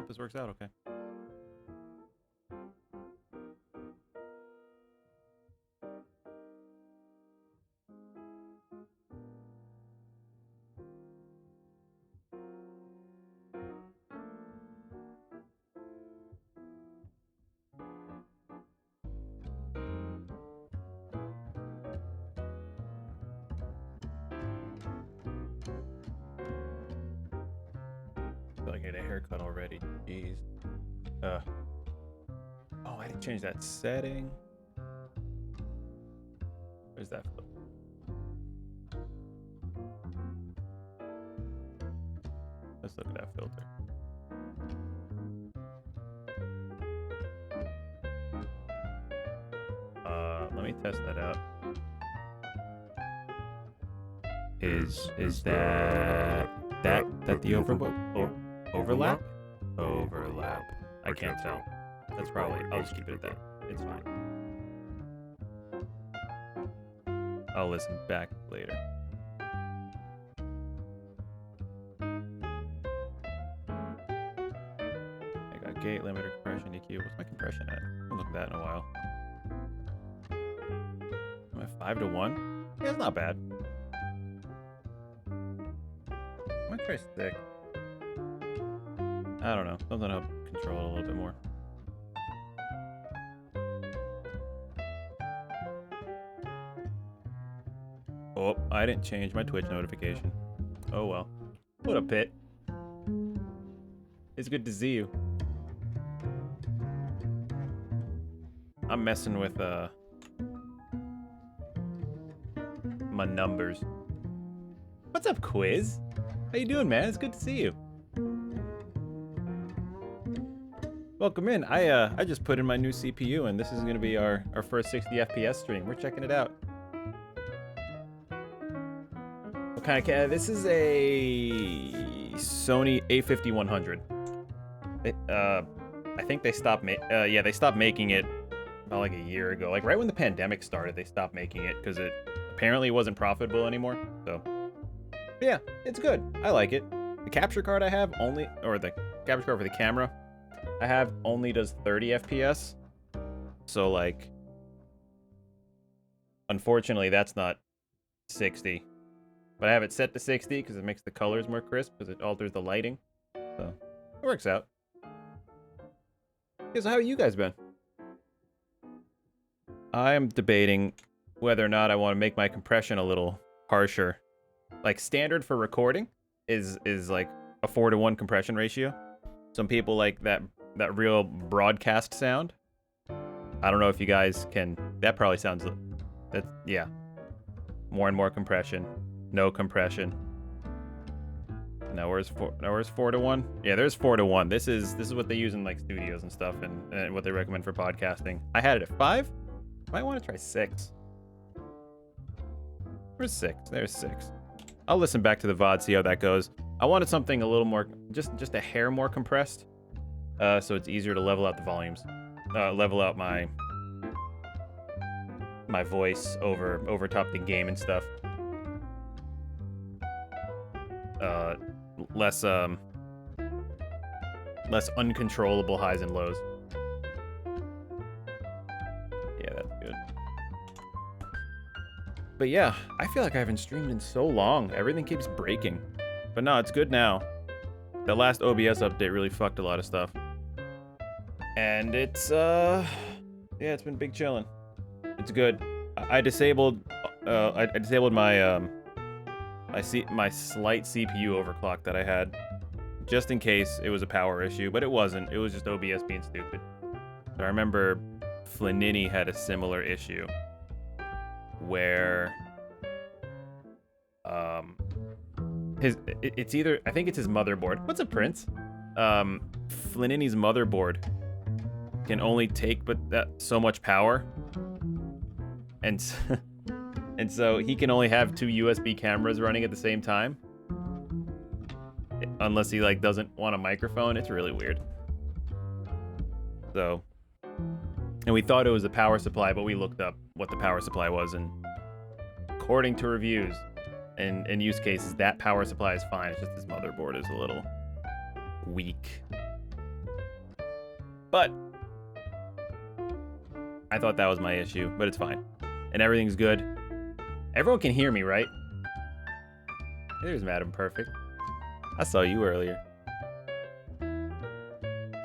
this works out okay. I feel like I get a haircut already. Jeez. Oh, I didn't change that setting. Where's that flip? Let's look at that filter. Let me test that out. Is that the overlap? Overlap. I can't tell. That's probably. I'll just keep it at that. It's fine. I'll listen back later. I got gate limiter, compression, EQ. What's my compression at? I haven't looked at that in a while. Am I 5-1? Yeah, it's not bad. I might try 6. I don't know. Something to control it a little bit more. Oh, I didn't change my Twitch notification. Oh well. What up, Pit? It's good to see you. I'm messing with my numbers. What's up, Quiz? How you doing, man? It's good to see you. Welcome in. I just put in my new CPU, and this is gonna be our first 60 FPS stream. We're checking it out. What kind of camera? This is a Sony A5100. I think they stopped they stopped making it about like a year ago. Like right when the pandemic started, they stopped making it because it apparently wasn't profitable anymore. So yeah, it's good. I like it. The capture card I have the capture card for the camera I have only does 30 FPS. So like, unfortunately that's not 60. But I have it set to 60 because it makes the colors more crisp because it alters the lighting. So it works out. Okay, so how have you guys been? I am debating whether or not I want to make my compression a little harsher. Like standard for recording is like a 4-to-1 compression ratio. Some people like that real broadcast sound. I don't know if you guys can. That probably sounds. Yeah. More and more compression. No compression. Now where's 4-to-1? Yeah, there's 4-to-1. This is what they use in like studios and stuff, and what they recommend for podcasting. I had it at 5. Might want to try 6. Where's 6? There's 6. I'll listen back to the VOD, see how that goes. I wanted something a little more, just a hair more compressed, so it's easier to level out the volumes, level out my voice over top the game and stuff. Less uncontrollable highs and lows. Yeah, that's good. But yeah, I feel like I haven't streamed in so long. Everything keeps breaking. But no, it's good now. The last OBS update really fucked a lot of stuff. And it's yeah, it's been big chillin'. It's good. I disabled my my slight CPU overclock that I had, just in case it was a power issue, but it wasn't. It was just OBS being stupid. So I remember Flanini had a similar issue where it's either, I think it's his motherboard. What's up, Prince? Flanini's motherboard can only take so much power, and and so he can only have 2 USB cameras running at the same time, unless he like doesn't want a microphone. It's really weird. So, and we thought it was a power supply, but we looked up what the power supply was, and according to reviews and use cases, that power supply is fine. It's just his motherboard is a little weak. But I thought that was my issue, but it's fine. And everything's good. Everyone can hear me, right? There's Madam Perfect. I saw you earlier.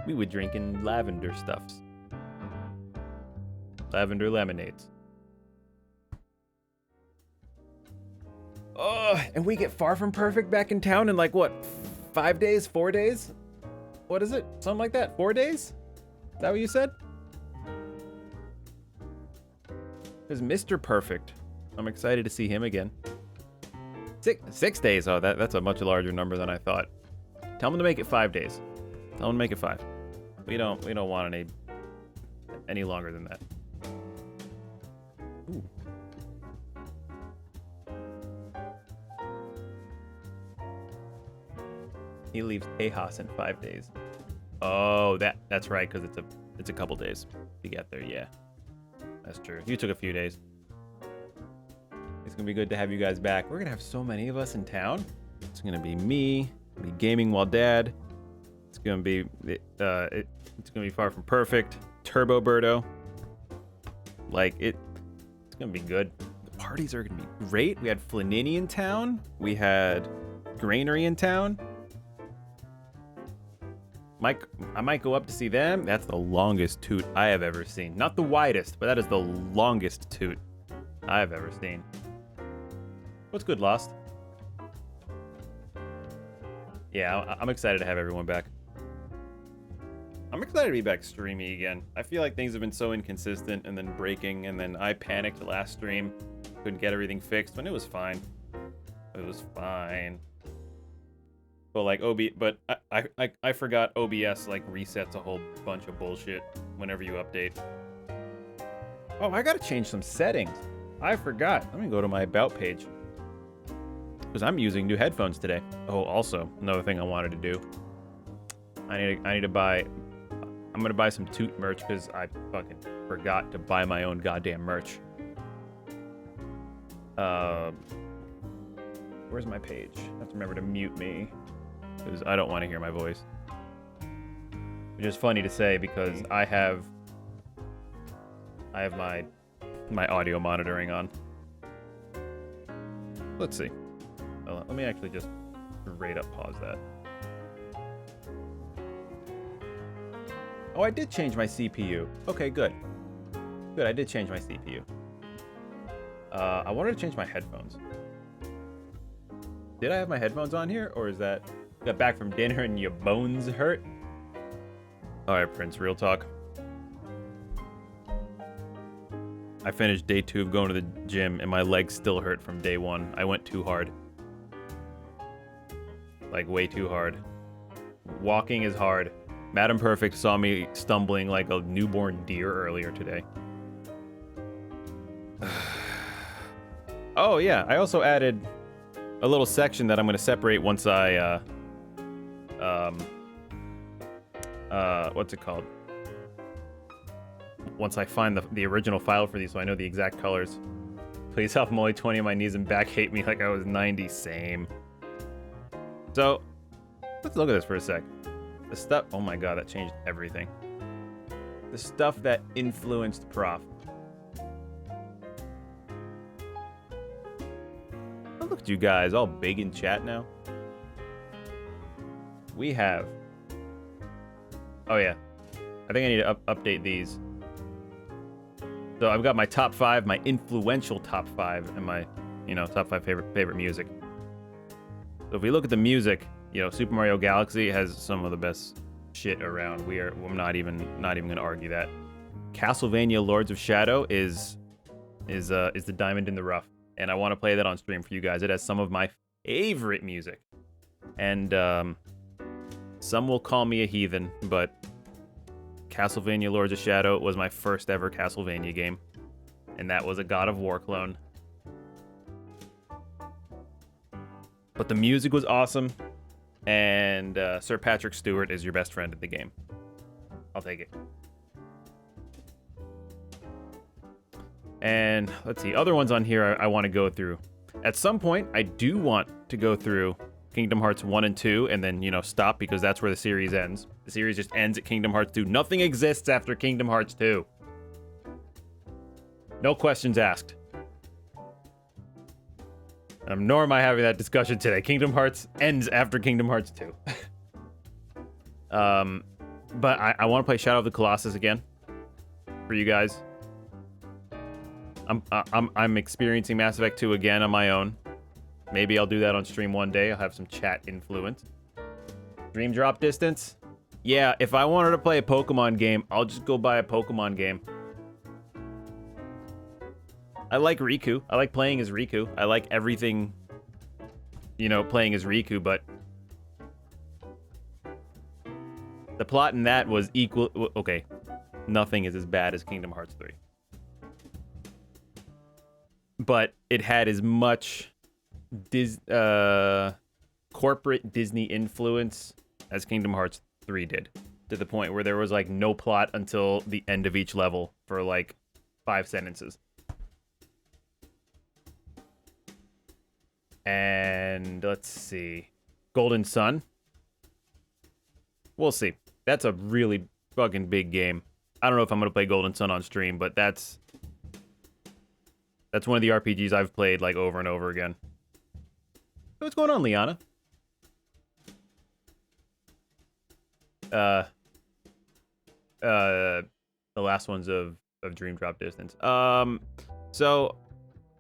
We were drinking lavender stuffs. Lavender lemonades. Oh, and we get far from perfect back in town in like what? 5 days? 4 days? What is it? Something like that? 4 days? Is that what you said? There's Mr. Perfect. I'm excited to see him again. 6 days. Oh, that's a much larger number than I thought. Tell him to make it 5 days. Tell him to make it 5. We don't want any longer than that. Ooh. He leaves Tejas in 5 days. Oh, that's right, because it's a couple days to get there. Yeah, that's true. You took a few days. It's gonna be good to have you guys back. We're gonna have so many of us in town. It's gonna be me, gaming while dad. It's gonna be it's gonna be far from perfect. Turbo Birdo. Like it's gonna be good. The parties are gonna be great. We had Flanini in town. We had Granary in town. I might go up to see them. That's the longest toot I have ever seen. Not the widest, but that is the longest toot I have ever seen. What's good, Lost? Yeah, I'm excited to have everyone back. I'm excited to be back streaming again. I feel like things have been so inconsistent and then breaking, and then I panicked last stream. Couldn't get everything fixed, when it was fine. It was fine. But like I forgot OBS like resets a whole bunch of bullshit whenever you update. Oh, I gotta change some settings. I forgot. Let me go to my about page. Because I'm using new headphones today. Oh, also, another thing I wanted to do. I need to buy... I'm gonna buy some Toot merch because I fucking forgot to buy my own goddamn merch. Where's my page? I have to remember to mute me. Because I don't want to hear my voice. Which is funny to say because I have my audio monitoring on. Let's see. Let me actually just straight up pause that. Oh, I did change my CPU. Okay, good. Good, I did change my CPU. I wanted to change my headphones. Did I have my headphones on here, or is that... Got back from dinner and your bones hurt? Alright, Prince, real talk. I finished day 2 of going to the gym and my legs still hurt from day 1. I went too hard. Like, way too hard. Walking is hard. Madam Perfect saw me stumbling like a newborn deer earlier today. Oh, yeah. I also added a little section that I'm going to separate once I, what's it called? Once I find the original file for these so I know the exact colors. Please help, I'm only 20 and my knees and back hate me like I was 90. Same. So, let's look at this for a sec. The stuff, oh my god, that changed everything. The stuff that influenced Prof. Oh, look at you guys, all big in chat now. We have... Oh yeah, I think I need to update these. So I've got my top 5, my influential top 5, and my, top 5 favorite music. So if we look at the music, Super Mario Galaxy has some of the best shit around. I'm not even gonna argue that. Castlevania Lords of Shadow is the diamond in the rough, and I want to play that on stream for you guys. It has some of my favorite music, and some will call me a heathen, but Castlevania Lords of Shadow was my first ever Castlevania game, and that was a God of War clone. But the music was awesome, and Sir Patrick Stewart is your best friend in the game. I'll take it. And let's see, other ones on here I want to go through. At some point, I do want to go through Kingdom Hearts 1 and 2 and then, you know, stop because that's where the series ends. The series just ends at Kingdom Hearts 2. Nothing exists after Kingdom Hearts 2. No questions asked. Nor am I having that discussion today. Kingdom Hearts ends after Kingdom Hearts 2. But I want to play Shadow of the Colossus again for you guys. I'm experiencing Mass Effect 2 again on my own. Maybe I'll do that on stream one day. I'll have some chat influence. Dream drop distance? Yeah, if I wanted to play a Pokemon game, I'll just go buy a Pokemon game. I like Riku. I like playing as Riku. I like everything, you know, playing as Riku, but the plot in that was equal. Okay, nothing is as bad as Kingdom Hearts 3. But it had as much corporate Disney influence as Kingdom Hearts 3 did. To the point where there was, like, no plot until the end of each level for, like, 5 sentences. And let's see. Golden Sun. We'll see. That's a really fucking big game. I don't know if I'm going to play Golden Sun on stream, but that's one of the RPGs I've played, like, over and over again. What's going on, Liana? The last ones of Dream Drop Distance. So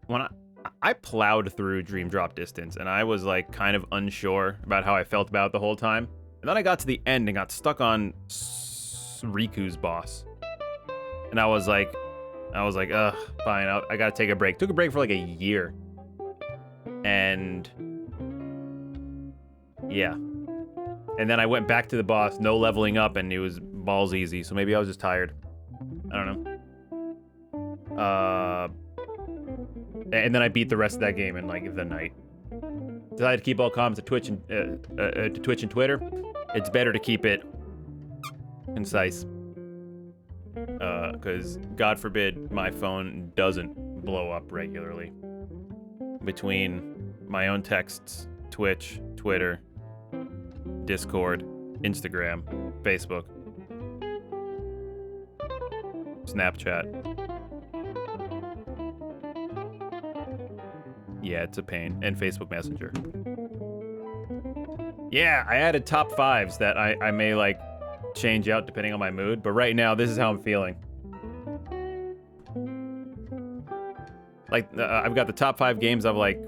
when I plowed through Dream Drop Distance, and I was, like, kind of unsure about how I felt about it the whole time. And then I got to the end and got stuck on Riku's boss. And I was like, ugh, fine, I gotta take a break. Took a break for, like, a year. And yeah. And then I went back to the boss, no leveling up, and it was balls easy. So maybe I was just tired. I don't know. And then I beat the rest of that game in, like, the night. Decided to keep all comments to Twitch and Twitter. It's better to keep it concise. Because, God forbid, my phone doesn't blow up regularly. Between my own texts, Twitch, Twitter, Discord, Instagram, Facebook, Snapchat. Yeah, it's a pain. And Facebook Messenger. Yeah, I added top 5s that I may, like, change out depending on my mood. But right now, this is how I'm feeling. Like, I've got the top 5 games I've, like,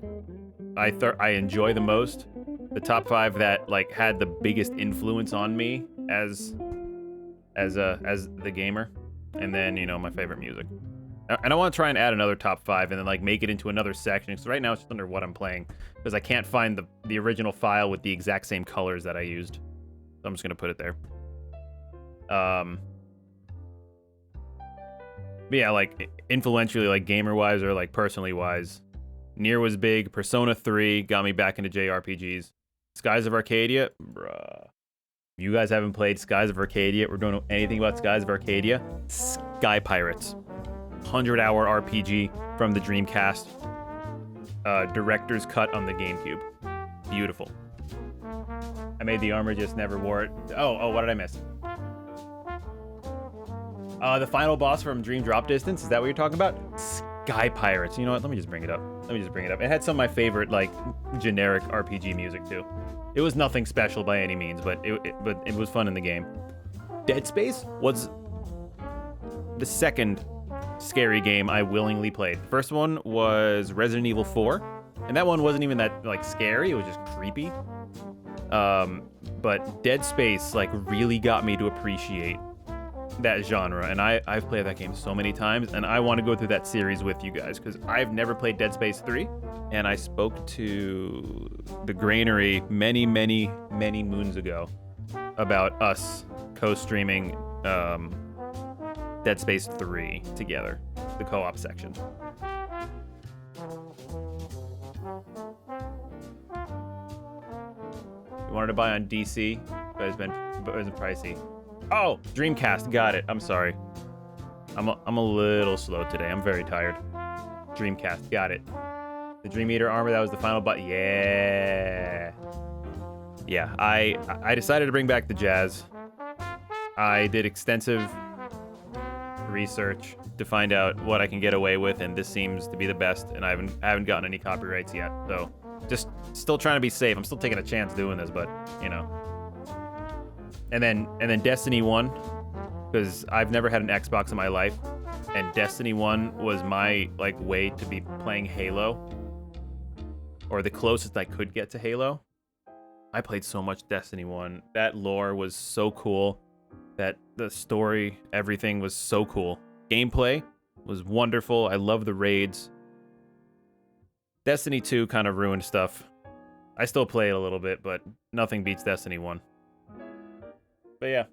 I enjoy the most. The top 5 that, like, had the biggest influence on me as the gamer. And then, you know, my favorite music. And I want to try and add another top 5 and then, like, make it into another section. So right now it's just under what I'm playing. Because I can't find the original file with the exact same colors that I used. So I'm just going to put it there. But yeah, like, influentially, like, gamer-wise or, like, personally-wise, Nier was big. Persona 3 got me back into JRPGs. Skies of Arcadia, bruh. If you guys haven't played Skies of Arcadia or don't know anything about Skies of Arcadia, Sky Pirates. 100-hour RPG from the Dreamcast. Director's cut on the GameCube. Beautiful. I made the armor, just never wore it. Oh, what did I miss? The final boss from Dream Drop Distance, is that what you're talking about? Sky Pirates. You know what? Let me just bring it up. It had some of my favorite, like, generic RPG music, too. It was nothing special by any means, but it was fun in the game. Dead Space was the second scary game I willingly played. The first one was Resident Evil 4, and that one wasn't even that, like, scary. It was just creepy. But Dead Space, like, really got me to appreciate that genre, and I've played that game so many times, and I want to go through that series with you guys, because I've never played Dead Space 3, and I spoke to the Granary many moons ago about us co-streaming Dead Space 3 together, the co-op section. You wanted to buy on DC, but it's been pricey. Oh, Dreamcast, got it. I'm sorry. I'm a little slow today. I'm very tired. Dreamcast, got it. The Dream Eater armor, that was the final but yeah. Yeah, I decided to bring back the jazz. I did extensive research to find out what I can get away with, and this seems to be the best, and I haven't gotten any copyrights yet, so just still trying to be safe. I'm still taking a chance doing this, but you know. And then Destiny 1, because I've never had an Xbox in my life, and Destiny 1 was my like way to be playing Halo, or the closest I could get to Halo. I played so much Destiny 1. That lore was so cool. That the story, everything was so cool. Gameplay was wonderful. I love the raids. Destiny 2 kind of ruined stuff. I still play it a little bit, but nothing beats Destiny 1. But yeah.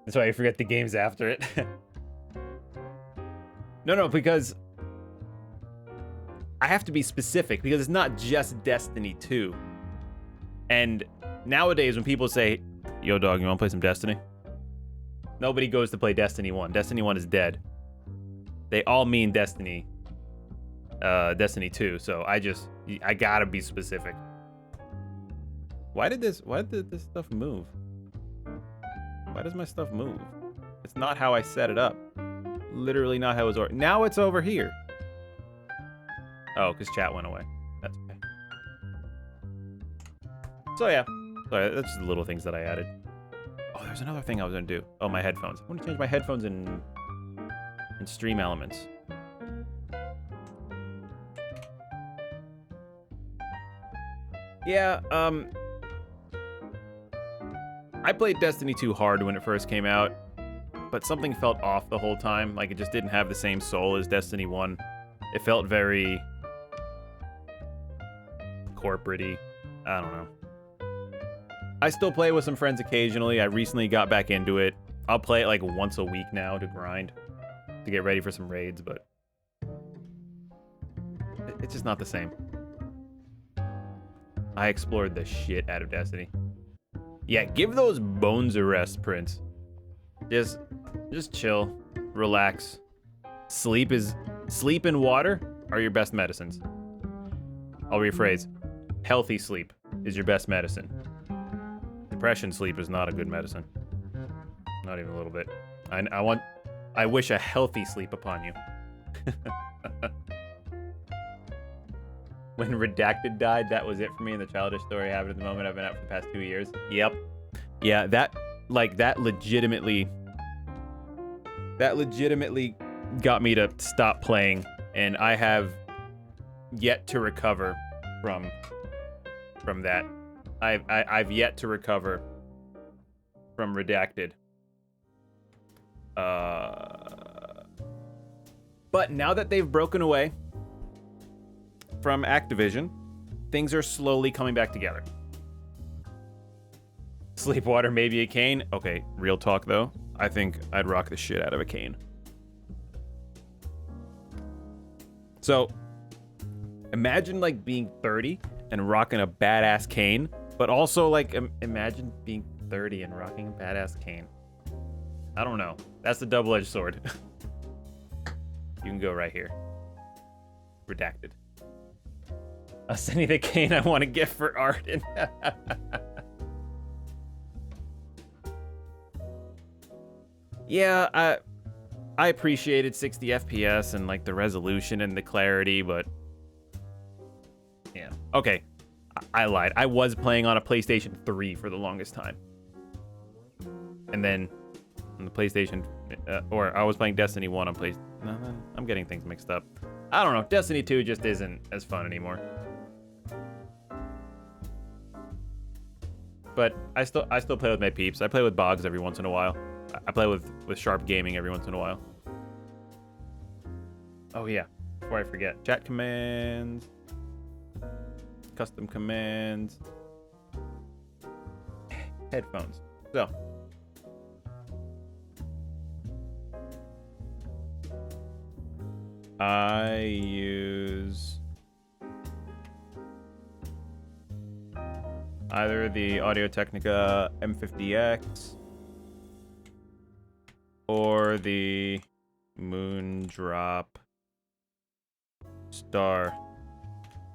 That's why you forget the games after it. No, because I have to be specific, because it's not just Destiny 2. And nowadays when people say, yo dog, you wanna play some Destiny? Nobody goes to play Destiny 1. Destiny 1 is dead. They all mean Destiny 2, so I gotta be specific. Why did this stuff move? Why does my stuff move? It's not how I set it up. Literally not how it was over. Now it's over here. Oh, because chat went away. That's okay. So yeah. Sorry, that's just the little things that I added. Oh, there's another thing I was gonna do. Oh, my headphones. I want to change my headphones in Stream Elements. Yeah, I played Destiny 2 hard when it first came out, but something felt off the whole time. Like, it just didn't have the same soul as Destiny 1. It felt very corporate-y. I don't know. I still play with some friends occasionally. I recently got back into it. I'll play it like once a week now to grind, to get ready for some raids, but it's just not the same. I explored the shit out of Destiny. Yeah, give those bones a rest, Prince. Just chill, relax. Sleep and water are your best medicines. I'll rephrase. Healthy sleep is your best medicine. Depression sleep is not a good medicine. Not even a little bit. I wish a healthy sleep upon you. When Redacted died, that was it for me in the childish story I have at the moment. I've been out for the past 2 years. Yep. Yeah, that legitimately got me to stop playing, and I have yet to recover from that. I've yet to recover from Redacted. But now that they've broken away from Activision, things are slowly coming back together. Sleepwater, maybe a cane. Okay, real talk though. I think I'd rock the shit out of a cane. So, imagine like being 30 and rocking a badass cane, but also like imagine being 30 and rocking a badass cane. I don't know. That's the double-edged sword. You can go right here. Redacted. I'll send you the cane I want to get for Arden. Yeah, I appreciated 60 FPS and like the resolution and the clarity, but yeah. Okay, I lied. I was playing on a PlayStation 3 for the longest time. And then on the PlayStation, or I was playing Destiny 1 on PlayStation. No, I'm getting things mixed up. I don't know. Destiny 2 just isn't as fun anymore. But I still play with my peeps. I play with Boggs every once in a while. I play with Sharp Gaming every once in a while. Oh yeah, before I forget. Chat commands. Custom commands. Headphones. So. I use either the Audio-Technica M50X or the Moondrop Star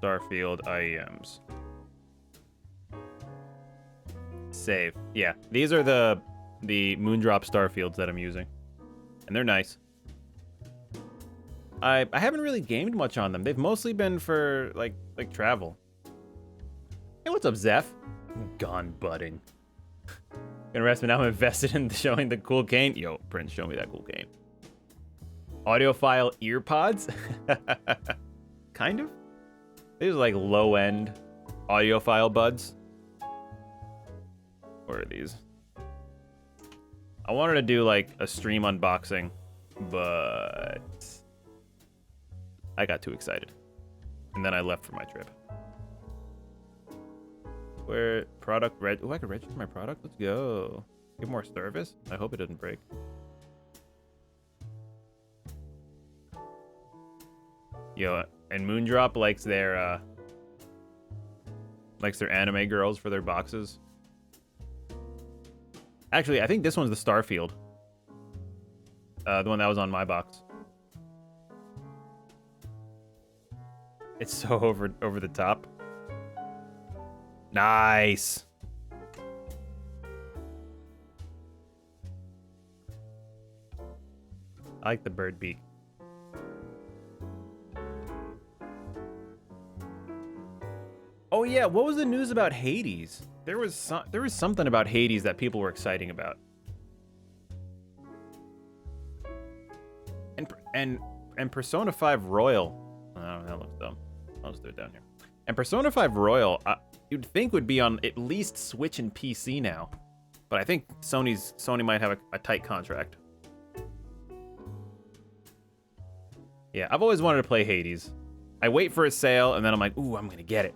Starfield IEMs. Save. Yeah, these are the Moondrop Starfields that I'm using, and they're nice. I haven't really gamed much on them. They've mostly been for like travel. Hey, what's up, Zeph? Gone budding. Gonna rest me now. I'm invested in showing the cool cane. Yo, Prince, show me that cool cane. Audiophile earpods? Kind of. These are like low-end audiophile buds. Where are these? I wanted to do like a stream unboxing, but I got too excited. And then I left for my trip. Where product red? Oh, I can register my product? Let's go. Give more service? I hope it doesn't break. Yo, and Moondrop likes their anime girls for their boxes. Actually, I think this one's the Starfield. The one that was on my box. It's so over the top. Nice. I like the bird beak. Oh yeah, what was the news about Hades? There was something about Hades that people were exciting about. And Persona 5 Royal. Oh, that looks dumb. I'll just throw it down here. And Persona 5 Royal, you'd think would be on at least Switch and PC now, but I think Sony might have a tight contract. Yeah, I've always wanted to play Hades. I wait for a sale, and then I'm like, ooh, I'm gonna get it.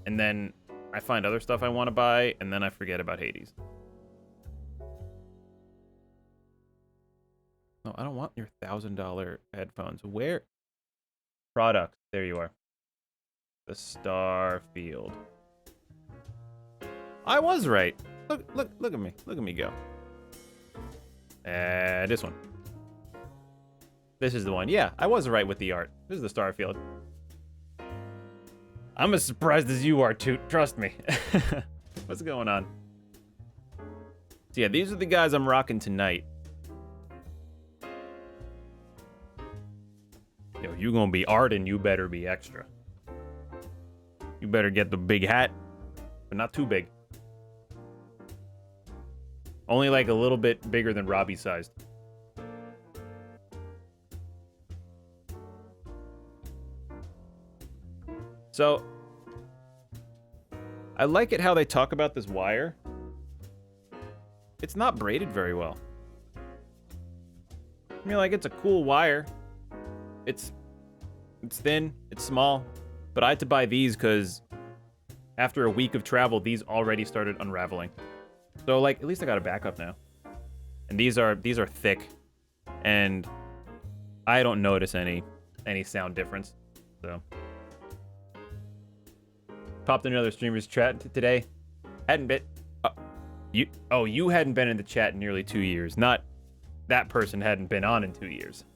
And then I find other stuff I want to buy, and then I forget about Hades. No, I don't want your $1,000 headphones. Where? Products. There you are. The Starfield. I was right. Look at me. Look at me go. This one. This is the one. Yeah, I was right with the art. This is the Starfield. I'm as surprised as you are, Toot. Trust me. What's going on? So yeah, these are the guys I'm rocking tonight. Yo, you gonna be Arden, you better be extra. You better get the big hat, but not too big. Only like a little bit bigger than Robbie's sized. So, I like it how they talk about this wire. It's not braided very well. I mean, like, it's a cool wire. It's thin, it's small, but I had to buy these because after a week of travel, these already started unraveling. So, like, at least I got a backup now. And these are thick, and I don't notice any sound difference. So. Popped in another streamer's chat today. Hadn't been. You hadn't been in the chat in nearly 2 years. Not that person hadn't been on in 2 years.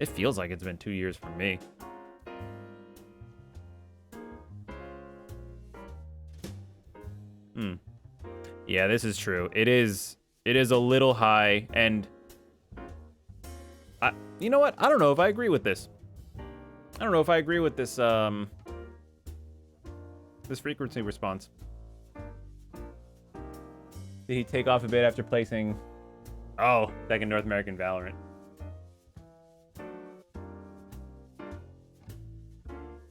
It feels like it's been 2 years for me. Yeah, this is true. It is a little high, and you know what? I don't know if I agree with this. I don't know if I agree with this this frequency response. Did he take off a bit after placing second North American Valorant?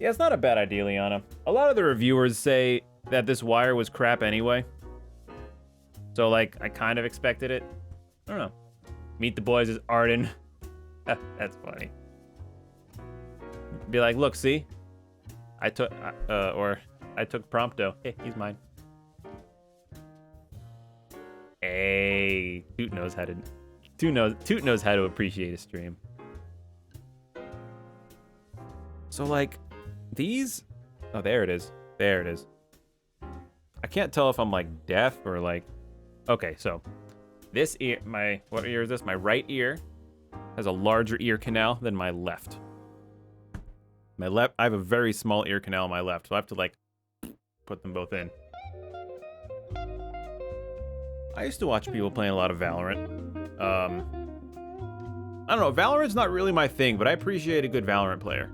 Yeah, it's not a bad idea, Liana. A lot of the reviewers say that this wire was crap anyway. So, like, I kind of expected it. I don't know. Meet the boys as Arden. That's funny. Be like, look, see? I took Prompto. Hey, he's mine. Hey, Toot knows how to appreciate a stream. So, like, these... Oh, there it is. There it is. I can't tell if I'm, like, deaf or, like... Okay, so this ear... What ear is this? My right ear has a larger ear canal than my left. I have a very small ear canal on my left, so I have to like put them both in. I used to watch people playing a lot of Valorant. I don't know, Valorant's not really my thing, but I appreciate a good Valorant player.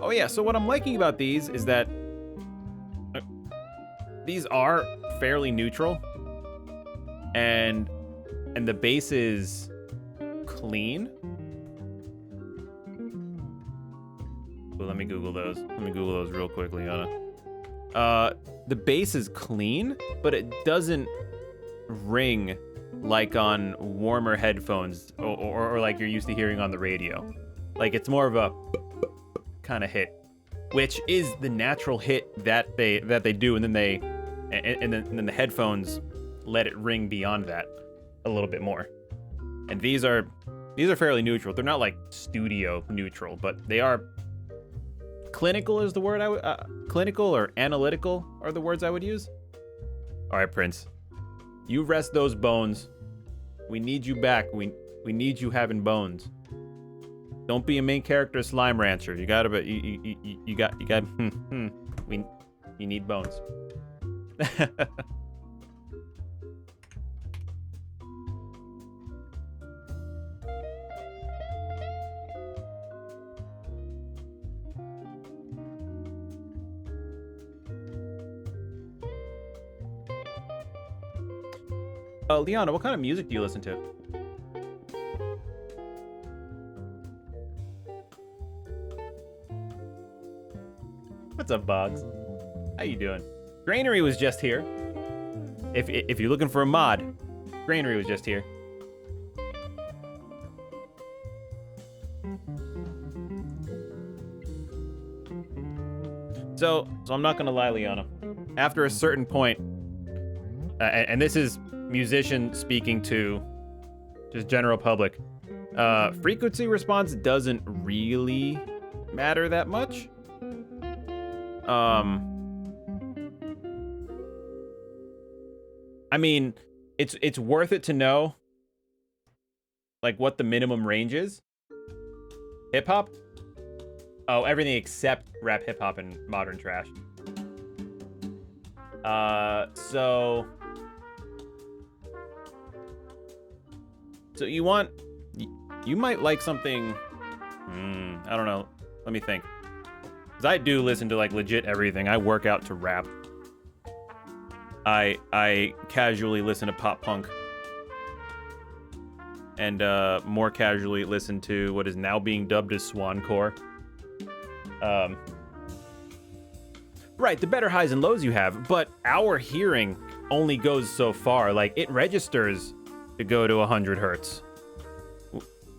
Oh yeah, so what I'm liking about these is that these are fairly neutral, and the base is clean. Well, let me Google those. Let me Google those real quickly, Anna. The base is clean, but it doesn't ring like on warmer headphones or like you're used to hearing on the radio. Like it's more of a kind of hit, which is the natural hit that they do, and then then the headphones let it ring beyond that a little bit more. And these are fairly neutral. They're not like studio neutral, but they are clinical is the word I would clinical or analytical are the words I would use. All right, Prince, you rest those bones. We need you back. We need you having bones. Don't be a main character Slime Rancher. You gotta be. You got. You need bones. Liana, what kind of music do you listen to? What's up, Boggs? How you doing? Granary was just here. If you're looking for a mod, Granary was just here. So I'm not gonna lie, Liana. After a certain point, and this is musician speaking to just general public, frequency response doesn't really matter that much. I mean, it's worth it to know like what the minimum range is. Hip hop? Oh, everything except rap, hip hop, and modern trash. So you might like something. I don't know. Let me think. 'Cause I do listen to like legit everything. I work out to rap. I casually listen to pop punk. And more casually listen to what is now being dubbed as swancore. Right, the better highs and lows you have, but our hearing only goes so far. Like, it registers to go to 100 hertz.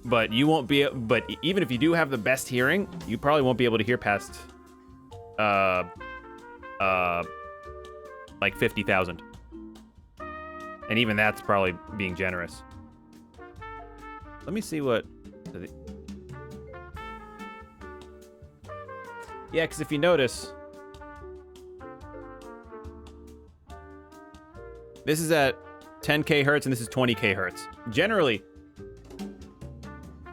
But you won't be, but even if you do have the best hearing, you probably won't be able to hear past, like 50,000. And even that's probably being generous. Let me see what... Yeah, because if you notice... This is at 10k hertz and this is 20k hertz. Generally...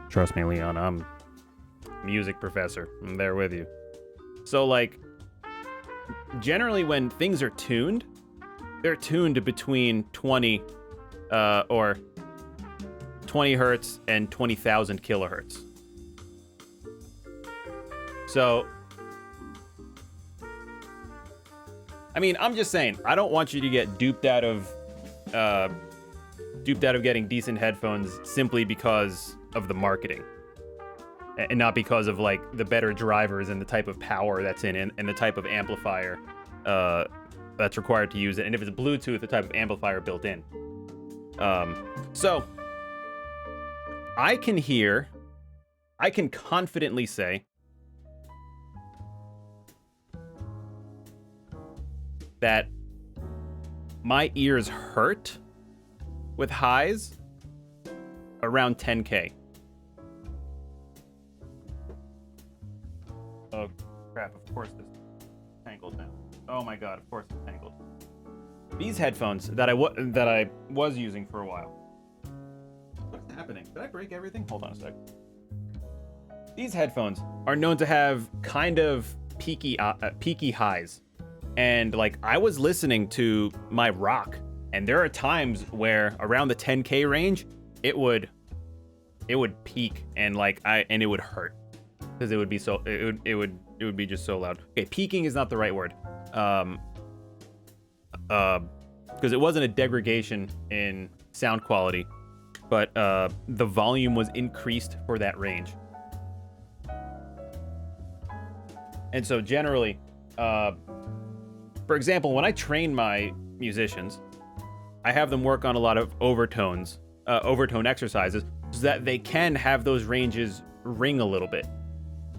Trust me, Leon, I'm a music professor. I'm there with you. So, like... Generally, when things are tuned, they're tuned between 20 or 20 hertz and 20,000 kilohertz. So, I mean, I'm just saying, I don't want you to get duped out of getting decent headphones simply because of the marketing. And not because of, like, the better drivers and the type of power that's in it and the type of amplifier that's required to use it. And if it's Bluetooth, the type of amplifier built in. So, I can confidently say that my ears hurt with highs around 10k. Oh crap, of course this is tangled now. Oh my god, of course it's tangled. These headphones that I was using for a while. What's happening? Did I break everything? Hold on a sec. These headphones are known to have kind of peaky highs. And like I was listening to my rock, and there are times where around the 10K range, it would peak and it would hurt because it would be so it would be just so loud. Okay, peaking is not the right word. Because it wasn't a degradation in sound quality, but the volume was increased for that range. And so generally, for example, when I train my musicians, I have them work on a lot of overtone exercises so that they can have those ranges ring a little bit.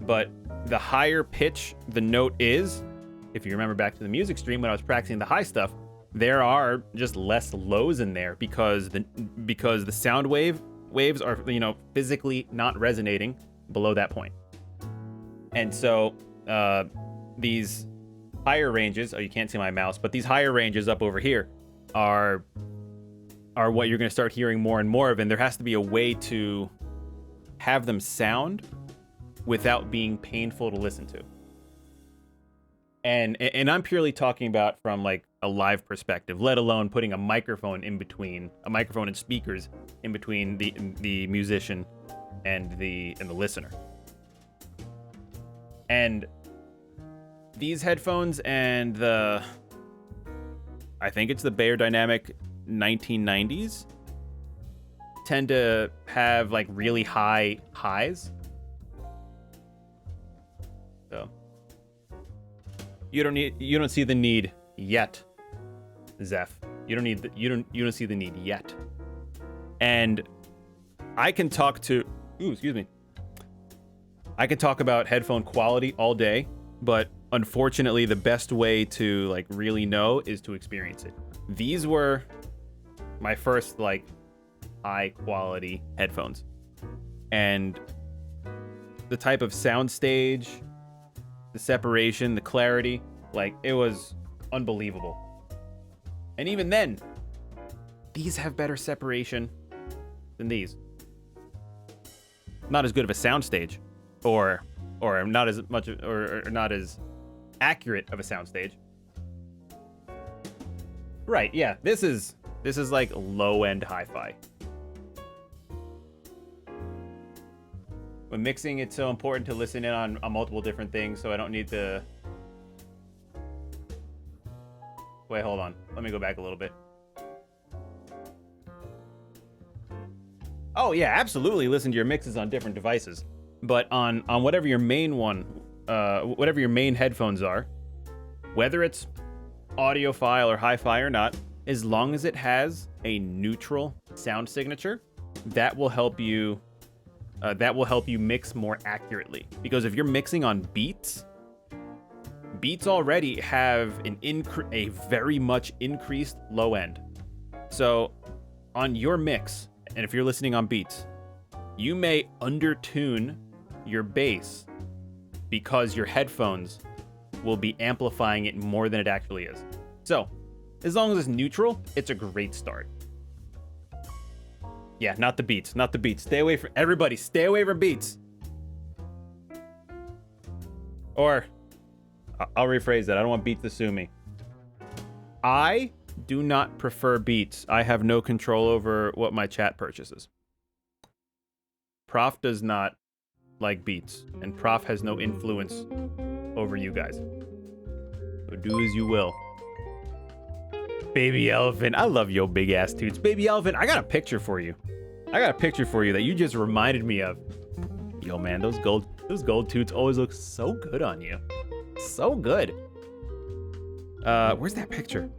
But the higher pitch the note is, if you remember back to the music stream when I was practicing the high stuff, there are just less lows in there because the sound waves are, physically not resonating below that point. And so these higher ranges, you can't see my mouse, but these higher ranges up over here are what you're going to start hearing more and more of, and there has to be a way to have them sound without being painful to listen to. And I'm purely talking about from like a live perspective, let alone putting a microphone and speakers in between the musician and the listener. And these headphones and I think it's the Beyerdynamic 1990s tend to have like really high highs. So you don't see the need yet, Zeph. You don't see the need yet. And I can talk about headphone quality all day, but unfortunately the best way to like really know is to experience it. These were my first like high quality headphones, and the type of sound stage, the separation, the clarity, like it was unbelievable. And even then, these have better separation than these. Not as good of a soundstage, or not as much, or not as accurate of a soundstage. Right? Yeah. This is like low end hi-fi. When mixing, it's so important to listen in on multiple different things, so I don't need to. Wait, hold on. Let me go back a little bit. Oh yeah, absolutely. Listen to your mixes on different devices, but on whatever your main whatever your main headphones are, whether it's audiophile or hi-fi or not, as long as it has a neutral sound signature, that will help you mix more accurately. Because if you're mixing on beats already have a very much increased low end. So on your mix, and if you're listening on beats, you may undertune your bass because your headphones will be amplifying it more than it actually is. So as long as it's neutral, it's a great start. Yeah, not the beats. Stay away from beats. Or I'll rephrase that. I don't want beats to sue me. I do not prefer beats. I have no control over what my chat purchases. Prof does not like beats, and Prof has no influence over you guys. So do as you will. Baby Elephant, I love your big ass toots. Baby Elephant, I got a picture for you. That you just reminded me of. Yo man, those gold toots always look so good on you. So good. Where's that picture?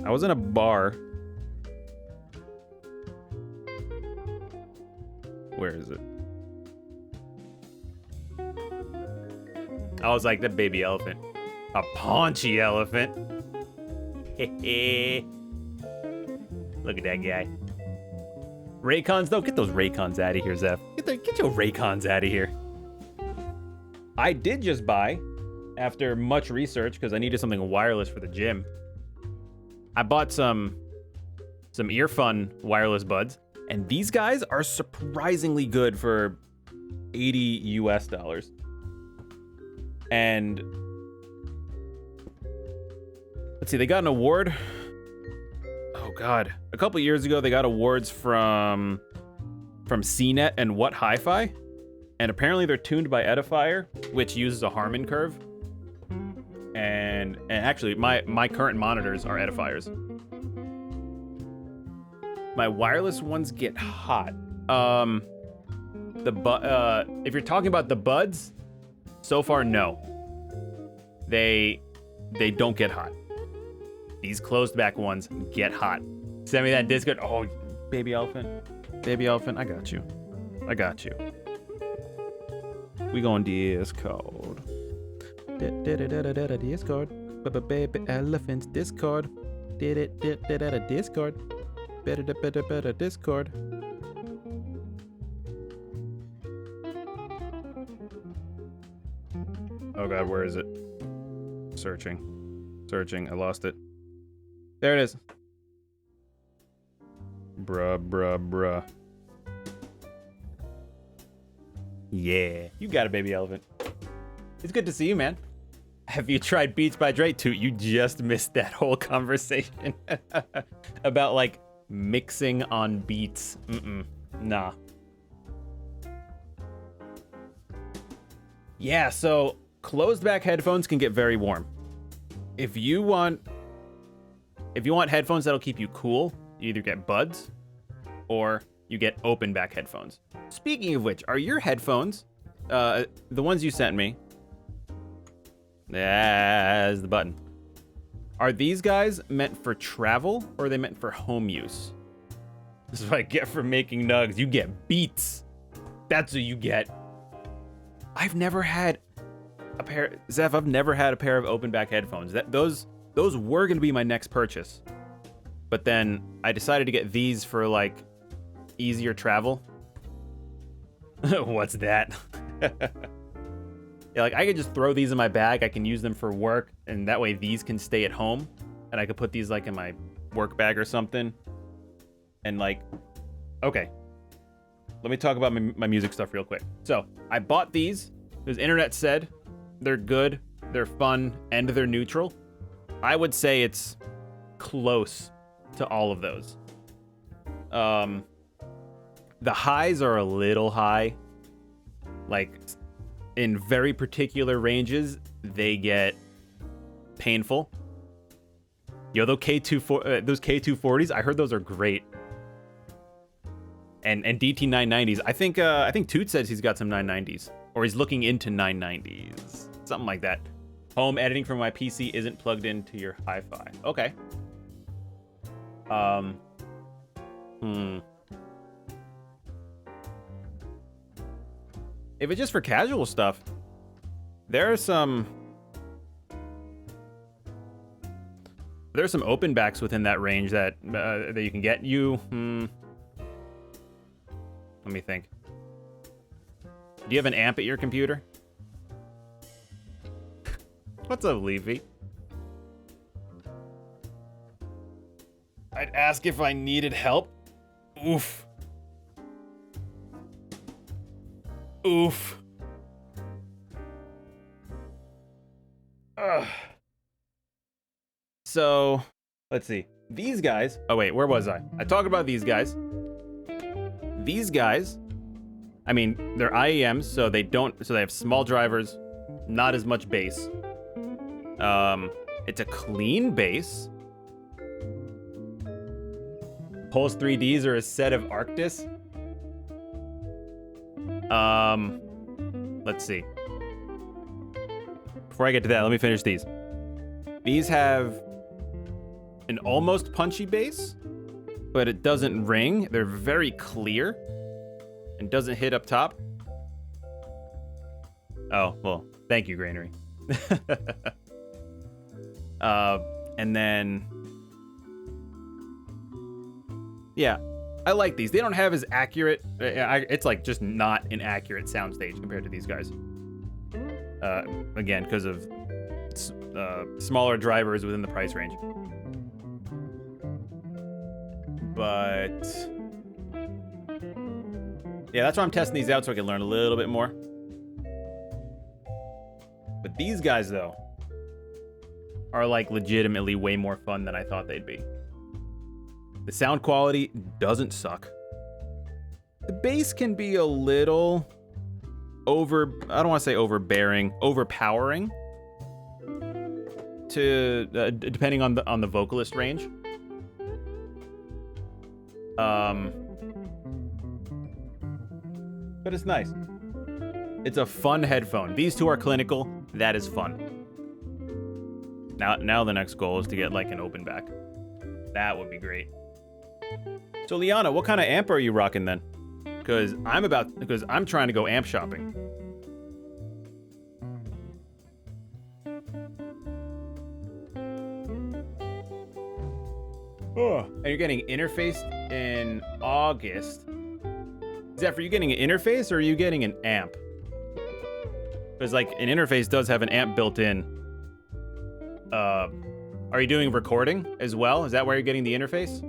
I was in a bar. Where is it? I was like, that baby elephant. A paunchy elephant. Look at that guy. Raycons though? Get those Raycons out of here, Zeph. Get your Raycons out of here. I did just buy, after much research, because I needed something wireless for the gym, I bought some Earfun wireless buds, And these guys are surprisingly good for $80 US. And let's see, they got an award. Oh God, a couple years ago they got awards from CNET and What Hi-Fi, and apparently they're tuned by Edifier, which uses a Harman curve. And actually, my current monitors are Edifiers. My wireless ones get hot. If you're talking about the buds, so far no. They don't get hot. These closed back ones get hot. Send me that Discord. Oh, baby elephant, I got you. We going Discord. Discord. Baby elephants Discord. Discord. Better Discord. Oh God, where is it? Searching. I lost it. There it is. Bruh. Yeah, you got it, baby elephant. It's good to see you, man. Have you tried Beats by Dre? Toot, you just missed that whole conversation about like mixing on beats. Nah. Yeah, so closed back headphones can get very warm. If you want headphones that'll keep you cool, you either get buds or you get open back headphones. Speaking of which, are your headphones, the ones you sent me, there's the button. Are these guys meant for travel or are they meant for home use? This is what I get for making nugs. You get beats. That's what you get. I've never had a pair, Zeph, I've never had a pair of open back headphones. Those were gonna be my next purchase. But then I decided to get these for like easier travel. What's that? Yeah, like I could just throw these in my bag. I can use them for work, and that way these can stay at home, and I could put these like in my work bag or something. And like, okay, let me talk about my music stuff real quick. So I bought these because internet said they're good, they're fun, and they're neutral. I would say it's close to all of those. The highs are a little high. Like, in very particular ranges, they get painful. Yo, those K240s, I heard those are great. And DT990s. I think Toot says he's got some 990s, or he's looking into 990s, something like that. Home editing from my PC isn't plugged into your hi-fi. Okay. If it's just for casual stuff, there's some open backs within that range that you can get. Let me think. Do you have an amp at your computer? What's up, Levy? I'd ask if I needed help. Oof. Ugh. So, let's see. These guys... Oh, wait, where was I? I talked about these guys. These guys, I mean, they're IEMs, so they have small drivers, not as much bass. It's a clean bass. Pulse 3Ds are a set of Arctis. Let's see. Before I get to that, let me finish these. These have an almost punchy bass, but it doesn't ring. They're very clear and doesn't hit up top. Oh, well, thank you, Granary. And then, yeah, I like these. They don't have as accurate, it's like just not an accurate soundstage compared to these guys. Again, because of smaller drivers within the price range. But Yeah, that's why I'm testing these out so I can learn a little bit more. But these guys, though, are like legitimately way more fun than I thought they'd be. The sound quality doesn't suck. The bass can be a little I don't want to say overbearing, overpowering to depending on the vocalist range. But it's nice. It's a fun headphone. These two are clinical. That is fun. Now the next goal is to get like an open back. That would be great. So Liana, what kind of amp are you rocking then? Because I'm trying to go amp shopping. Oh. And you're getting interfaced in August. Zeph, are you getting an interface or are you getting an amp? Because like an interface does have an amp built in. Are you doing recording as well? Is that where you're getting the interface?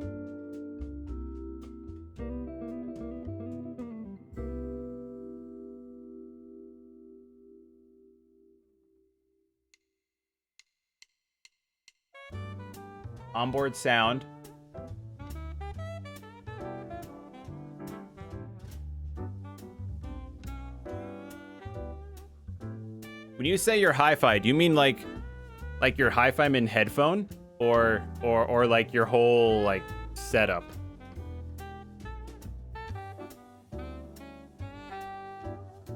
Onboard sound. When you say your hi-fi, do you mean like your hi-fi min headphone or like your whole like setup?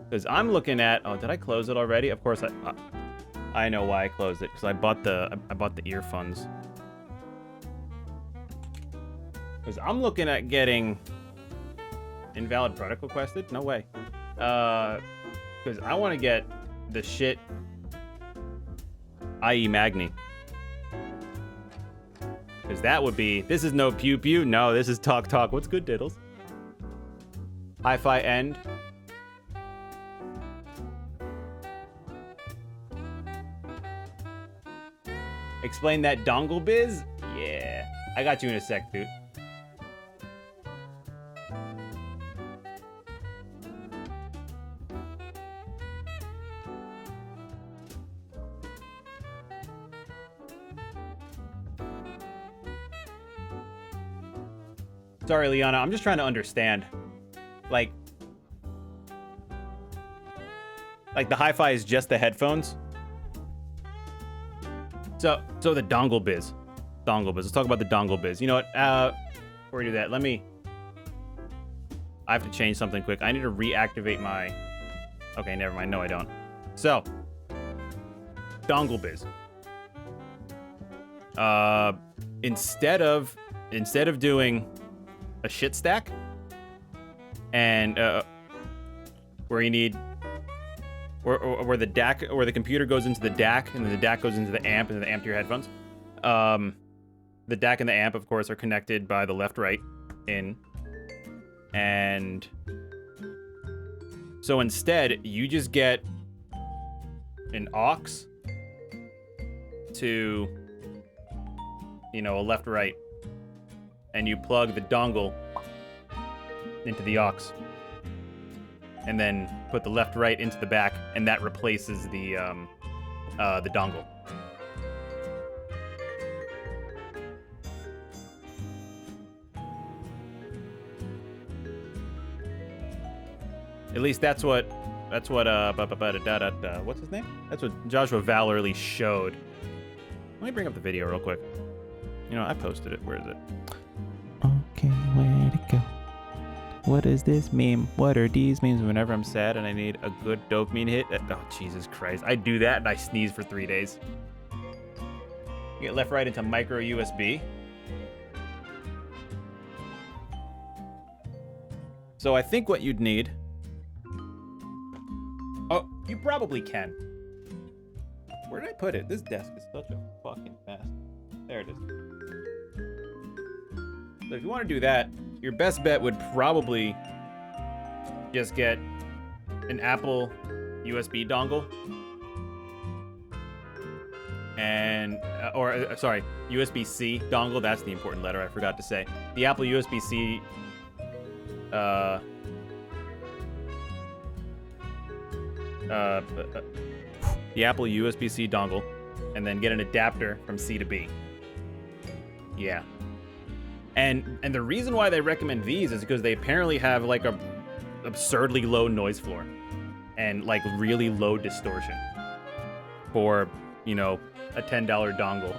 Because I'm looking at, oh, did I close it already? Of course I know why I closed it, because I bought the earphones. Because I'm looking at getting invalid product requested. No way. Because I want to get the shit IE Magni. Because that would be, this is no pew pew. No, this is talk talk. What's good, Diddles? Hi-fi end. Explain that dongle biz? Yeah. I got you in a sec, dude. Sorry, Liana, I'm just trying to understand. Like the hi-fi is just the headphones? So the dongle biz. Let's talk about the dongle biz. You know what? Before we do that, I have to change something quick. I need to reactivate my... Okay, never mind. No, I don't. So, dongle biz. Instead of doing a shit stack and where you need where the DAC or the computer goes into the DAC and then the DAC goes into the amp and then the amp to your headphones. The DAC and the amp, of course, are connected by the left-right in, and so instead you just get an aux to, you know, a left-right, and you plug the dongle into the aux, and then put the left-right into the back, and that replaces the dongle. At least that's what what's his name? That's what Joshua Valorly showed. Let me bring up the video real quick. You know, I posted it. Where is it? Okay, where'd it go? What does this mean? What are these memes? Whenever I'm sad and I need a good dopamine hit. Oh, Jesus Christ. I do that and I sneeze for 3 days. You get left right into micro USB. So I think what you'd need... Oh, you probably can. Where did I put it? This desk is such a fucking mess. There it is. So if you want to do that, your best bet would probably just get an Apple USB dongle and sorry, USB-C dongle. That's the important letter I forgot to say. The Apple USB-C the Apple USB-C dongle, and then get an adapter from C to B. Yeah. And the reason why they recommend these is because they apparently have like a absurdly low noise floor and like really low distortion for, you know, a $10 dongle.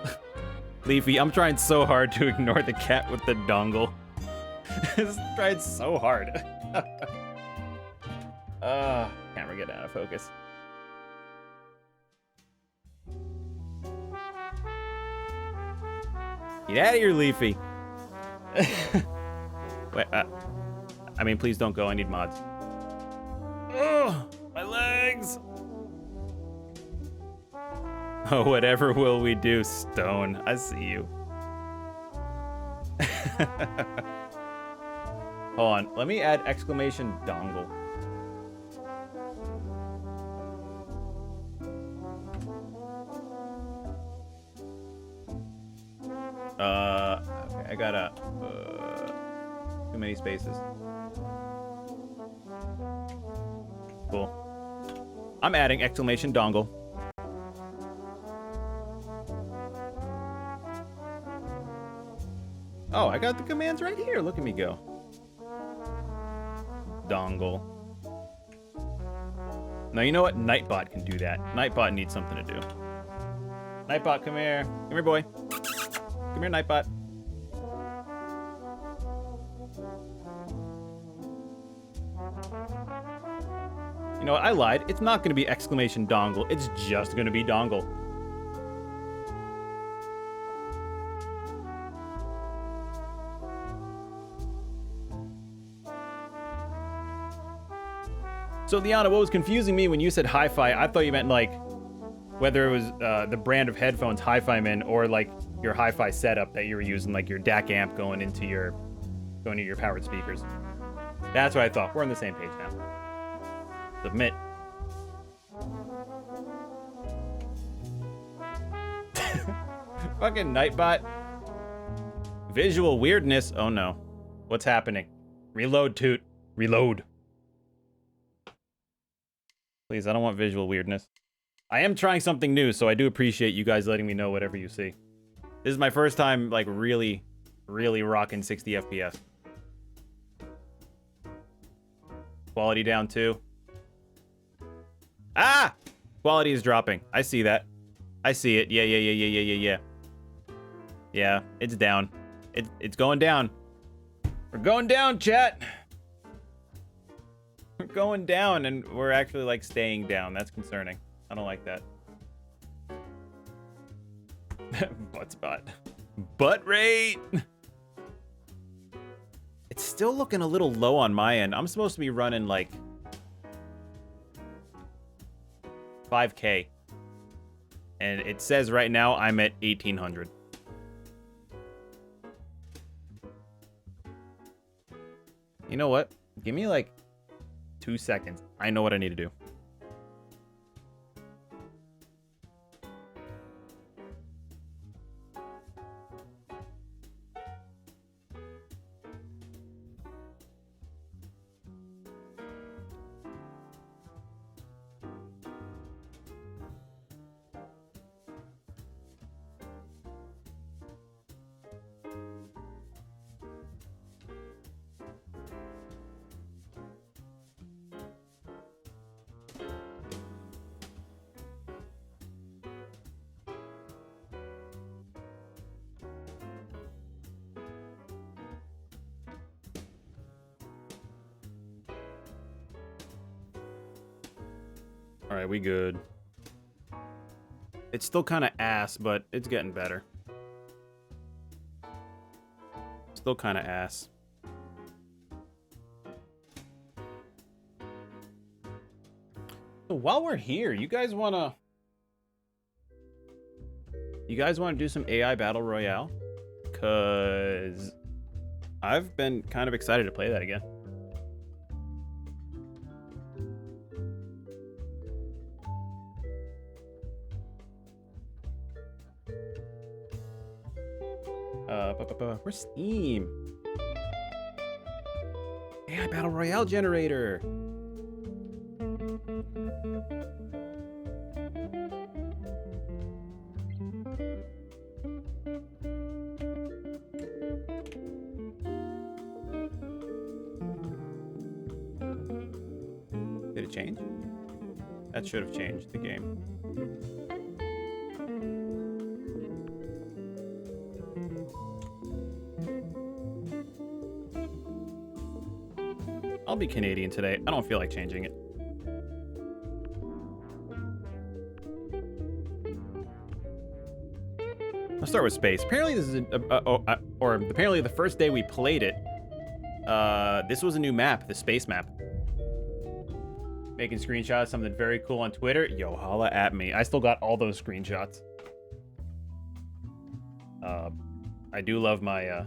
Leafy, I'm trying so hard to ignore the cat with the dongle. It's tried so hard. Camera get out of focus. Get out of here, Leafy. Wait, I mean, please don't go. I need mods. Oh, my legs. Oh, whatever will we do, Stone? I see you. Hold on. Let me add exclamation dongle. Okay, I gotta, too many spaces. Cool. I'm adding exclamation dongle. Oh, I got the commands right here. Look at me go. Dongle. Now, you know what? Nightbot can do that. Nightbot needs something to do. Nightbot, come here. Come here, boy. Come here, Nightbot. You know what? I lied. It's not going to be exclamation dongle. It's just going to be dongle. So, Liana, what was confusing me when you said hi-fi, I thought you meant, like, whether it was the brand of headphones Hi-Fi Min or, like, your hi-fi setup that you were using, like your DAC amp going into your powered speakers. That's what I thought. We're on the same page now. Submit. Fucking Nightbot. Visual weirdness. Oh, no. What's happening? Reload, Toot. Reload. Please, I don't want visual weirdness. I am trying something new, so I do appreciate you guys letting me know whatever you see. This is my first time, like, really rocking 60 FPS. Quality down, too. Ah! Quality is dropping. I see that. I see it. Yeah. Yeah, it's down. It's going down. We're going down, chat! We're going down, and we're actually, like, staying down. That's concerning. I don't like that. Butt spot. Butt rate! It's still looking a little low on my end. I'm supposed to be running, like, 5K. And it says right now I'm at 1800. You know what? Give me, like, 2 seconds. I know what I need to do. Alright, we good. It's still kind of ass, but it's getting better. Still kind of ass. So while we're here, you guys wanna do some AI Battle Royale? Cause I've been kind of excited to play that again. Where's Steam? AI Battle Royale generator. change? That should have changed the game. I'll be Canadian today. I don't feel like changing it. I'll start with space. Apparently this is apparently the first day we played it, this was a new map, the space map. Making screenshots, something very cool on Twitter. Yo, holla at me. I still got all those screenshots. I do love my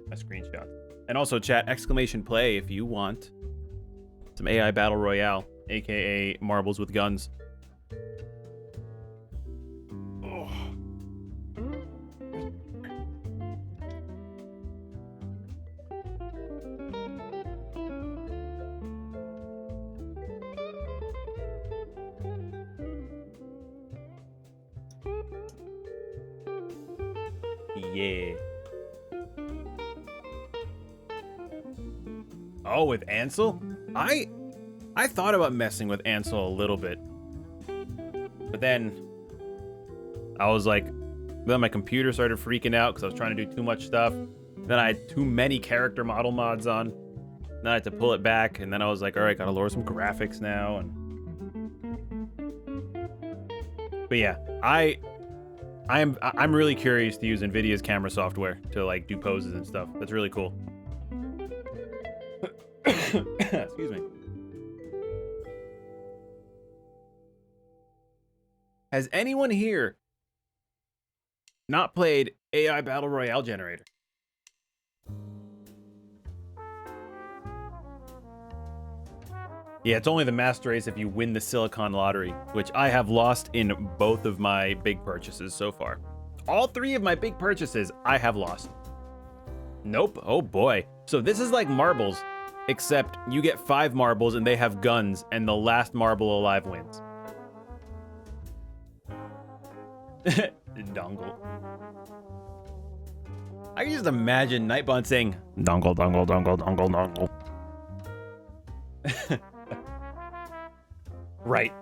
my screenshots. And also chat !play if you want some AI Battle Royale, aka marbles with guns. Oh. Yeah. Oh, with Ansel? I thought about messing with Ansel a little bit. But then I was like, then my computer started freaking out because I was trying to do too much stuff. Then I had too many character model mods on. Then I had to pull it back, and then I was like, all right, gotta lower some graphics now. But yeah, I'm really curious to use NVIDIA's camera software to like do poses and stuff. That's really cool. Excuse me. Has anyone here not played AI Battle Royale Generator? Yeah, it's only the master race if you win the Silicon Lottery, which I have lost in both of my big purchases so far. All 3 of my big purchases, I have lost. Nope. Oh boy. So this is like marbles, except you get 5 marbles and they have guns, and the last marble alive wins. Dongle. I can just imagine Nightbot saying, dongle, dongle, dongle, dongle, dongle. Right.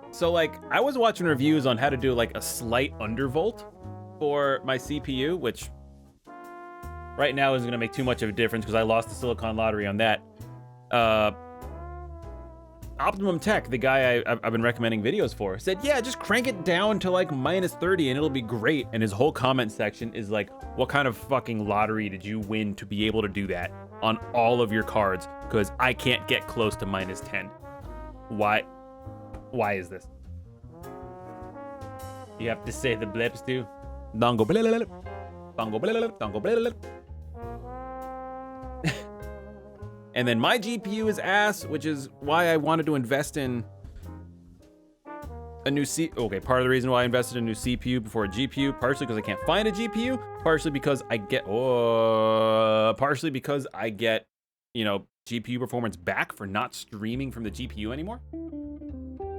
So like, I was watching reviews on how to do like a slight undervolt for my CPU, which right now isn't gonna make too much of a difference because I lost the Silicon Lottery on that. Optimum Tech, the guy I've been recommending videos for, said, yeah, just crank it down to like -30 and it'll be great. And his whole comment section is like, what kind of fucking lottery did you win to be able to do that on all of your cards? Because I can't get close to -10. Why is this? You have to say the blips too. Dongo blip, dongo blip, dongo blip. And then my GPU is ass, which is why I wanted to invest in a new Okay, part of the reason why I invested in a new CPU before a GPU, partially because I can't find a GPU, partially because I get, you know, GPU performance back for not streaming from the GPU anymore.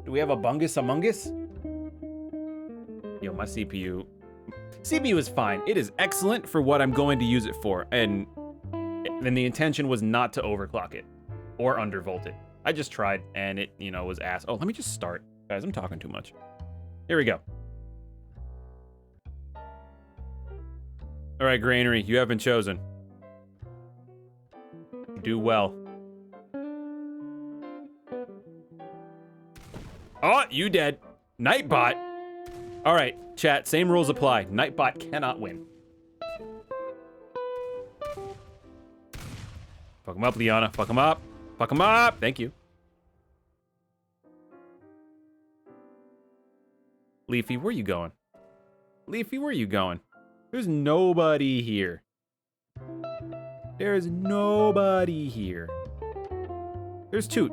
Do we have a bungus among us? Yo, my CPU is fine. It is excellent for what I'm going to use it for, and then the intention was not to overclock it or undervolt it. I just tried, and it, you know, was ass. Oh, let me just start. Guys, I'm talking too much. Here we go. All right, Granary, you have been chosen. Do well. Oh, you dead. Nightbot. All right, chat, same rules apply. Nightbot cannot win. Fuck him up, Liana. Fuck him up. Fuck him up. Thank you. Leafy, where you going? Leafy, where you going? There's nobody here. There's nobody here. There's Toot.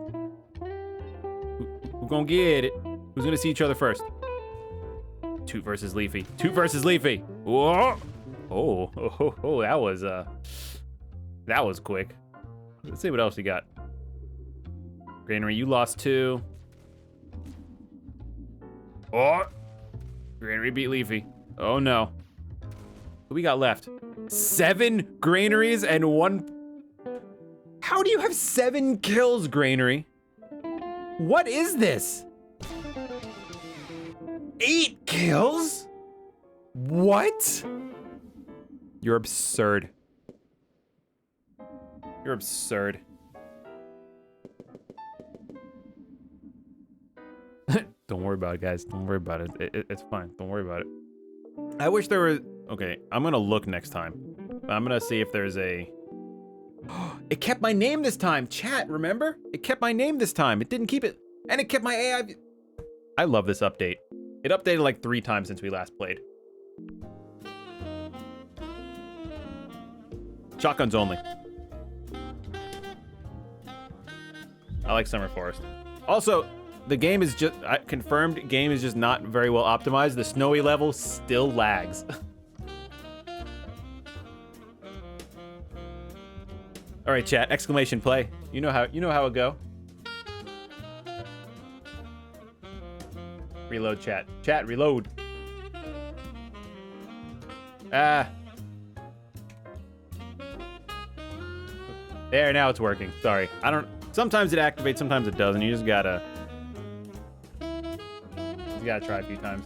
Who's gonna get it? Who's gonna see each other first? Toot versus Leafy. Toot versus Leafy. Whoa. Oh, that was quick. Let's see what else we got. Granary, you lost 2. Oh, Granary beat Leafy. Oh no. What we got left? 7 granaries and 1. How do you have 7 kills, Granary? What is this? 8 kills? What? You're absurd. You're absurd. Don't worry about it, guys. Don't worry about it. It's fine. Don't worry about it. I wish there were... Okay, I'm gonna look next time. I'm gonna see if there's a... It kept my name this time. Chat, remember? It kept my name this time. It didn't keep it. And it kept my AI... I love this update. It updated like 3 times since we last played. Shotguns only. I like Summer Forest. Also, the game is just... confirmed game is just not very well optimized. The snowy level still lags. All right, chat. Exclamation play. You know how it go. Reload, chat. Chat, reload. Ah. There, now it's working. Sorry. I don't... Sometimes it activates, sometimes it doesn't. You just gotta... You gotta try a few times.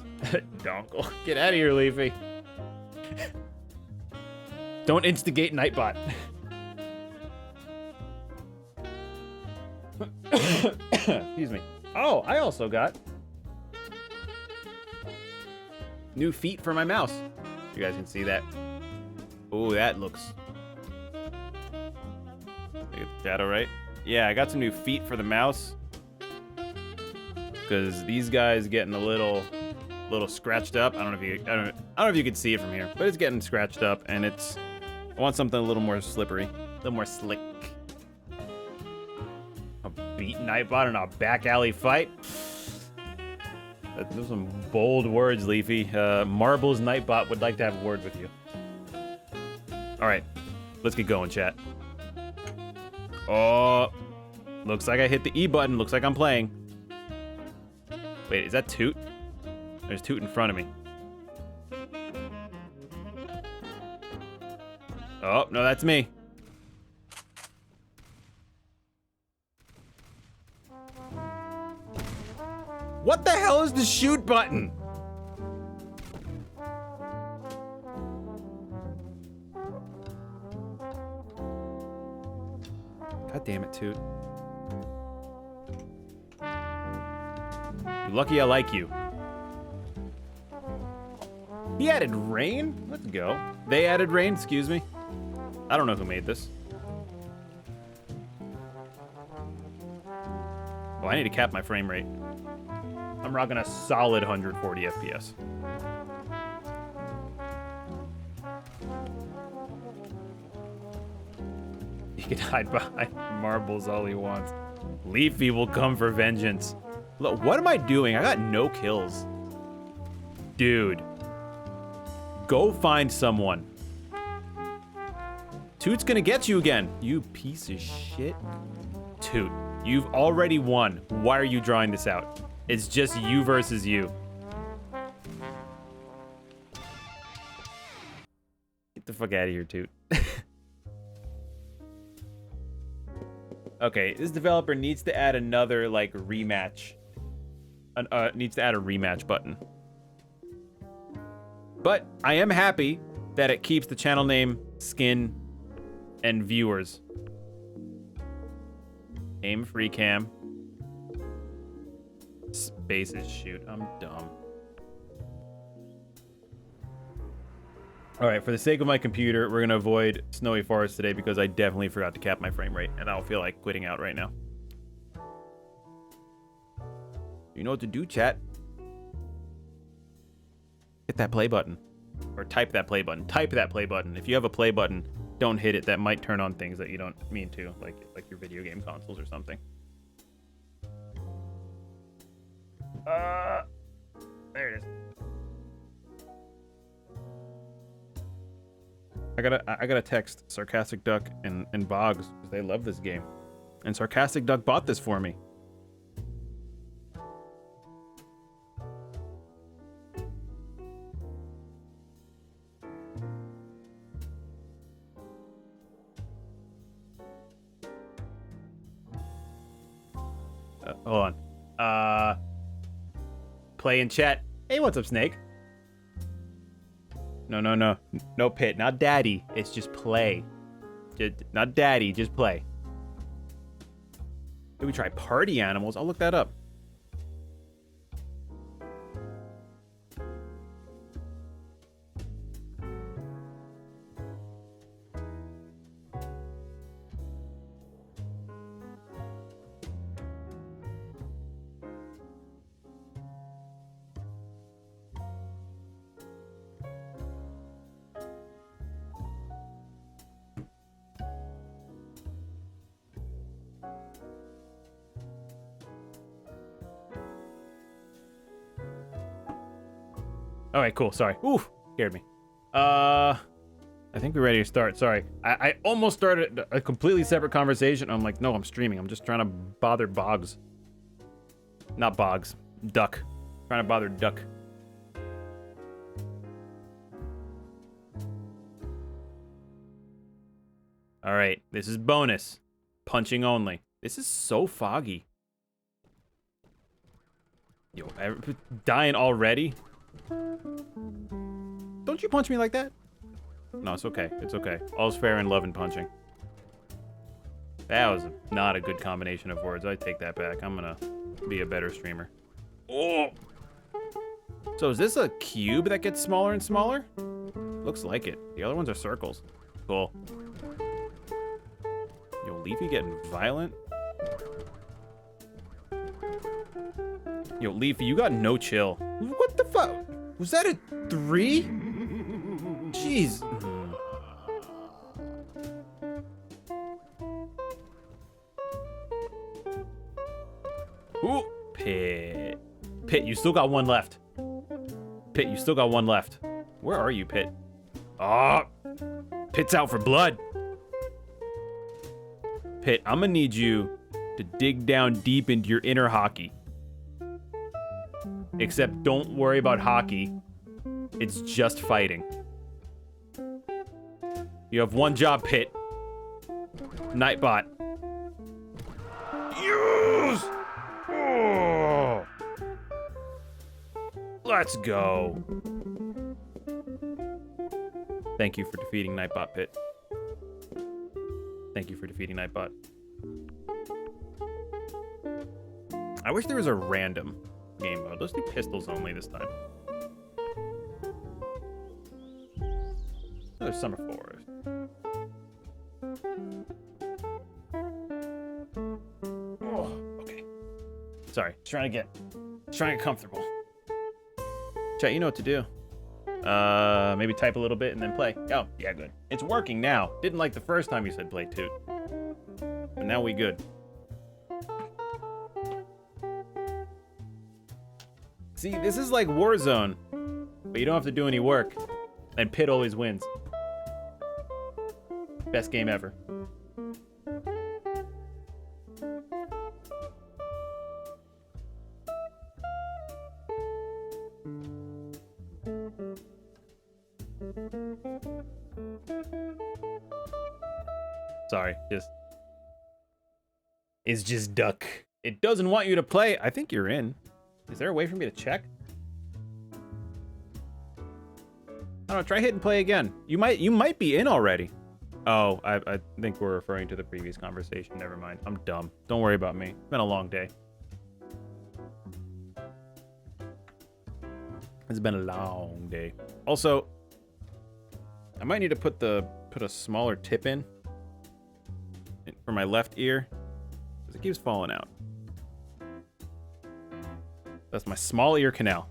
Donkle. Get out of here, Leafy. Don't instigate Nightbot. Excuse me. Oh, I also got new feet for my mouse. You guys can see that. Oh, that looks... Get the shadow right. Yeah, I got some new feet for the mouse. Because these guys getting a little scratched up. I don't know if you can see it from here, but it's getting scratched up, and it's... I want something a little more slippery, a little more slick. A beat Nightbot in a back alley fight. Those are some bold words, Leafy. Marbles Nightbot would like to have a word with you. All right, let's get going, chat. Oh, looks like I hit the E button. Looks like I'm playing. Wait, is that Toot? There's Toot in front of me. Oh, no, that's me. What the hell is the shoot button? God damn it, Toot. You're lucky I like you. He added rain? Let's go. They added rain, excuse me. I don't know who made this. Oh, I need to cap my frame rate. I'm rocking a solid 140 FPS. He can hide behind marbles all he wants. Leafy will come for vengeance. Look, what am I doing? I got no kills. Dude. Go find someone. Toot's gonna get you again. You piece of shit. Toot, you've already won. Why are you drawing this out? It's just you versus you. Get the fuck out of here, Toot. Okay, this developer needs to add another, like, rematch. Needs to add a rematch button. But I am happy that it keeps the channel name, skin, and viewers. Aim free cam. Spaces shoot. I'm dumb. Alright, for the sake of my computer, we're gonna avoid Snowy Forest today because I definitely forgot to cap my frame rate, and I don't feel like quitting out right now. You know what to do, chat. Hit that play button. Or type that play button. Type that play button. If you have a play button, don't hit it. That might turn on things that you don't mean to, like your video game consoles or something. There it is. I gotta text Sarcastic Duck and Boggs because they love this game. And Sarcastic Duck bought this for me. Hold on. Play in chat. Hey, what's up, Snake? No. No, Pit. Not daddy. It's just play. Not daddy, just play. Did we try party animals? I'll look that up. All right, cool. Sorry. Ooh, scared me. I think we're ready to start. Sorry. I almost started a completely separate conversation. I'm like, no, I'm streaming. I'm just trying to bother Boggs. Not Boggs. Duck. Trying to bother Duck. All right. This is bonus. Punching only. This is so foggy. Yo, dying already? Don't you punch me like that? No, it's okay. It's okay. All's fair in love and punching. That was not a good combination of words. I take that back. I'm gonna be a better streamer. Oh! So is this a cube that gets smaller and smaller? Looks like it. The other ones are circles. Cool. Yo, Leafy getting violent? Yo, Leafy, you got no chill. What the fuck? Was that a 3? Jeez. Ooh, Pit. Pit, you still got one left. Pit, you still got one left. Where are you, Pit? Ah, Pit's out for blood. Pit, I'm gonna need you to dig down deep into your inner hockey. Except don't worry about hockey. It's just fighting. You have one job, Pit. Nightbot. Yes! Oh! Let's go. Thank you for defeating Nightbot, Pit. Thank you for defeating Nightbot. I wish there was a random game mode. Let's do pistols only this time. Oh, there's Summer Forest. Oh, okay. Sorry, trying to get comfortable. Chat, you know what to do. Maybe type a little bit and then play. Oh, yeah, good. It's working now. Didn't like the first time you said play toot. But now we good. See, this is like Warzone, but you don't have to do any work. And Pit always wins. Best game ever. Sorry, it's just duck. It doesn't want you to play. I think you're in. Is there a way for me to check? I don't know, try hit and play again. You might be in already. Oh, I think we're referring to the previous conversation. Never mind. I'm dumb. Don't worry about me. It's been a long day. It's been a long day. Also, I might need to put a smaller tip in for my left ear, because it keeps falling out. That's my small ear canal.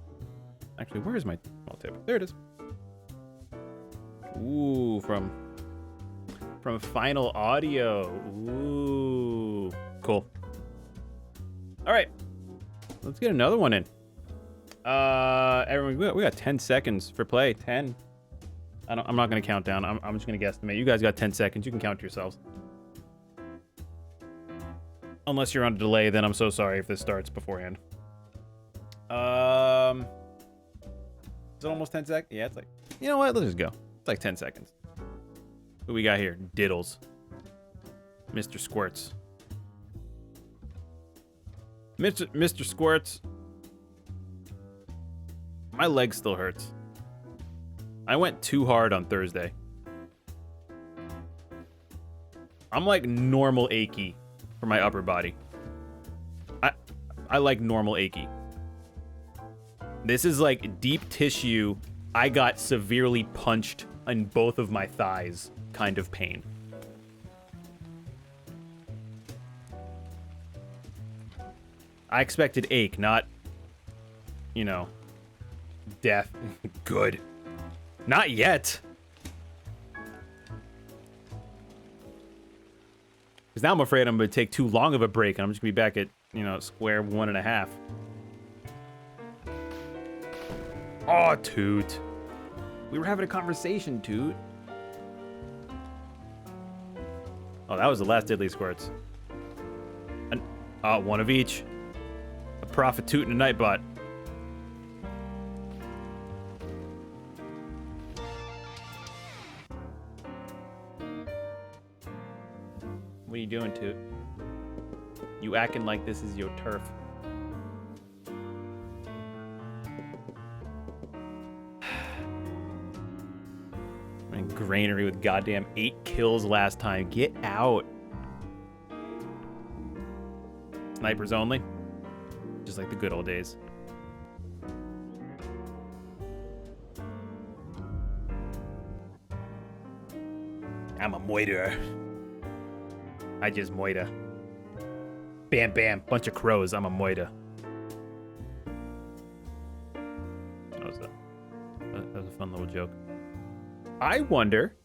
Actually, where is my small tip? There it is. Ooh, from Final Audio. Ooh, cool. All right, let's get another one in. Everyone, we got 10 seconds for play. 10. I'm not gonna count down. I'm just gonna guesstimate. You guys got 10 seconds. You can count yourselves. Unless you're on a delay, then I'm so sorry if this starts beforehand. Is it almost 10 seconds? Yeah, it's like, you know what? Let's just go. It's like 10 seconds. Who we got here? Diddles. Mr. Squirts. Mr. Squirts. My leg still hurts. I went too hard on Thursday. I'm like normal achy for my upper body. I like normal achy. This is like deep tissue. I got severely punched in both of my thighs kind of pain. I expected ache, not, you know, death. Good. Not yet. Because now I'm afraid I'm going to take too long of a break and I'm just going to be back at, you know, square 1.5. Oh, Toot. We were having a conversation, Toot. Oh, that was the last Diddly Squirts. One of each. A Prophet Toot and a Nightbot. What are you doing, Toot? You acting like this is your turf. Granary with goddamn 8 kills last time. Get out. Snipers only. Just like the good old days. I'm a moiter. I just moiter. Bam, bam. Bunch of crows. I'm a moiter. That was a fun little joke. I wonder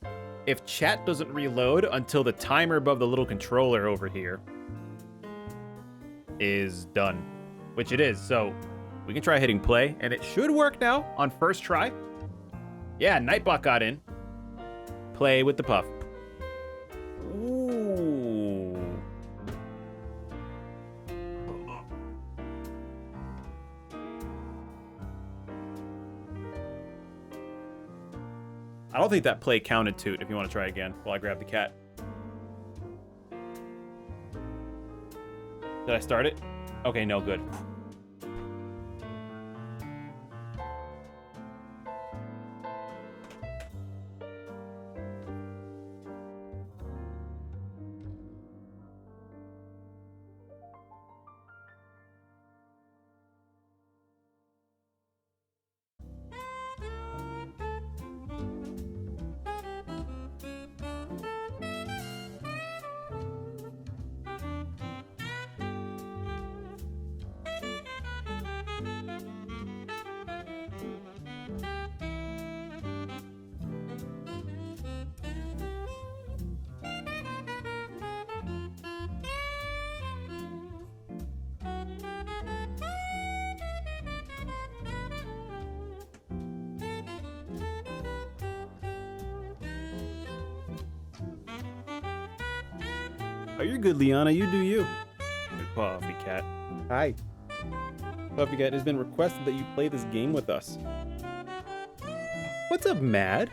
if chat doesn't reload until the timer above the little controller over here is done, which it is. So we can try hitting play, and it should work now on first try. Yeah, Nightbot got in. Play with the puff. Ooh. I don't think that play counted, Toot, if you want to try again while I grab the cat. Did I start it? Okay, no, good. Oh, you're good, Liana. You do you. Puffy Cat. Hi. Puffy Cat, it has been requested that you play this game with us. What's up, Mad?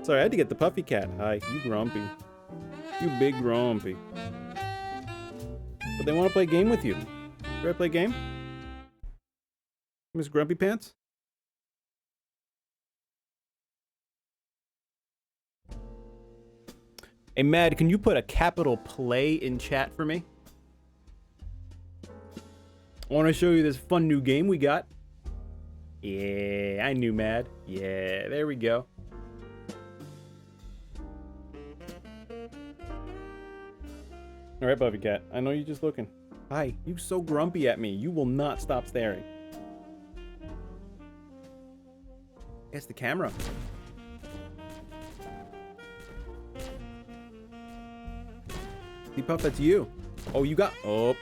Sorry, I had to get the Puffy Cat. Hi, you grumpy. You big grumpy. But they want to play a game with you. Should I play a game? Miss Grumpy Pants? Hey, Mad, can you put a capital play in chat for me? I want to show you this fun new game we got. Yeah, I knew, Mad. Yeah, there we go. All right, Puffy Cat. I know you're just looking. Hi, you so grumpy at me. You will not stop staring. It's the camera. See, Puff, that's you. Oh, you got... Oh,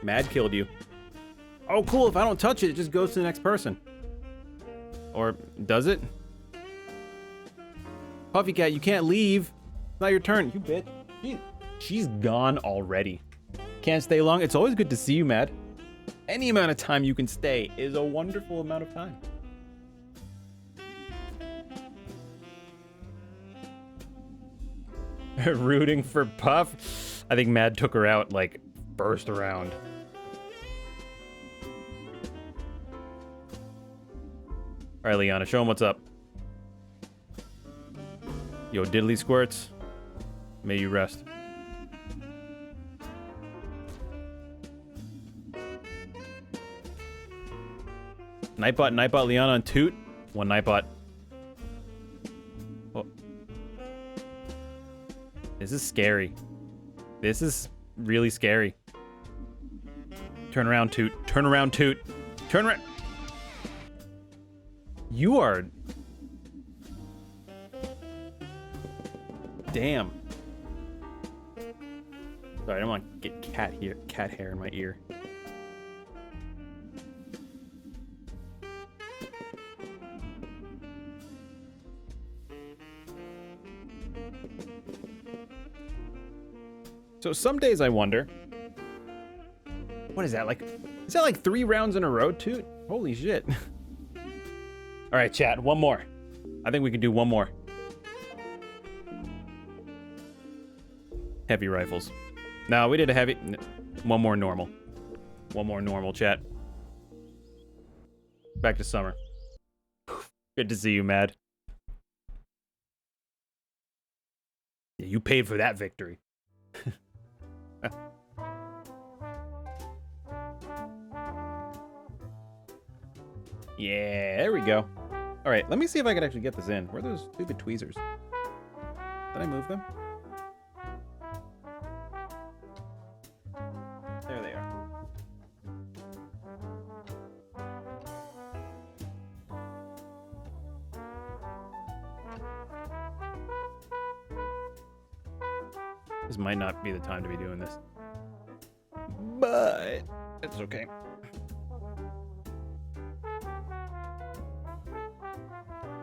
Mad killed you. Oh, cool. If I don't touch it, it just goes to the next person. Or does it? Puffy Cat, you can't leave. It's not your turn. You bitch. She's gone already. Can't stay long. It's always good to see you, Mad. Any amount of time you can stay is a wonderful amount of time. Rooting for Puff? I think Mad took her out, like, first round. All right, Liana, show him what's up. Yo, diddly squirts. May you rest. Nightbot, Liana on Toot. One Nightbot. Oh. This is scary. This is really scary. Turn around, Toot. Turn around, Toot. Turn around. You are... Damn. Sorry, I don't want to get cat hair in my ear. So some days I wonder, what is that like? Is that like 3 rounds in a row, Toot? Holy shit. All right, chat, one more. I think we can do one more. Heavy rifles. No, we did a heavy. One more normal. One more normal, chat. Back to summer. Good to see you, Mad. Yeah, you paid for that victory. Yeah, there we go. All right, let me see if I can actually get this in. Where are those stupid tweezers? Did I move them? There they are. This might not be the time to be doing this, but it's okay.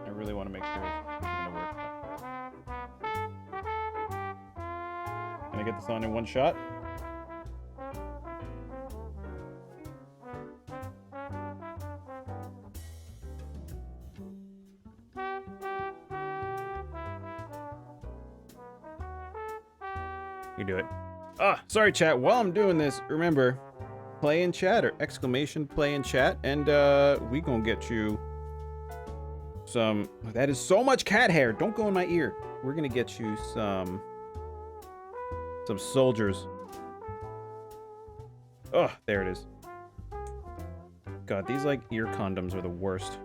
I really want to make sure it's gonna work. Can I get this on in one shot? You do it. Ah, sorry chat, while I'm doing this, remember, play in chat or exclamation play in chat, and we gonna get you some, that is so much cat hair, don't go in my ear. We're gonna get you some soldiers. Oh, there it is. God, these like ear condoms are the worst.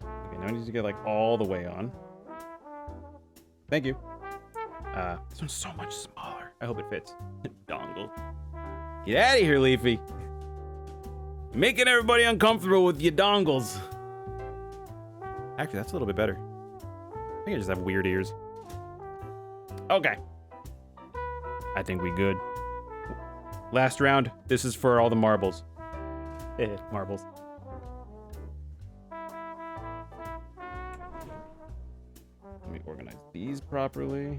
Okay, now I need to get like all the way on. Thank you. This one's so much smaller. I hope it fits. Dongle. Get out of here, Leafy. Making everybody uncomfortable with your dongles. Actually, that's a little bit better. I think I just have weird ears. Okay. I think we good. Last round. This is for all the marbles. Marbles. Let me organize these properly.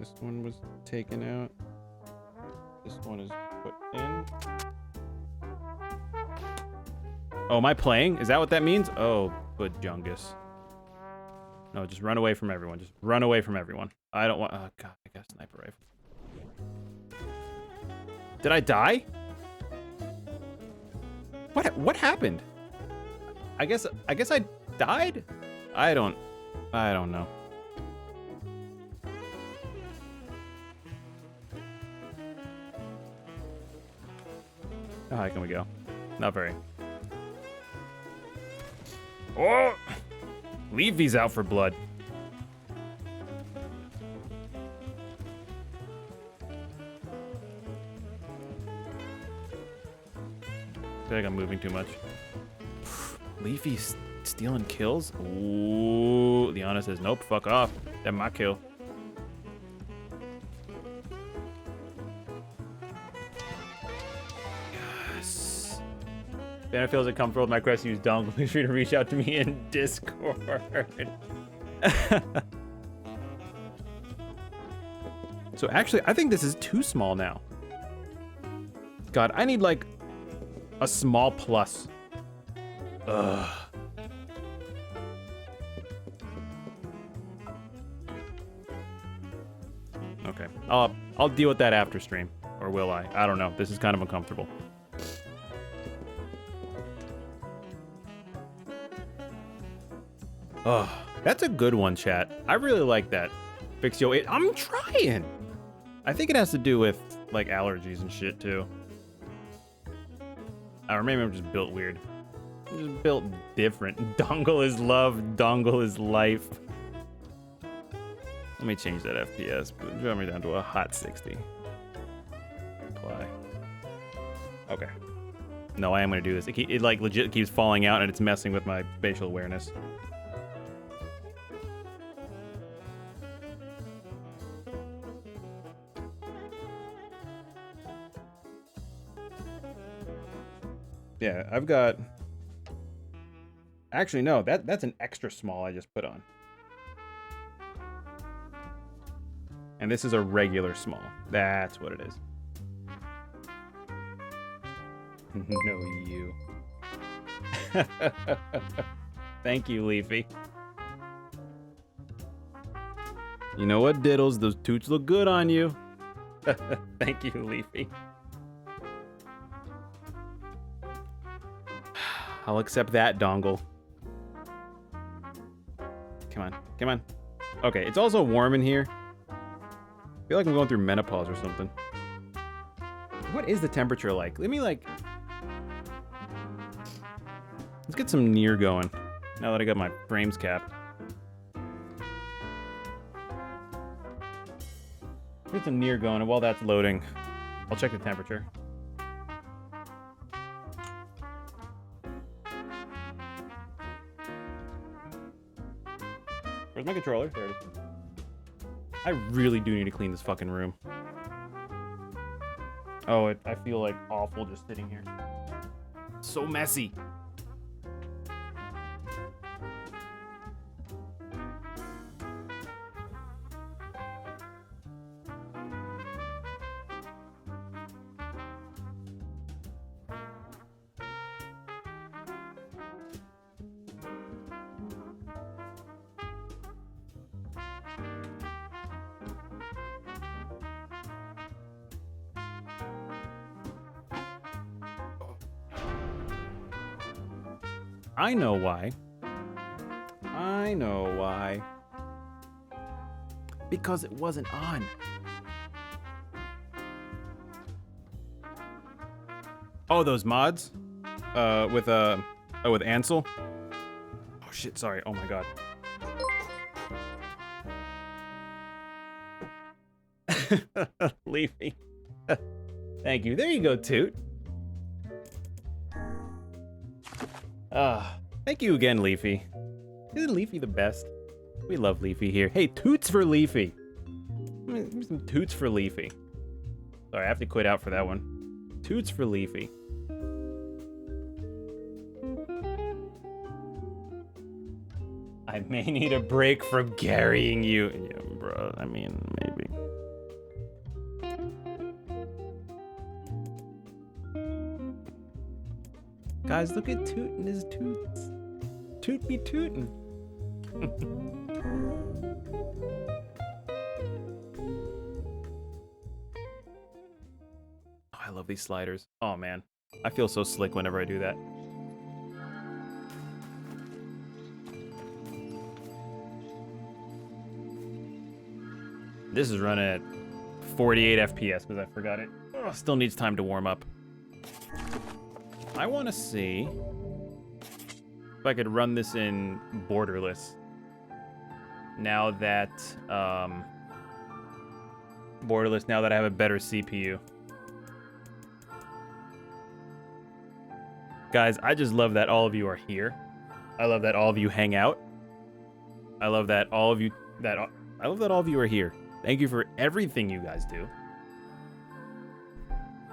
This one was taken out. This one is put in. Oh, am I playing? Is that what that means? Oh, good Jungus. No, just run away from everyone. Just run away from everyone. I don't want... Oh, God, I got a sniper rifle. Did I die? What happened? I guess I died? I don't know. How high can we go? Not very. Oh! Leafy's out for blood. I feel like I'm moving too much. Leafy's stealing kills? Ooh, Liana says, nope, fuck off. That's my kill. Yes. Banner feels uncomfortable with my quest to use dongle. Please free to reach out to me in Discord. So actually, I think this is too small now. God, I need like a small plus. Ugh. Okay, I'll deal with that after stream, or will I? I don't know. This is kind of uncomfortable. Oh, that's a good one, chat. I really like that. Fix yo. I'm trying. I think it has to do with like allergies and shit too. Or maybe I'm just built weird. I'm just built different. Dongle is love. Dongle is life. Let me change that FPS. Drop me down to a hot 60. Apply. Okay. No, I am gonna do this. It like legit keeps falling out and it's messing with my spatial awareness. Yeah, I've got... Actually, no, that's an extra small I just put on. And this is a regular small. That's what it is. No, you. Thank you, Leafy. You know what, Diddles? Those toots look good on you. Thank you, Leafy. I'll accept that, Dongle. Come on, come on. Okay, it's also warm in here. I feel like I'm going through menopause or something. What is the temperature like? Let me like... Let's get some near going, now that I got my frames capped. Get some near going, and while that's loading, I'll check the temperature. Where's my controller? There it is. I really do need to clean this fucking room. Oh, I feel like awful just sitting here. So messy. I know why. I know why. Because it wasn't on. Oh, those mods? With Ansel? Oh shit, sorry. Oh my god. Leafy. Thank you. There you go, Toot. Thank you again, Leafy. Isn't Leafy the best? We love Leafy here. Hey, toots for Leafy. Give me some toots for Leafy. Sorry, I have to quit out for that one. Toots for Leafy. I may need a break from carrying you. Yeah, bro, I mean, maybe. Guys, look at Toot and his toots. Toot be tootin'. Oh, I love these sliders. Oh man, I feel so slick whenever I do that. This is running at 48 FPS because I forgot it. Oh, still needs time to warm up. I want to see if I could run this in borderless. Now that now that I have a better CPU. Guys, I just love that all of you are here. I love that all of you hang out. I love that all of you are here. Thank you for everything you guys do.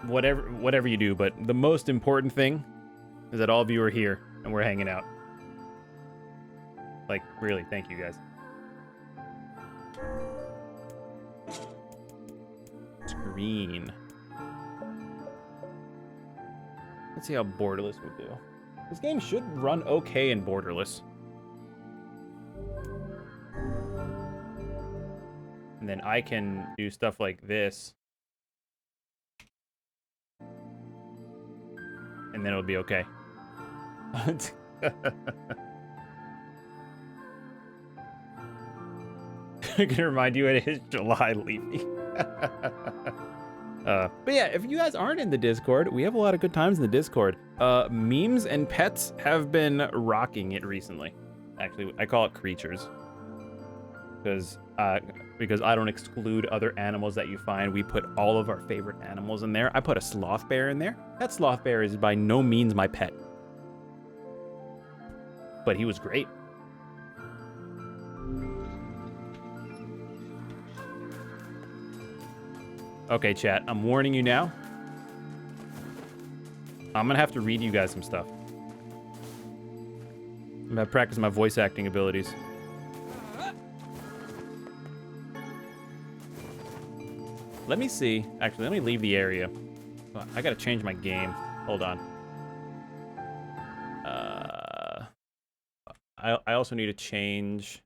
Whatever you do, but the most important thing is that all of you are here and we're hanging out. Like, really, thank you guys. Screen. Let's see how borderless would do. This game should run okay in borderless. And then I can do stuff like this. And then it'll be okay. gonna remind you it is July, Leafy. But yeah, if you guys aren't in the Discord, we have a lot of good times in the Discord. Memes and pets have been rocking it recently. Actually, I call it creatures. Because I don't exclude other animals that you find. We put all of our favorite animals in there. I put a sloth bear in there. That sloth bear is by no means my pet. But he was great. Okay, chat, I'm warning you now. I'm gonna have to read you guys some stuff. I'm gonna practice my voice acting abilities. Let me see. Actually, let me leave the area. I gotta change my game. Hold on. I also need to change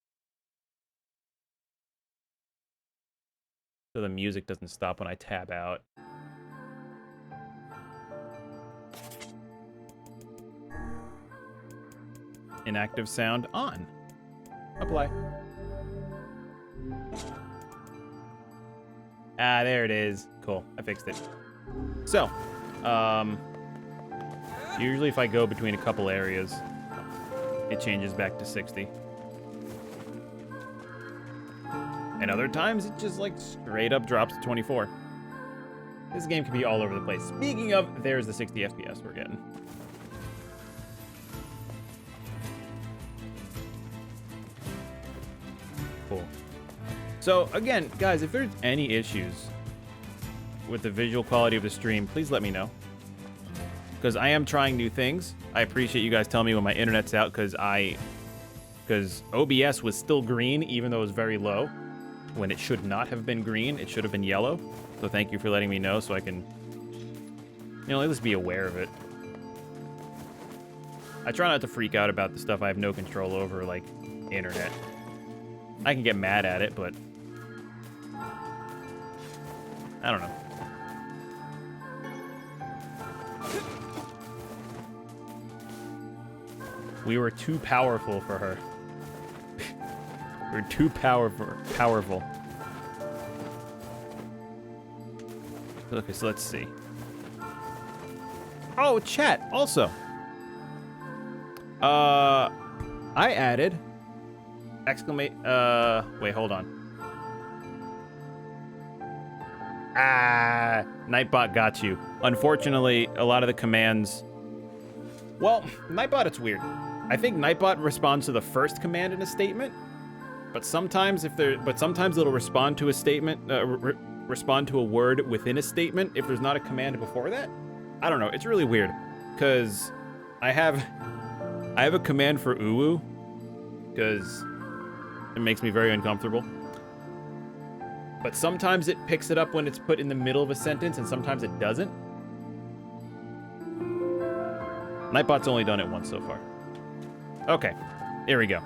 so the music doesn't stop when I tab out. Inactive sound on. Apply. Ah, there it is. Cool, I fixed it. So, usually if I go between a couple areas, it changes back to 60. And other times, it just like straight up drops to 24. This game can be all over the place. Speaking of, there's the 60 FPS we're getting. Cool. So again, guys, if there's any issues with the visual quality of the stream, please let me know. Because I am trying new things. I appreciate you guys telling me when my internet's out, because OBS was still green, even though it was very low. When it should not have been green, it should have been yellow. So thank you for letting me know so I can, you know, at least be aware of it. I try not to freak out about the stuff I have no control over, like internet. I can get mad at it, but I don't know. We were too powerful for her. We're too powerful. Okay, so let's see. Oh, chat, also. I added wait, hold on. Nightbot got you. Unfortunately, a lot of the commands... Well, Nightbot, it's weird. I think Nightbot responds to the first command in a statement, but sometimes it'll respond to a statement, respond to a word within a statement if there's not a command before that. I don't know. It's really weird, because I have a command for uwu, because it makes me very uncomfortable. But sometimes it picks it up when it's put in the middle of a sentence, and sometimes it doesn't. Nightbot's only done it once so far. Okay, here we go.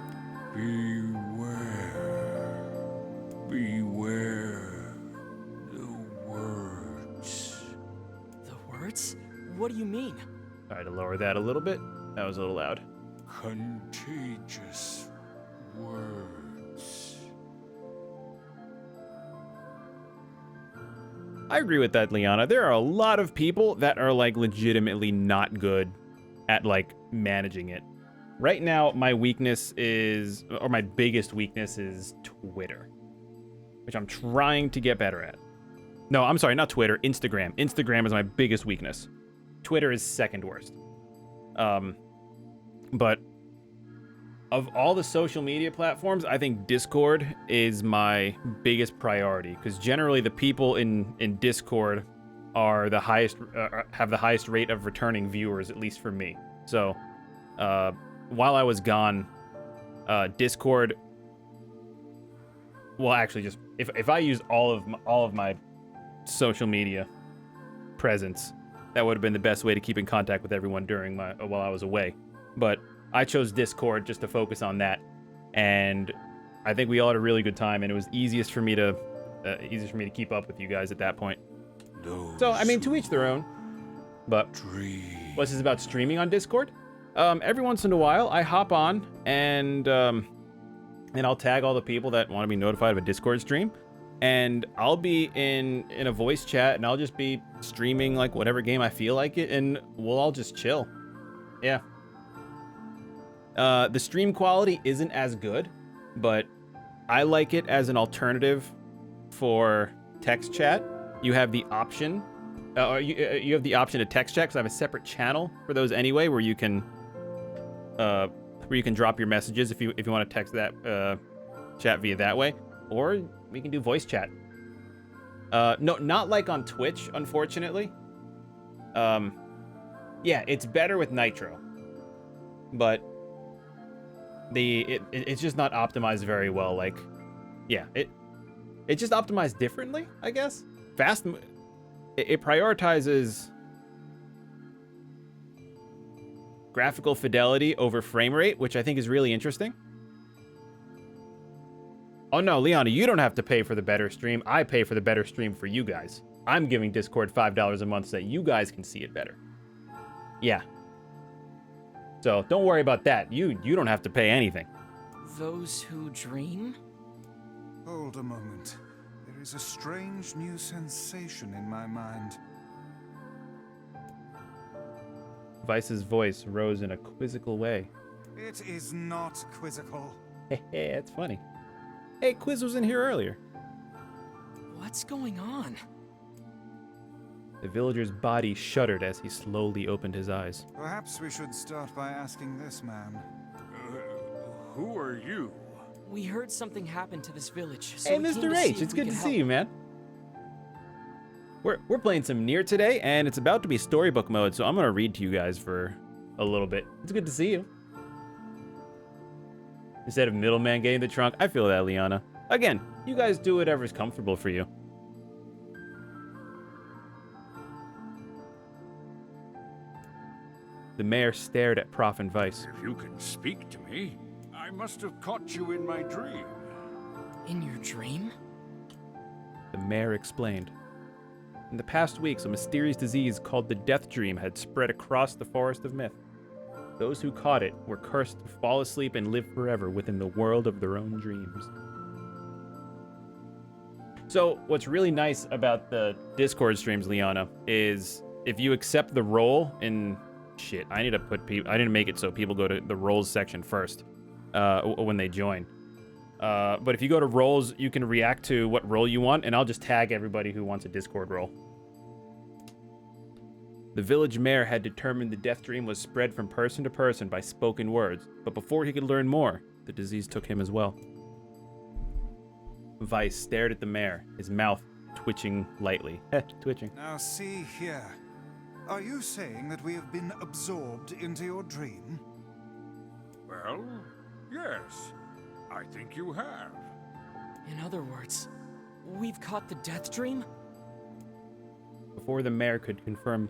Beware the words. The words? What do you mean? Try to lower that a little bit. That was a little loud. Contagious words. I agree with that, Liana. There are a lot of people that are like legitimately not good at like managing it. Right now, my weakness is, or my biggest weakness is Twitter, which I'm trying to get better at. No, I'm sorry, not Twitter, Instagram. Instagram is my biggest weakness. Twitter is second worst. But of all the social media platforms, I think Discord is my biggest priority, because generally the people in Discord are the highest, have the highest rate of returning viewers, at least for me. So, while I was gone, Discord, well, actually, just if I used all of my social media presence, that would have been the best way to keep in contact with everyone during while I was away. But I chose Discord just to focus on that, and I think we all had a really good time, and it was easiest for me to keep up with you guys at that point. So I mean, to each their own. But what's this about streaming on Discord? Every once in a while, I hop on and and I'll tag all the people that want to be notified of a Discord stream, and I'll be in a voice chat, and I'll just be streaming like whatever game I feel like it, and we'll all just chill. Yeah. The stream quality isn't as good, but I like it as an alternative for text chat. You have the option, you have the option to text chat, because I have a separate channel for those anyway, where you can drop your messages if you want to text that chat via that way, or we can do voice chat. No, not like on Twitch, unfortunately. Yeah, it's better with Nitro, but it's just not optimized very well. Like, yeah, it's just optimized differently, I guess. It prioritizes graphical fidelity over frame rate, which I think is really interesting. Oh no, Liana, you don't have to pay for the better stream. I pay for the better stream for you guys. I'm giving Discord $5 a month so that you guys can see it better. Yeah. So don't worry about that. You don't have to pay anything. Those who dream? Hold a moment. There is a strange new sensation in my mind. Vice's voice rose in a quizzical way. It is not quizzical. Hey, that's funny. Hey, Quiz was in here earlier. What's going on? The villager's body shuddered as he slowly opened his eyes. Perhaps we should start by asking this man. Who are you? We heard something happened to this village. So Hey, we came Mr. to see H, if it's we good could to help. see you, man. We're playing some Nier today, and it's about to be storybook mode, so I'm gonna read to you guys for a little bit. It's good to see you. Instead of middleman getting the trunk, I feel that, Liana. Again, you guys do whatever's comfortable for you. The mayor stared at Prof and Vice. If you can speak to me, I must have caught you in my dream. In your dream? The mayor explained. In the past weeks, a mysterious disease called the Death Dream had spread across the Forest of Myth. Those who caught it were cursed to fall asleep and live forever within the world of their own dreams. So, what's really nice about the Discord streams, Liana, is if you accept the role in... Shit, I need to make it so people go to the roles section first when they join. But if you go to roles, you can react to what role you want, and I'll just tag everybody who wants a Discord role. The village mayor had determined the death dream was spread from person to person by spoken words, but before he could learn more, the disease took him as well. Vice stared at the mayor, his mouth twitching lightly. Twitching. Now see here. Are you saying that we have been absorbed into your dream? Well, yes. I think you have. In other words, we've caught the death dream? Before the mayor could confirm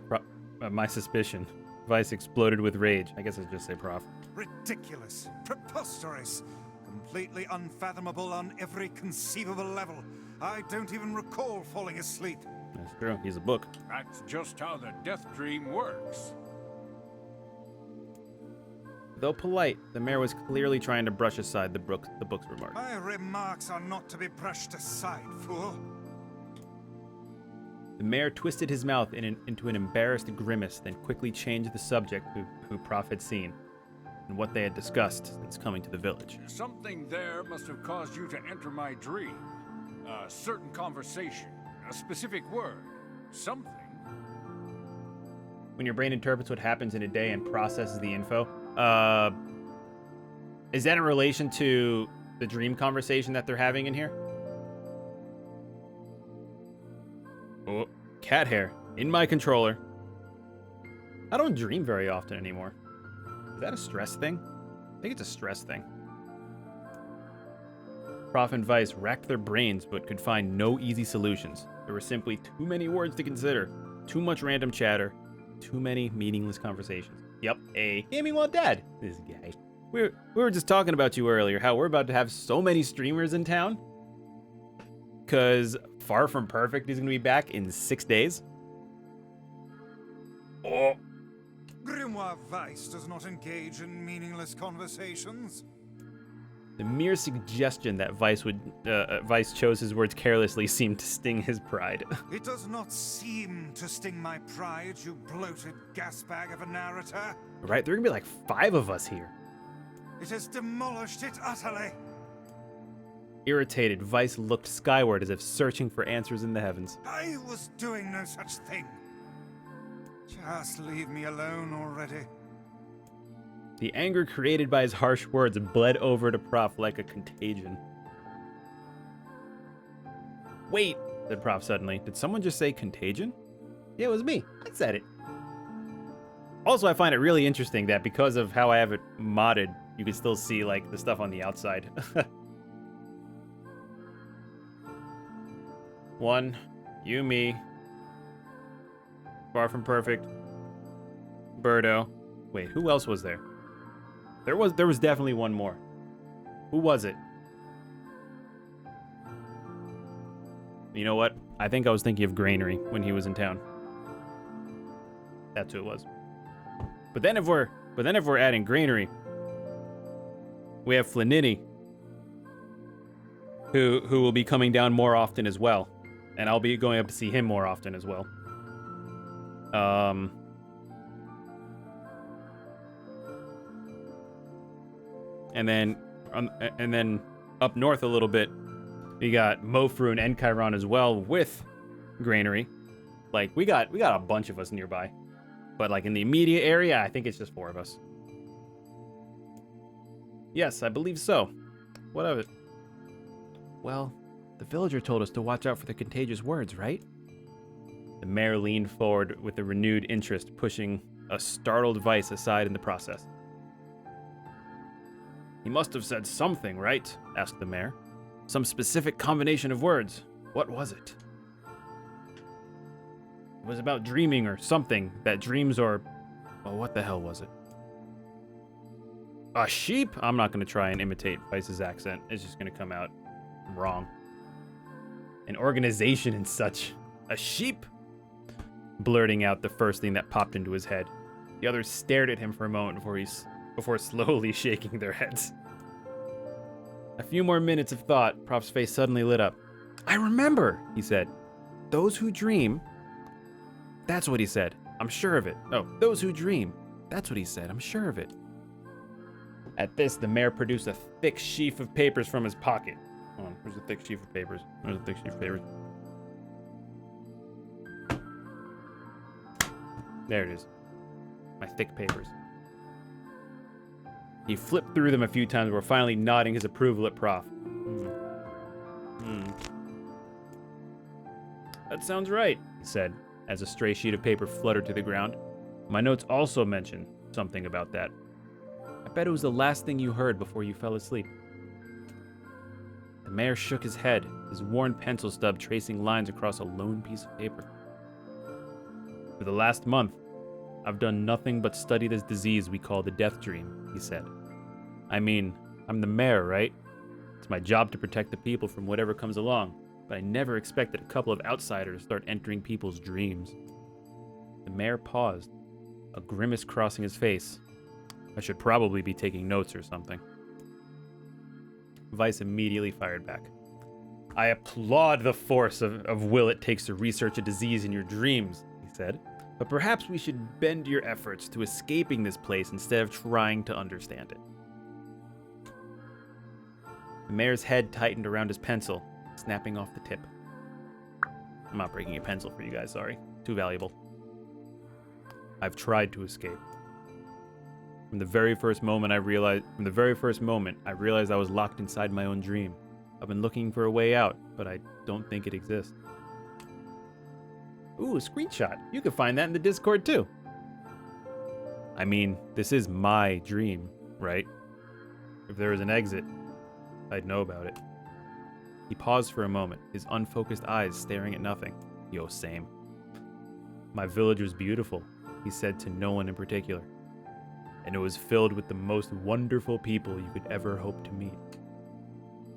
my suspicion, Vice exploded with rage. I guess I'd just say Prof. Ridiculous. Preposterous. Completely unfathomable on every conceivable level. I don't even recall falling asleep. That's true. He's a book. That's just how the death dream works. Though polite, the mayor was clearly trying to brush aside the book's remark. My remarks are not to be brushed aside, fool. The mayor twisted his mouth into an embarrassed grimace, then quickly changed the subject to who Prof had seen and what they had discussed since coming to the village. Something there must have caused you to enter my dream. A certain conversation, a specific word, something. When your brain interprets what happens in a day and processes the info, is that in relation to the dream conversation that they're having in here? Oh, cat hair in my controller. I don't dream very often anymore. Is that a stress thing? I think it's a stress thing. Prof and Vice racked their brains but could find no easy solutions. There were simply too many words to consider, too much random chatter, too many meaningless conversations. Yep, a gaming while dead. This guy. We were just talking about you earlier, how we're about to have so many streamers in town. Because Far From Perfect is going to be back in 6 days. Oh. Grimoire Weiss does not engage in meaningless conversations. The mere suggestion that Vice chose his words carelessly seemed to sting his pride. It does not seem to sting my pride, you bloated gasbag of a narrator. Right? There are gonna be like 5 of us here. It has demolished it utterly. Irritated, Vice looked skyward as if searching for answers in the heavens. I was doing no such thing. Just leave me alone already. The anger created by his harsh words bled over to Prof like a contagion. Wait, said Prof suddenly. Did someone just say contagion? Yeah, it was me. I said it. Also, I find it really interesting that because of how I have it modded, you can still see like the stuff on the outside. 1, you, me. Far from perfect. Birdo. Wait, who else was there? There was definitely one more. Who was it? You know what? I think I was thinking of Granary when he was in town. That's who it was. But then if we're adding Granary, we have Flanini, who will be coming down more often as well, and I'll be going up to see him more often as well. And then up north a little bit, we got Mofru and Encheiron as well with Granary. Like we got a bunch of us nearby, but like in the immediate area, I think it's just 4 of us. Yes, I believe so. What of it? Well, the villager told us to watch out for the contagious words, right? The mayor leaned forward with a renewed interest, pushing a startled Vice aside in the process. He must have said something, right? Asked the mayor. Some specific combination of words. What was it? It was about dreaming or something, that dreams or... Oh, what the hell was it? A sheep? I'm not going to try and imitate Vice's accent. It's just going to come out wrong. An organization and such. A sheep? Blurting out the first thing that popped into his head. The others stared at him for a moment before slowly shaking their heads. A few more minutes of thought, Prof's face suddenly lit up. I remember, he said. Those who dream... That's what he said. I'm sure of it. Oh, those who dream. That's what he said. I'm sure of it. At this, the mayor produced a thick sheaf of papers from his pocket. Hold on, where's the thick sheaf of papers? Where's the thick sheaf of papers? There it is. My thick papers. He flipped through them a few times before finally nodding his approval at Prof. That sounds right, he said, as a stray sheet of paper fluttered to the ground. My notes also mention something about that. I bet it was the last thing you heard before you fell asleep. The mayor shook his head, his worn pencil stub tracing lines across a lone piece of paper. For the last month, I've done nothing but study this disease we call the death dream, he said. I mean, I'm the mayor, right? It's my job to protect the people from whatever comes along, but I never expected a couple of outsiders to start entering people's dreams. The mayor paused, a grimace crossing his face. I should probably be taking notes or something. Vice immediately fired back. I applaud the force of will it takes to research a disease in your dreams, he said. But perhaps we should bend your efforts to escaping this place instead of trying to understand it. The mayor's head tightened around his pencil, snapping off the tip. I'm not breaking a pencil for you guys, sorry. Too valuable. I've tried to escape. From the very first moment I realized I was locked inside my own dream. I've been looking for a way out, but I don't think it exists. Ooh, a screenshot. You can find that in the Discord too. I mean, this is my dream, right? If there was an exit, I'd know about it. He paused for a moment, his unfocused eyes staring at nothing. Yo, same. My village was beautiful, he said to no one in particular. And it was filled with the most wonderful people you could ever hope to meet.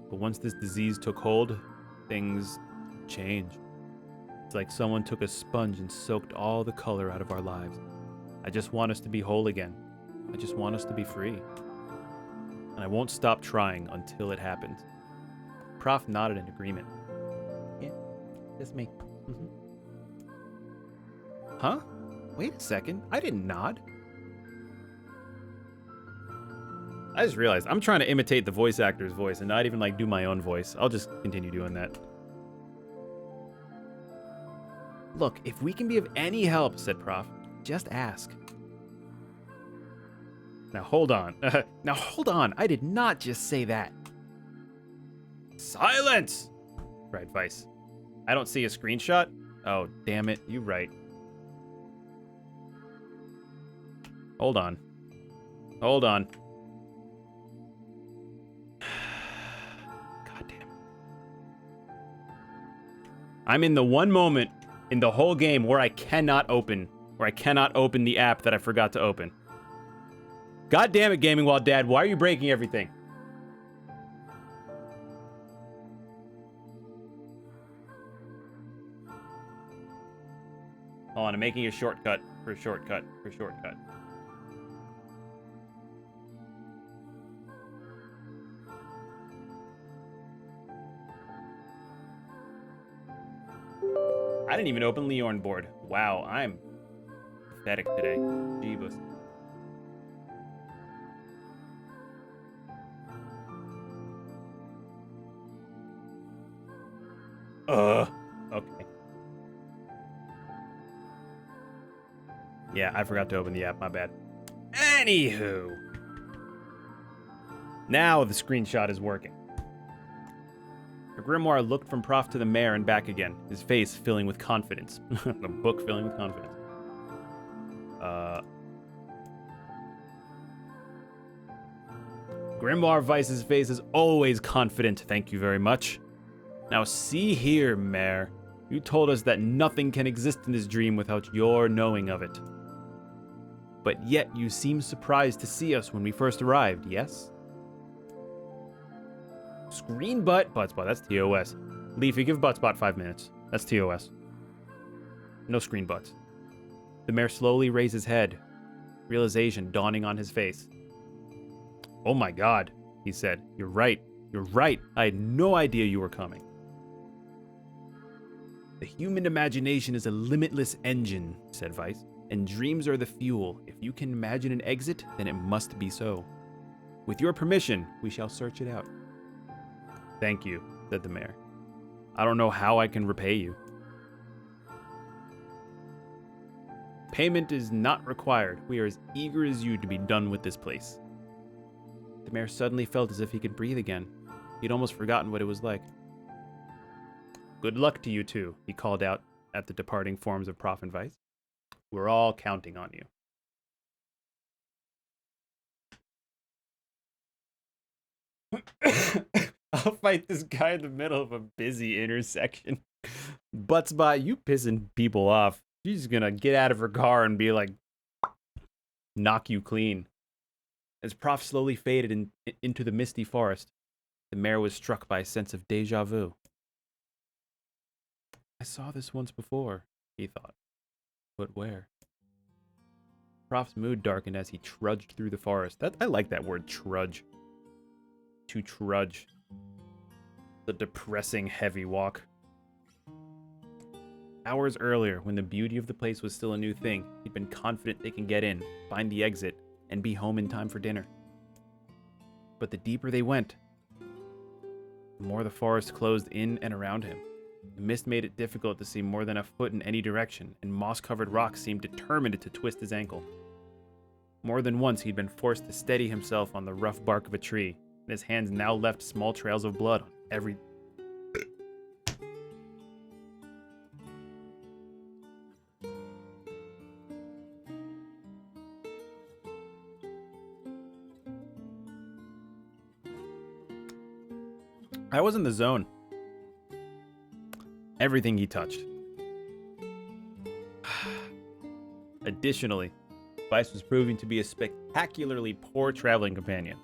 But once this disease took hold, things changed. It's like someone took a sponge and soaked all the color out of our lives. I just want us to be whole again. I just want us to be free. and I won't stop trying until it happens. Prof nodded in agreement. Yeah, that's me. Mm-hmm. Huh? Wait a second. I didn't nod. I just realized I'm trying to imitate the voice actor's voice and not even like do my own voice. I'll just continue doing that. Look, if we can be of any help, said Prof, just ask. Now hold on. Now hold on. I did not just say that. Silence! Cried Vice. I don't see a screenshot? Oh, damn it. You right. Hold on. Hold on. God damn. I'm in the one moment in the whole game where I cannot open the app that I forgot to open. God damn it, Gaming Wild Dad, why are you breaking everything? Hold on, I'm making a shortcut for a shortcut for a shortcut. I didn't even open Leorn board. Wow, I'm pathetic today. Jeebus. Okay. Yeah, I forgot to open the app, my bad. Anywho. Now the screenshot is working. The grimoire looked from Prof to the mayor and back again, his face filling with confidence. The book filling with confidence. Grimoire Vice's face is always confident, thank you very much. Now see here, Mayor. You told us that nothing can exist in this dream without your knowing of it. But yet you seem surprised to see us when we first arrived, yes? Screen Buttspot, that's TOS. Leafy, give Buttspot 5 minutes. That's TOS. No screen butts. The mayor slowly raised his head, realization dawning on his face. Oh my god, he said. You're right. You're right. I had no idea you were coming. The human imagination is a limitless engine, said Vice, and dreams are the fuel. If you can imagine an exit, then it must be so. With your permission, we shall search it out. Thank you, said the mayor. I don't know how I can repay you. Payment is not required. We are as eager as you to be done with this place. The mayor suddenly felt as if he could breathe again. He'd almost forgotten what it was like. Good luck to you two, he called out at the departing forms of Prof and Vice. We're all counting on you. I'll fight this guy in the middle of a busy intersection. Buttspot, you pissing people off. She's gonna get out of her car and be like, knock you clean. As Prof slowly faded into the misty forest, the mayor was struck by a sense of deja vu. I saw this once before, he thought. But where? Prof's mood darkened as he trudged through the forest. I like that word, trudge. To trudge. The depressing, heavy walk. Hours earlier, when the beauty of the place was still a new thing, he'd been confident they can get in, find the exit, and be home in time for dinner. But the deeper they went, the more the forest closed in and around him. The mist made it difficult to see more than a foot in any direction, and moss-covered rocks seemed determined to twist his ankle. More than once he'd been forced to steady himself on the rough bark of a tree, and his hands now left small trails of blood on every... I was in the zone. Everything he touched. Additionally, Vice was proving to be a spectacularly poor traveling companion.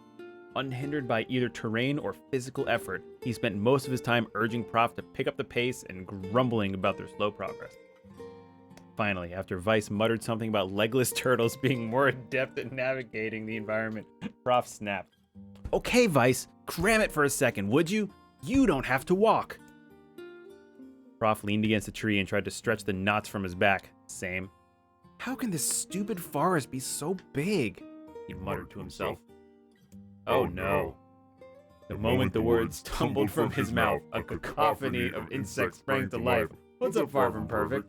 Unhindered by either terrain or physical effort, he spent most of his time urging Prof to pick up the pace and grumbling about their slow progress. Finally, after Vice muttered something about legless turtles being more adept at navigating the environment, Prof snapped. Okay, Vice, cram it for a second, would you? You don't have to walk. Prof leaned against a tree and tried to stretch the knots from his back. Same. How can this stupid forest be so big? He muttered to himself. Oh no. The moment the words tumbled from his mouth, a cacophony of insects sprang to life. What's up, far from perfect?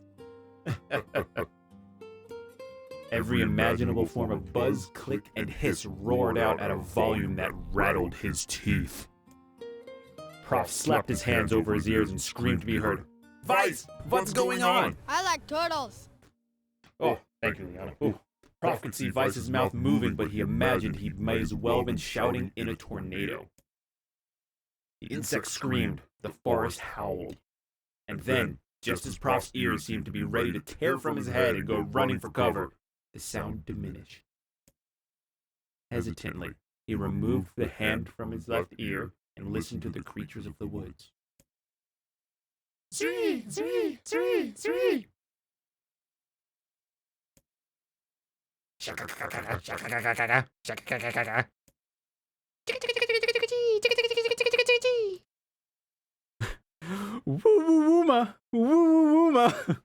Every imaginable form of buzz, click, and hiss roared out at a volume that rattled his teeth. Prof slapped his hands over his ears and screamed to be heard. Vice, what's going on? I like turtles. Oh, thank you, Liana. Ooh. Prof could see Vice's mouth moving, but he imagined he might as well have been shouting in a tornado. The insect screamed, the forest howled. And then, just as Prof's ears seemed to be ready to tear from his head and go running for cover, the sound diminished. Hesitantly, he removed the hand from his left ear and listened to the creatures of the woods. Three, three, three, three. Woo woo wooma, woo woo wooma.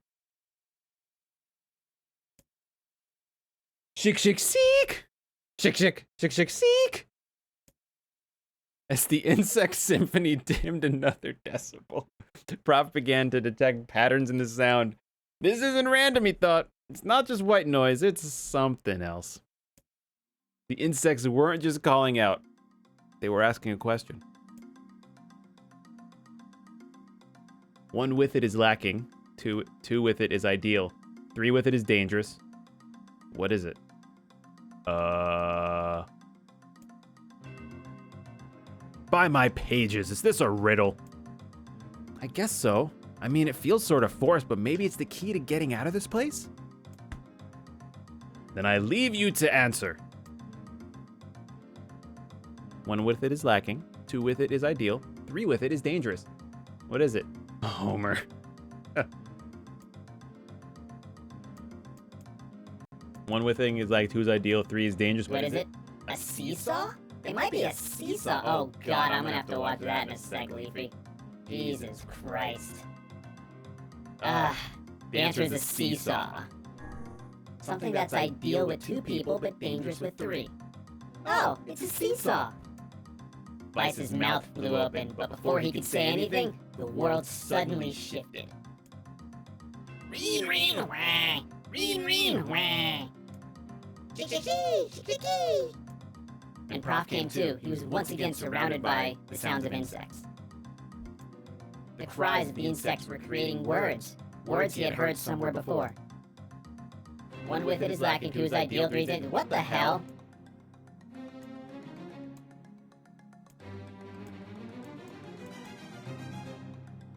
Shik shik seek, shik shik shik shik seek. As the insect symphony dimmed another decibel, Prof began to detect patterns in the sound. This isn't random, he thought. It's not just white noise, it's something else. The insects weren't just calling out. They were asking a question. One with it is lacking. Two with it is ideal. Three with it is dangerous. What is it? By my pages, is this a riddle? I guess so. I mean, it feels sort of forced, but maybe it's the key to getting out of this place? Then I leave you to answer. One with it is lacking. Two with it is ideal. Three with it is dangerous. What is it? Homer. One with it is like, two's ideal, three is dangerous. What is it? A seesaw? It might be a seesaw. Oh god, I'm gonna have to watch that in a sec, Leafy. Jesus Christ. The answer is a seesaw. Something that's ideal with two people, but dangerous with three. Oh, it's a seesaw. Vice's mouth flew open, but before he could say anything, the world suddenly shifted. Reen, reen, wah! Reen, reen, wah! Chick-chick-chee! Chick-chick-chee! And Prof came too. He was once again surrounded by the sounds of insects. The cries of the insects were creating words. Words he had heard somewhere before. One with it is lacking, two is ideal, three is... What the hell?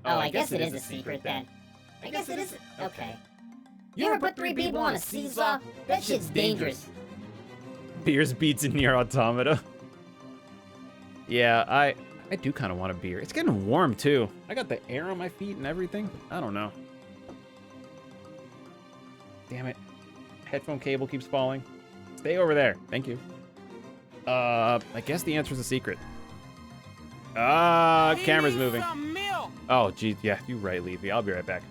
Oh, I guess it is a secret then. I guess it is... Okay. You ever put three people on a seesaw? That shit's dangerous. Beer's beats in near automata. Yeah, I do kind of want a beer. It's getting warm too. I got the air on my feet and everything. I don't know. Damn it. Headphone cable keeps falling. Stay over there. Thank you. I guess the answer is a secret. Camera's moving. Oh, geez. Yeah, you're right, Leafy. I'll be right back.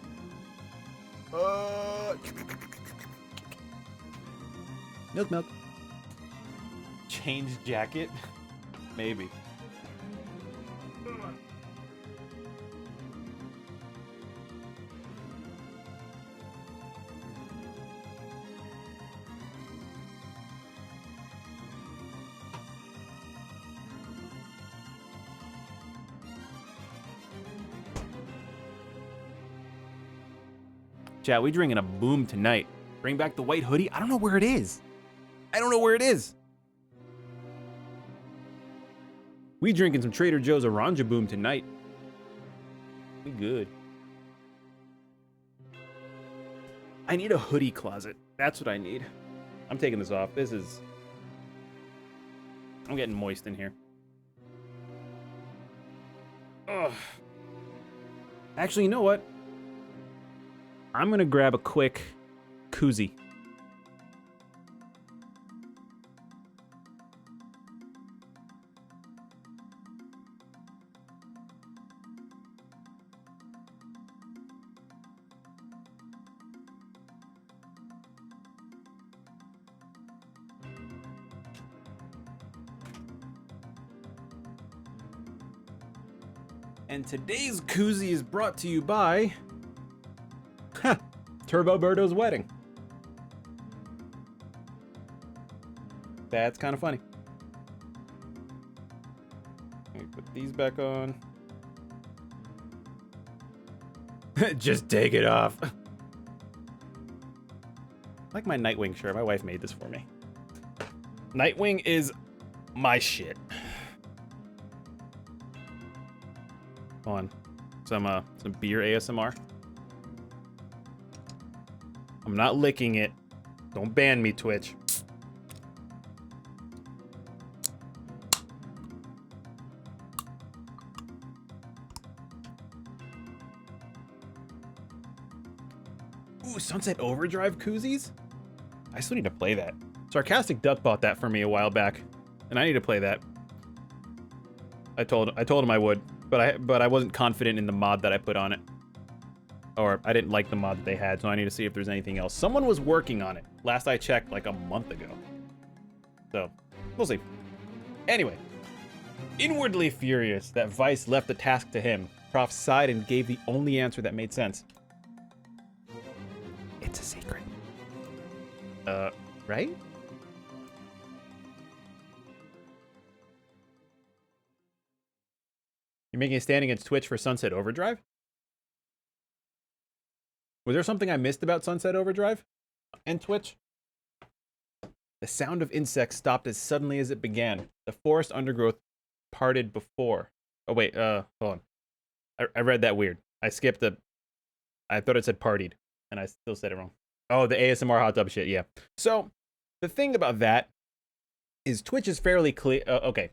Milk. Change jacket? Maybe. Chat, we drinking a boom tonight. Bring back the white hoodie? I don't know where it is. We drinking some Trader Joe's Oranja Boom tonight. We good. I need a hoodie closet. That's what I need. I'm taking this off. I'm getting moist in here. Ugh. Actually, you know what? I'm gonna grab a quick koozie. And today's koozie is brought to you by Turbo Birdo's wedding. That's kind of funny. Let me put these back on. Just take it off. I like my Nightwing shirt. My wife made this for me. Nightwing is my shit. On some beer ASMR. I'm not licking it. Don't ban me, Twitch. Ooh, Sunset Overdrive koozies? I still need to play that. Sarcastic Duck bought that for me a while back, and I need to play that. I told him I would, but I wasn't confident in the mod that I put on it. Or I didn't like the mod that they had, so I need to see if there's anything else. Someone was working on it. Last I checked, like a month ago. So, we'll see. Anyway, inwardly furious that Vice left the task to him, Prof sighed and gave the only answer that made sense. It's a secret. Right? You're making a stand against Twitch for Sunset Overdrive? Was there something I missed about Sunset Overdrive and Twitch? The sound of insects stopped as suddenly as it began. The forest undergrowth parted before. Oh wait, hold on. I read that weird. I skipped the. I thought it said partied, and I still said it wrong. Oh, the ASMR hot tub shit. Yeah. So the thing about that is Twitch is fairly clear. Okay.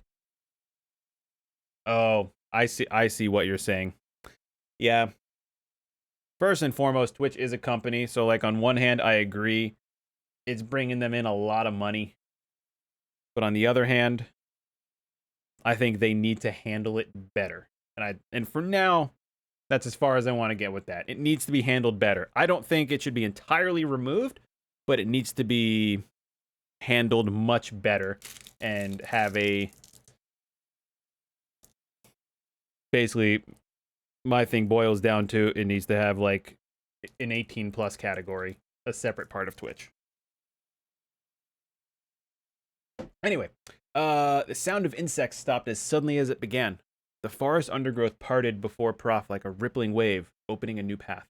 Oh, I see what you're saying. Yeah. First and foremost, Twitch is a company, so like on one hand, I agree, it's bringing them in a lot of money. But on the other hand, I think they need to handle it better. And for now, that's as far as I want to get with that. It needs to be handled better. I don't think it should be entirely removed, but it needs to be handled much better and have a basically my thing boils down to it needs to have like an 18 plus category, a separate part of Twitch. Anyway, the sound of insects stopped as suddenly as it began. The forest undergrowth parted before Prof like a rippling wave, opening a new path.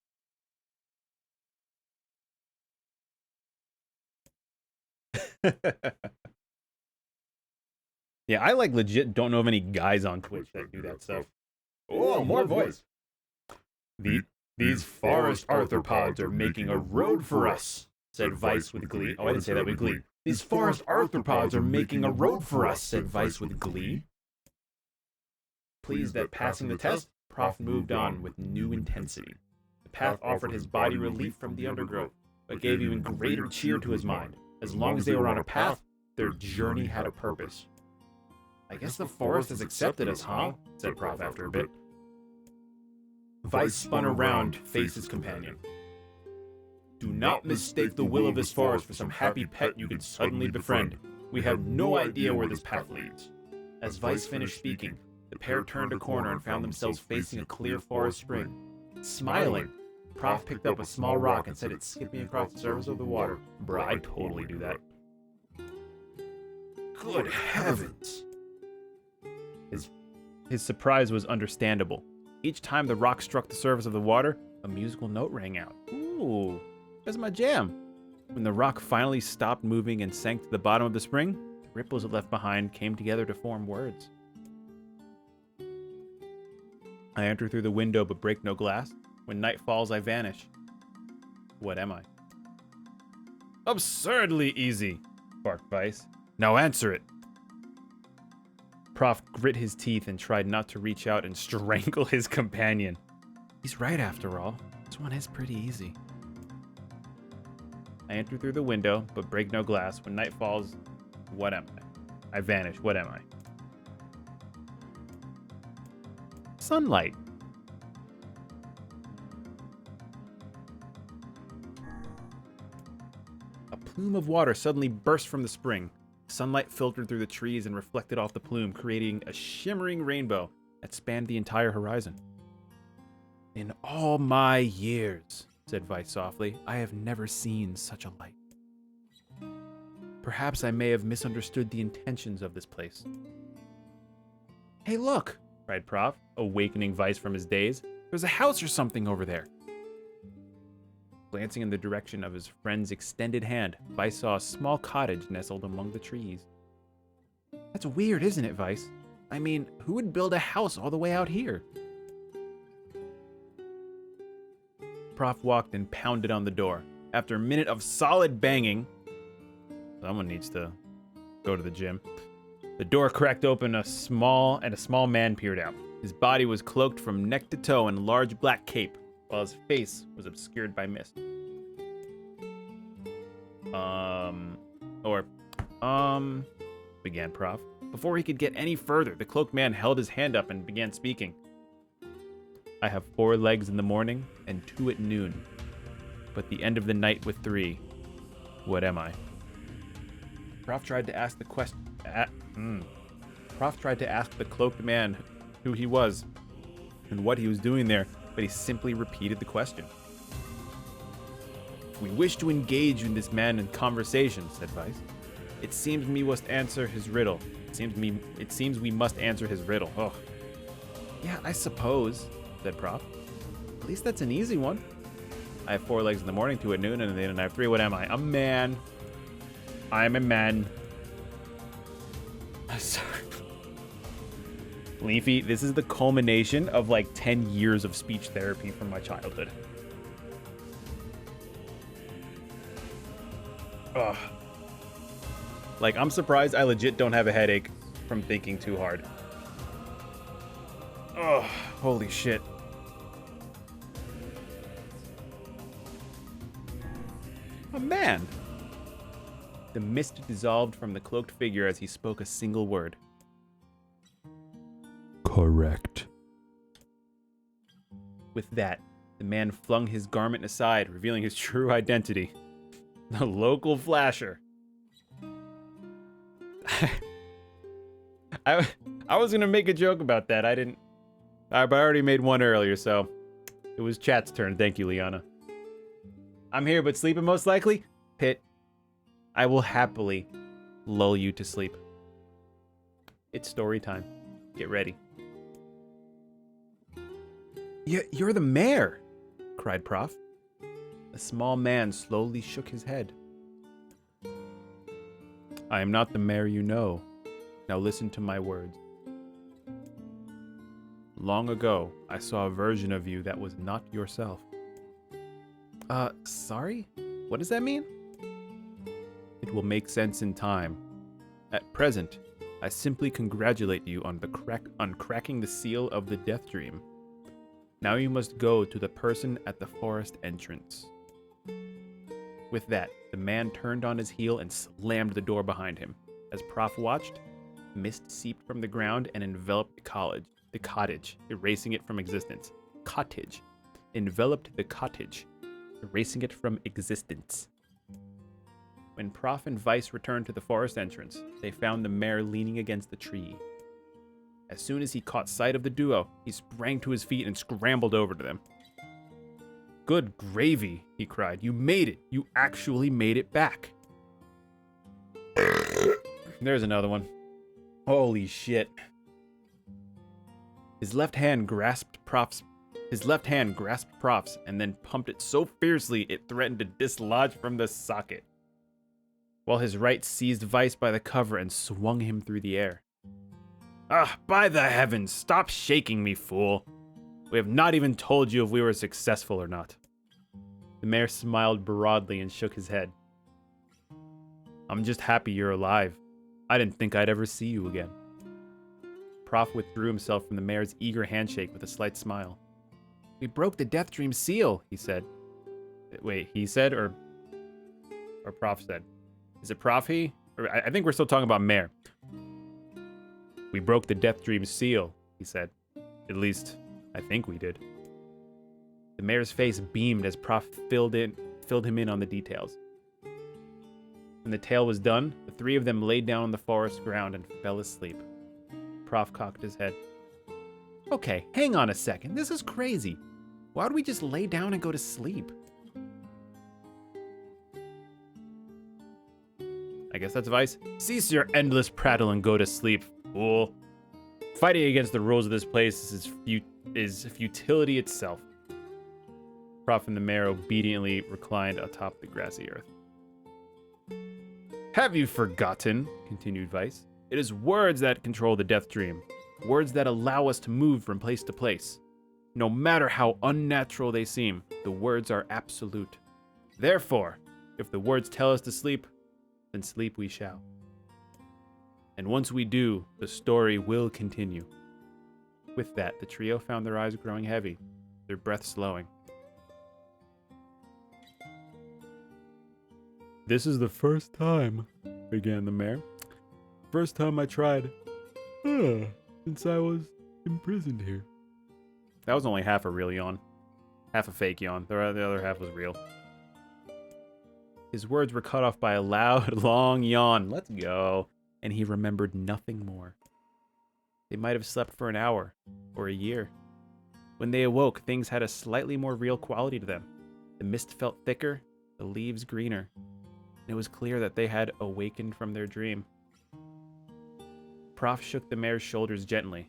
Yeah, I like legit don't know of any guys on Twitch that do that stuff. Oh, more voice. These forest arthropods are making a road for us, said Vice with glee. Oh, I didn't say that with glee. These forest arthropods are making a road for us, said Vice with glee. Pleased that passing the test, Prof moved on with new intensity. The path offered his body relief from the undergrowth, but gave even greater cheer to his mind. As long as they were on a path, their journey had a purpose. I guess the forest has accepted us, huh? Said Prof after a bit. Vice spun around to face his companion. Do not mistake the will of this forest for some happy pet you could suddenly befriend. We have no idea where this path leads. As Vice finished speaking, the pair turned a corner and found themselves facing a clear forest spring. Smiling, Prof picked up a small rock and set it skipping across the surface of the water. Bruh, I'd totally do that. Good heavens! His surprise was understandable. Each time the rock struck the surface of the water, a musical note rang out. Ooh, that's my jam. When the rock finally stopped moving and sank to the bottom of the spring, the ripples it left behind came together to form words. I enter through the window but break no glass. When night falls, I vanish. What am I? Absurdly easy, barked Vice. Now answer it. Prof grit his teeth and tried not to reach out and strangle his companion. He's right after all. This one is pretty easy. I enter through the window, but break no glass. When night falls, what am I? I vanish. What am I? Sunlight. A plume of water suddenly burst from the spring. Sunlight filtered through the trees and reflected off the plume, creating a shimmering rainbow that spanned the entire horizon. In all my years, said Vice softly, I have never seen such a light. Perhaps I may have misunderstood the intentions of this place. Hey, look, cried Prof, awakening Vice from his daze. There's a house or something over there. Glancing in the direction of his friend's extended hand, Vice saw a small cottage nestled among the trees. That's weird, isn't it, Vice? I mean, who would build a house all the way out here? Prof walked and pounded on the door. After a minute of solid banging, someone needs to go to the gym. The door cracked open, and a small man peered out. His body was cloaked from neck to toe in a large black cape, while his face was obscured by mist. Began Prof. Before he could get any further, the cloaked man held his hand up and began speaking. I have 4 legs in the morning and 2 at noon, but the end of the night with 3. What am I? Prof tried to ask the cloaked man who he was and what he was doing there, but he simply repeated the question. We wish to engage in this man in conversation, said Vice. It seems we must answer his riddle. It seems we must answer his riddle. Oh. Yeah, I suppose, said Prof. At least that's an easy one. I have 4 legs in the morning, 2 at noon, and then I have 3. What am I? A man. I'm a man. Sorry. Leafy, this is the culmination of like 10 years of speech therapy from my childhood. Ugh. Like, I'm surprised I legit don't have a headache from thinking too hard. Ugh, holy shit. A man. The mist dissolved from the cloaked figure as he spoke a single word. Correct. With that, the man flung his garment aside, revealing his true identity. The local flasher. I was gonna make a joke about that. I didn't. I already made one earlier, so it was chat's turn. Thank you, Liana. I'm here, but sleeping most likely. Pit, I will happily lull you to sleep. It's story time. Get ready. You're the mayor, cried Prof. The small man slowly shook his head. I am not the mayor you know. Now listen to my words. Long ago, I saw a version of you that was not yourself. Sorry? What does that mean? It will make sense in time. At present, I simply congratulate you on cracking the seal of the death dream. Now you must go to the person at the forest entrance. With that, the man turned on his heel and slammed the door behind him. As Prof watched, mist seeped from the ground and enveloped the cottage, erasing it from existence. Cottage. Enveloped the cottage, erasing it from existence. When Prof and Vice returned to the forest entrance, they found the mayor leaning against the tree. As soon as he caught sight of the duo, he sprang to his feet and scrambled over to them. Good gravy, he cried. You made it. You actually made it back. There's another one. Holy shit. His left hand grasped Prof's and then pumped it so fiercely it threatened to dislodge from the socket, while his right seized Vice by the cover and swung him through the air. Ah, by the heavens, stop shaking me, fool. We have not even told you if we were successful or not. The mayor smiled broadly and shook his head. I'm just happy you're alive. I didn't think I'd ever see you again. Prof withdrew himself from the mayor's eager handshake with a slight smile. We broke the Death Dream seal, he said. Wait, he said or Prof said? Is it Prof he? Or I think we're still talking about mayor. We broke the Death Dream seal, he said. At least, I think we did. The mayor's face beamed as Prof filled him in on the details. When the tale was done, the 3 of them laid down on the forest ground and fell asleep. Prof cocked his head. Okay, hang on a second. This is crazy. Why would we just lay down and go to sleep? I guess that's advice. Cease your endless prattle and go to sleep, fool. Fighting against the rules of this place is futility itself. Prof and the mayor obediently reclined atop the grassy earth. Have you forgotten, continued Vice, it is words that control the death dream. Words that allow us to move from place to place. No matter how unnatural they seem, the words are absolute. Therefore, if the words tell us to sleep, then sleep we shall. And once we do, the story will continue. With that, the trio found their eyes growing heavy, their breath slowing. This is the first time, began the mayor. First time I tried, since I was imprisoned here. That was only half a real yawn. Half a fake yawn. The other half was real. His words were cut off by a loud, long yawn. Let's go. And he remembered nothing more. They might have slept for an hour or a year. When they awoke, things had a slightly more real quality to them. The mist felt thicker, the leaves greener. And it was clear that they had awakened from their dream. Prof shook the mayor's shoulders gently.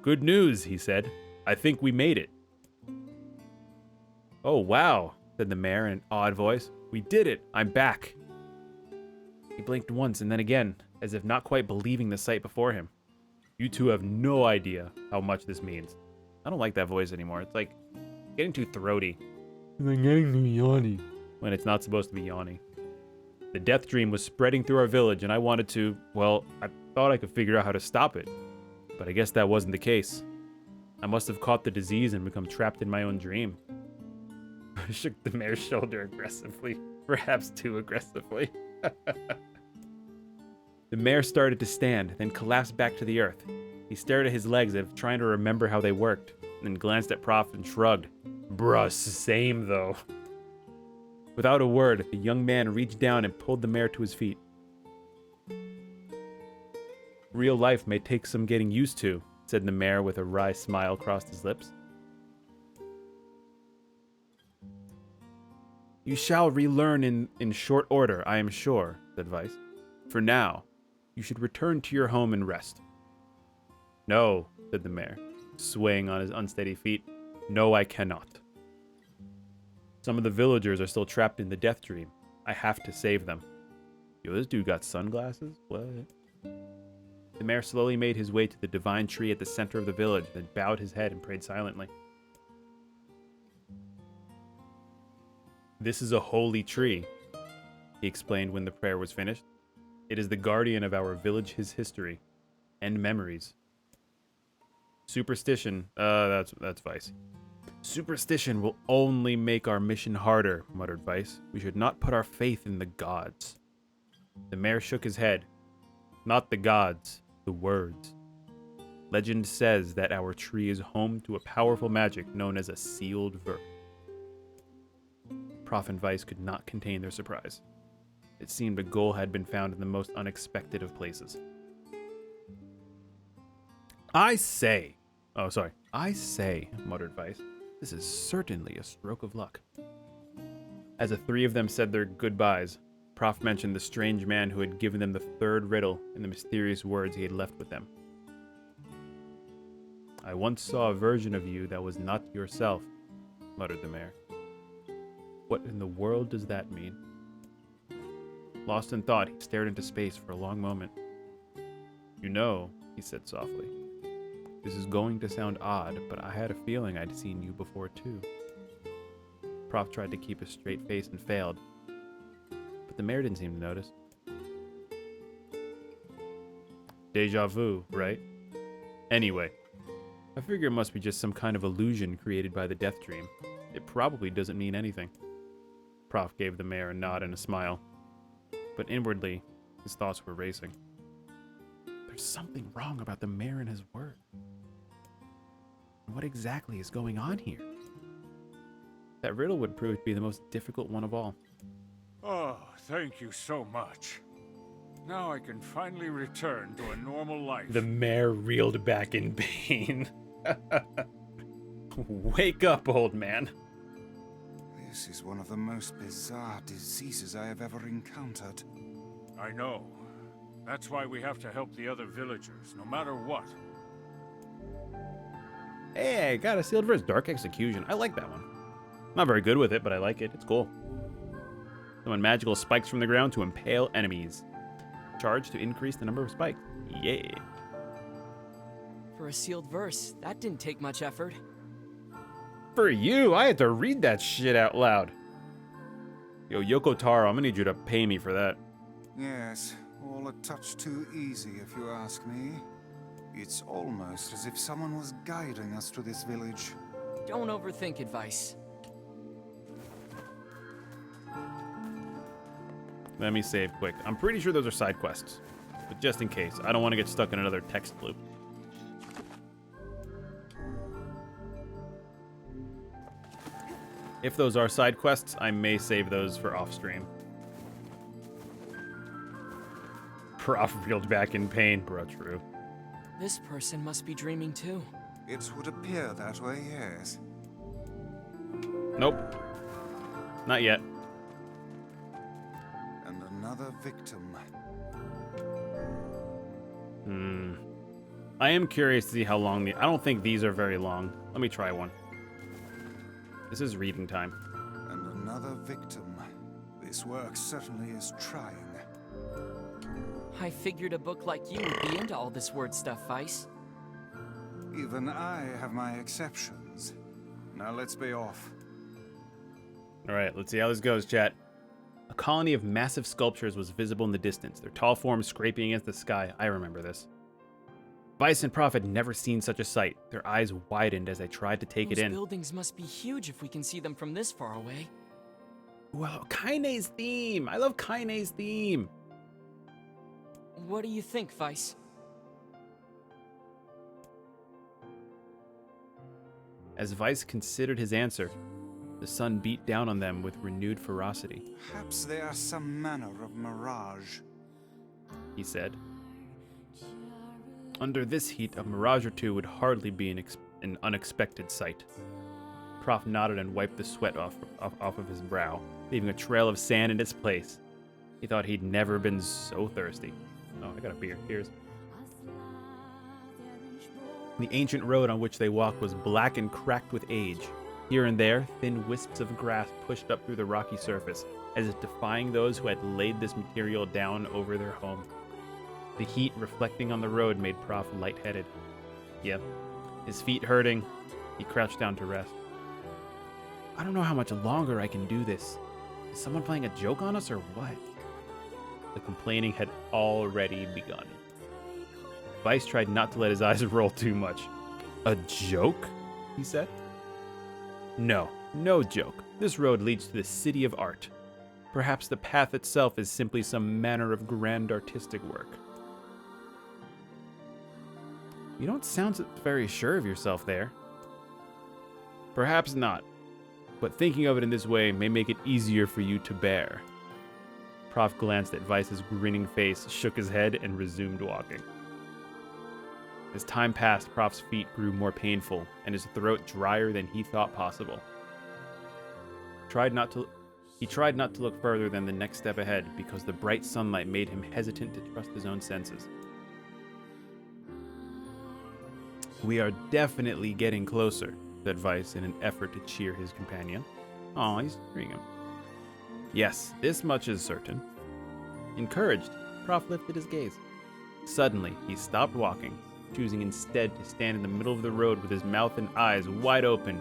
Good news, he said. I think we made it. Oh, wow, said the mayor in an odd voice. We did it. I'm back. He blinked once and then again, as if not quite believing the sight before him. You two have no idea how much this means. I don't like that voice anymore. It's like getting too throaty. It's like getting too yawny. When it's not supposed to be yawny. The death dream was spreading through our village and I wanted to, well, I thought I could figure out how to stop it. But I guess that wasn't the case. I must have caught the disease and become trapped in my own dream. I shook the mayor's shoulder aggressively, perhaps too aggressively. The mayor started to stand, then collapsed back to the earth. He stared at his legs as if trying to remember how they worked, then glanced at Prof and shrugged. Bruh, same though. Without a word, the young man reached down and pulled the mayor to his feet. Real life may take some getting used to, said the mayor with a wry smile across his lips. You shall relearn in short order, I am sure, said Vice. For now, you should return to your home and rest. No, said the mayor, swaying on his unsteady feet. No, I cannot. Some of the villagers are still trapped in the death dream. I have to save them. Yo, this dude got sunglasses? What? The mayor slowly made his way to the divine tree at the center of the village, then bowed his head and prayed silently. This is a holy tree, he explained when the prayer was finished. It is the guardian of our village's history and memories. Superstition, that's Vice. Superstition will only make our mission harder, muttered Vice. We should not put our faith in the gods. The mayor shook his head. Not the gods, the words. Legend says that our tree is home to a powerful magic known as a sealed verse. Prof and Vice could not contain their surprise. It seemed a goal had been found in the most unexpected of places. I say, muttered Vice. This is certainly a stroke of luck. As the three of them said their goodbyes, Prof mentioned the strange man who had given them the third riddle and the mysterious words he had left with them. I once saw a version of you that was not yourself, muttered the mayor. What in the world does that mean? Lost in thought, he stared into space for a long moment. You know, he said softly. This is going to sound odd, but I had a feeling I'd seen you before too. Prof tried to keep a straight face and failed, but the mayor didn't seem to notice. Deja vu, right? Anyway, I figure it must be just some kind of illusion created by the death dream. It probably doesn't mean anything. Prof gave the mayor a nod and a smile, but inwardly, his thoughts were racing. There's something wrong about the mayor and his word. What exactly is going on here? That riddle would prove to be the most difficult one of all. Oh, thank you so much. Now I can finally return to a normal life. The mayor reeled back in pain. Wake up, old man. This is one of the most bizarre diseases I have ever encountered. I know. That's why we have to help the other villagers, no matter what. Hey, I got a sealed verse. Dark Execution. I like that one. Not very good with it, but I like it. It's cool. Summon magical spikes from the ground to impale enemies. Charge to increase the number of spikes. Yay. For a sealed verse, that didn't take much effort. For you, I had to read that shit out loud. Yo, Yoko Taro, I'm gonna need you to pay me for that. Yes, all a touch too easy if you ask me. It's almost as if someone was guiding us to this village. Don't overthink advice. Let me save quick. I'm pretty sure those are side quests. But just in case, I don't want to get stuck in another text loop. If those are side quests, I may save those for off-stream. Prof reeled back in pain. Bro, true. This person must be dreaming too. It would appear that way, yes. Nope. Not yet. And another victim. I am curious to see how long I don't think these are very long. Let me try one. This is reading time. And another victim. This work certainly is trying. I figured a book like you would be into all this word stuff, Vice. Even I have my exceptions. Now let's be off. All right, let's see how this goes, chat. A colony of massive sculptures was visible in the distance, their tall forms scraping against the sky. I remember this. Vice and Prof had never seen such a sight. Their eyes widened as they tried to take Those it in. buildings must be huge if we can see them from this far away. Wow, Kaine's theme! I love Kaine's theme! What do you think, Vice? As Vice considered his answer, the sun beat down on them with renewed ferocity. Perhaps they are some manner of mirage. He said. Under this heat, a mirage or two would hardly be an unexpected sight. Prof nodded and wiped the sweat off of his brow, leaving a trail of sand in its place. He thought he'd never been so thirsty. Oh, I got a beer. Cheers. The ancient road on which they walked was black and cracked with age. Here and there, thin wisps of grass pushed up through the rocky surface, as if defying those who had laid this material down over their home. The heat reflecting on the road made Prof lightheaded. Yep, his feet hurting, he crouched down to rest. I don't know how much longer I can do this. Is someone playing a joke on us or what? The complaining had already begun. Vice tried not to let his eyes roll too much. A joke? He said. No, no joke. This road leads to the city of art. Perhaps the path itself is simply some manner of grand artistic work. You don't sound very sure of yourself there. Perhaps not, but thinking of it in this way may make it easier for you to bear. Prof glanced at Vice's grinning face, shook his head, and resumed walking. As time passed, Prof's feet grew more painful, and his throat drier than he thought possible. He tried not to look further than the next step ahead, because the bright sunlight made him hesitant to trust his own senses. We are definitely getting closer, said Vice in an effort to cheer his companion. Aw, he's cheering him. Yes, this much is certain. Encouraged, Prof lifted his gaze. Suddenly, he stopped walking, choosing instead to stand in the middle of the road with his mouth and eyes wide open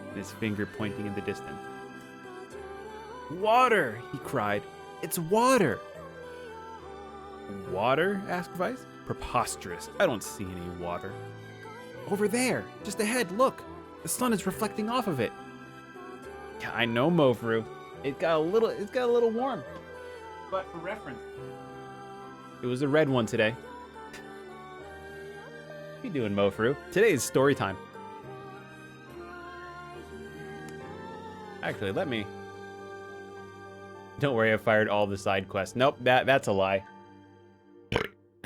and his finger pointing in the distance. Water! He cried. It's water! Water? Asked Vice. Preposterous. I don't see any water. Over there, just ahead, look. The sun is reflecting off of it. Yeah, I know, Mofru. It got a little warm. But for reference, it was a red one today. What you doing, Mofru? Today is story time. Actually, let me. Don't worry, I fired all the side quests. Nope, that's a lie.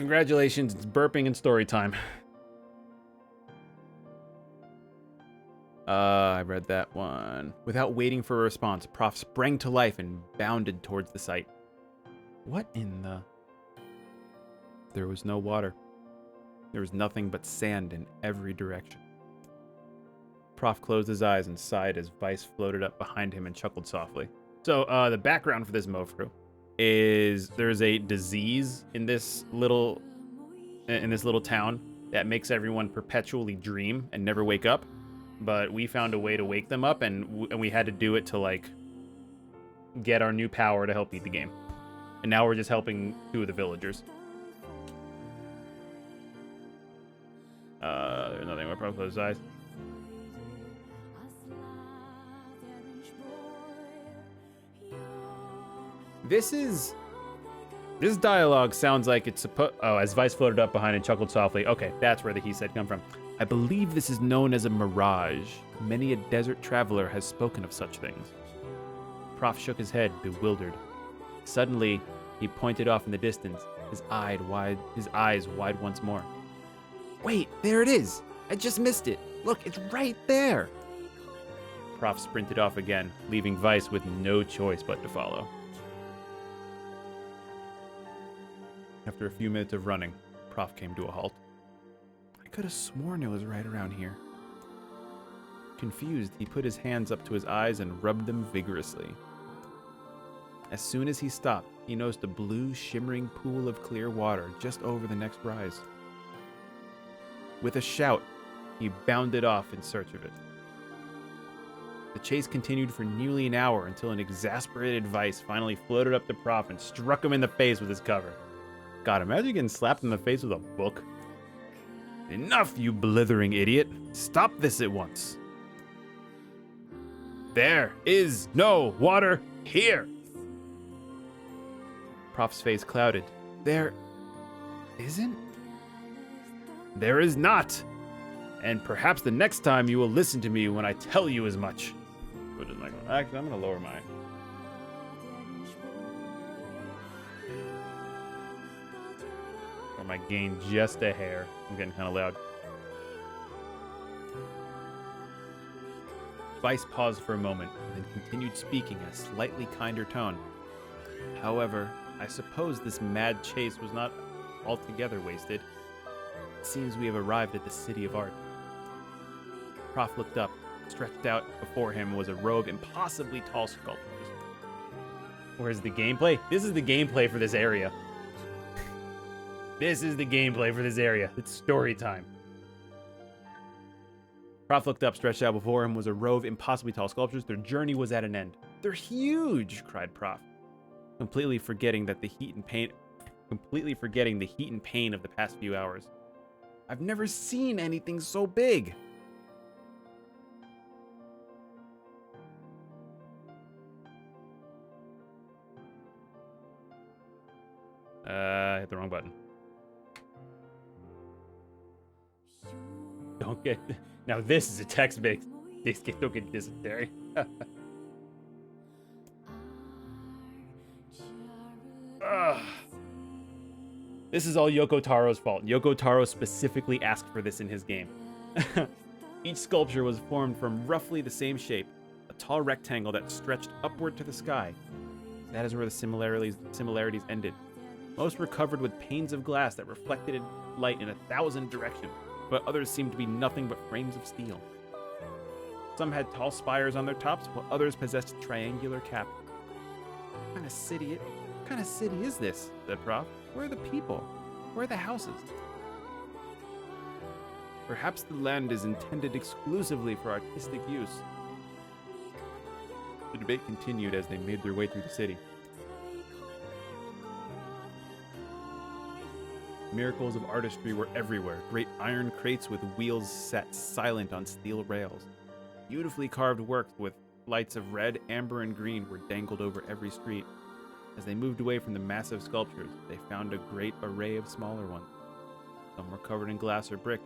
Congratulations, it's burping and story time. I read that one. Without waiting for a response, Prof sprang to life and bounded towards the site. What in the... There was no water. There was nothing but sand in every direction. Prof closed his eyes and sighed as Vice floated up behind him and chuckled softly. So, the background for this mofru is there's a disease in this little town that makes everyone perpetually dream and never wake up. But we found a way to wake them up, and we had to do it to, like, get our new power to help beat the game. And now we're just helping 2 of the villagers. There's nothing more. Probably close his eyes. This dialogue sounds like it's supposed... Oh, as Vice floated up behind and chuckled softly. Okay, that's where the he said come from. I believe this is known as a mirage. Many a desert traveler has spoken of such things. Prof shook his head, bewildered. Suddenly, he pointed off in the distance, his eyes wide once more. Wait, there it is! I just missed it! Look, it's right there! Prof sprinted off again, leaving Vice with no choice but to follow. After a few minutes of running, Prof came to a halt. I could have sworn it was right around here. Confused, he put his hands up to his eyes and rubbed them vigorously. As soon as he stopped, he noticed a blue, shimmering pool of clear water just over the next rise. With a shout, he bounded off in search of it. The chase continued for nearly an hour until an exasperated Vice finally floated up to Prof and struck him in the face with his cover. God, imagine getting slapped in the face with a book. Enough, you blithering idiot! Stop this at once! There is no water here! Prof's face clouded. There isn't? There is not! And perhaps the next time you will listen to me when I tell you as much. Actually, I'm gonna lower mine. Or my gain just a hair. I'm getting kind of loud. Vice paused for a moment and then continued speaking in a slightly kinder tone. However, I suppose this mad chase was not altogether wasted. It seems we have arrived at the City of Art. Prof looked up. Stretched out before him was a row of impossibly tall sculptures. Where's the gameplay? This is the gameplay for this area. This is the gameplay for this area. It's story time. Prof looked up. Stretched out before him was a row of impossibly tall sculptures. Their journey was at an end. They're huge, cried Prof, completely forgetting the heat and pain of the past few hours. I've never seen anything so big. I hit the wrong button. Don't get... Now this is a text-based. Don't get dysentery. This is all Yoko Taro's fault. Yoko Taro specifically asked for this in his game. Each sculpture was formed from roughly the same shape, a tall rectangle that stretched upward to the sky. That is where the similarities ended. Most were covered with panes of glass that reflected light in 1,000 directions, but others seemed to be nothing but frames of steel. Some had tall spires on their tops, while others possessed triangular caps. What kind of city is this? Said Prof. Where are the people? Where are the houses? Perhaps the land is intended exclusively for artistic use. The debate continued as they made their way through the city. Miracles of artistry were everywhere. Great iron crates with wheels set silent on steel rails. Beautifully carved works with lights of red, amber, and green were dangled over every street. As they moved away from the massive sculptures, they found a great array of smaller ones. Some were covered in glass or brick,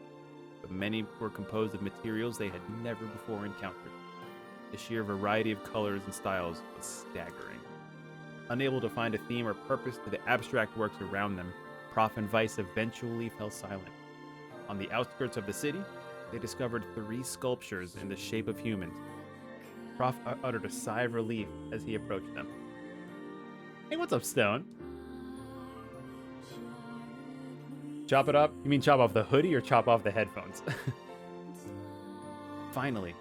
but many were composed of materials they had never before encountered. The sheer variety of colors and styles was staggering. Unable to find a theme or purpose to the abstract works around them, Prof and Vice eventually fell silent. On the outskirts of the city, they discovered 3 sculptures in the shape of humans. Prof uttered a sigh of relief as he approached them. Hey, what's up, Stone? Chop it up? You mean chop off the hoodie or chop off the headphones? Finally.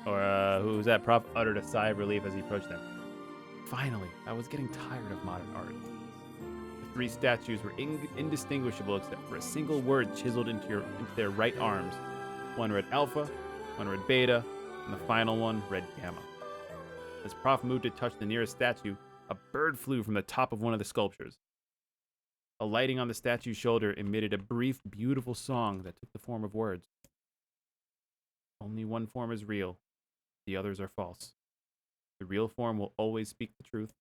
Or, who was that? Prof uttered a sigh of relief as he approached them. Finally, I was getting tired of modern art. The 3 statues were indistinguishable except for a single word chiseled into their right arms. One read Alpha, one read Beta, and the final one read Gamma. As Prof moved to touch the nearest statue, a bird flew from the top of one of the sculptures. Alighting on the statue's shoulder emitted a brief, beautiful song that took the form of words. Only one form is real, the others are false. The real form will always speak the truth.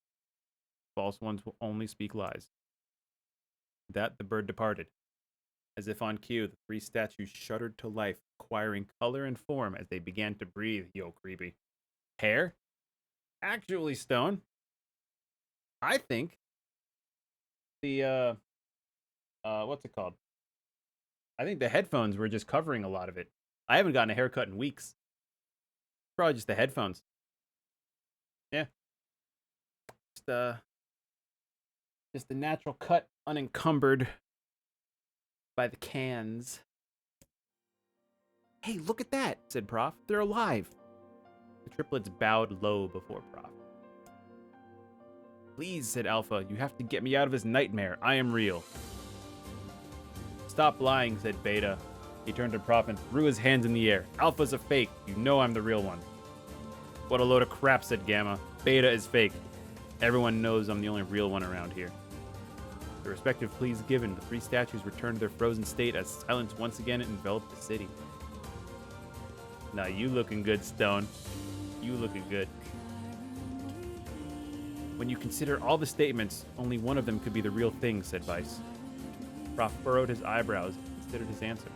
False ones will only speak lies. With that, the bird departed. As if on cue, the 3 statues shuddered to life, acquiring color and form as they began to breathe. Yo, creepy. Hair? Actually, Stone, I think the, what's it called? I think the headphones were just covering a lot of it. I haven't gotten a haircut in weeks. Probably just the headphones. Yeah. Just the natural cut, unencumbered by the cans. Hey, look at that, said Prof. They're alive. The triplets bowed low before Prof. Please, said Alpha, you have to get me out of this nightmare. I am real. Stop lying, said Beta. He turned to Prof and threw his hands in the air. Alpha's a fake. You know I'm the real one. What a load of crap, said Gamma. Beta is fake. Everyone knows I'm the only real one around here. The respective pleas given, the 3 statues returned to their frozen state as silence once again enveloped the city. Now you looking good, Stone. You looking good. When you consider all the statements, only one of them could be the real thing, said Vice. Prof furrowed his eyebrows and considered his answer.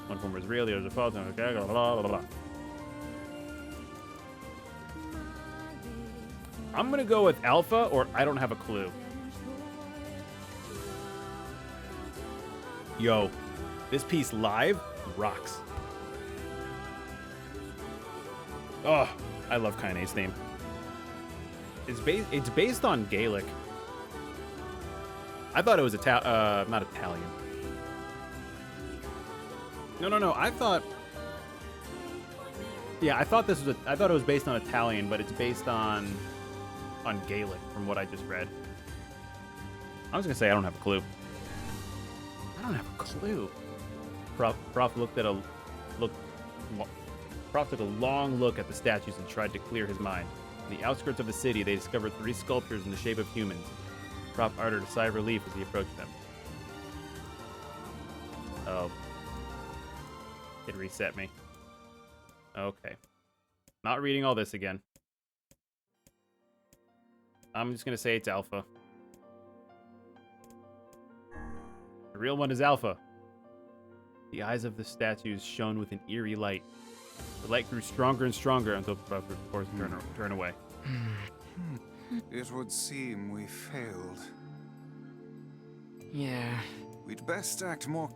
One form was real, the other was false, okay, blah, blah, blah, blah. I'm gonna go with Alpha, or I don't have a clue. Yo, this piece live rocks. Oh, I love Kaine's theme. It's based on Gaelic. I thought it was not Italian. No. I thought it was based on Italian, but it's based on Gaelic from what I just read. I was gonna say I don't have a clue. I don't have a clue. Prof took a long look at the statues and tried to clear his mind. On the outskirts of the city, they discovered 3 sculptures in the shape of humans. Prof uttered a sigh of relief as he approached them. Oh. It reset me. Okay. Not reading all this again. I'm just gonna say it's Alpha. The real one is Alpha. The eyes of the statues shone with an eerie light. The light grew stronger and stronger until Prof was forced to turn away. It would seem we failed. Yeah, We'd best act more...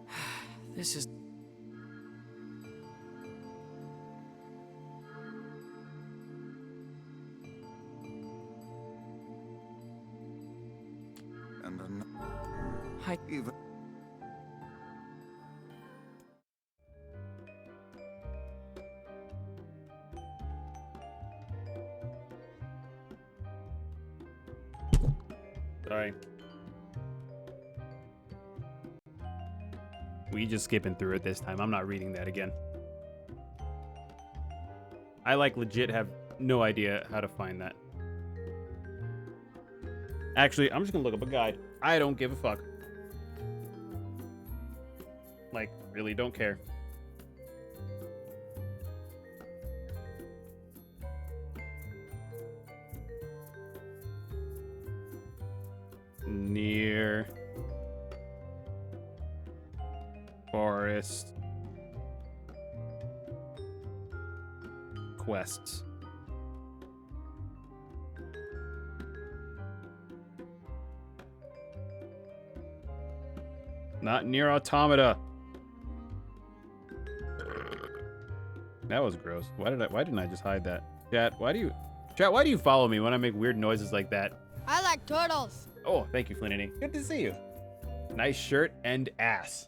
this is... and I... even... Sorry. We just skipping through it this time. I'm not reading that again. I legit have no idea how to find that. Actually, I'm just gonna look up a guide. I don't give a fuck. Really don't care. Near forest quests. Not near Automata. That was gross. Why didn't I just hide that? Chat, why do you follow me when I make weird noises like that? I like turtles. Oh, thank you, Flinity. Good to see you. Nice shirt and ass.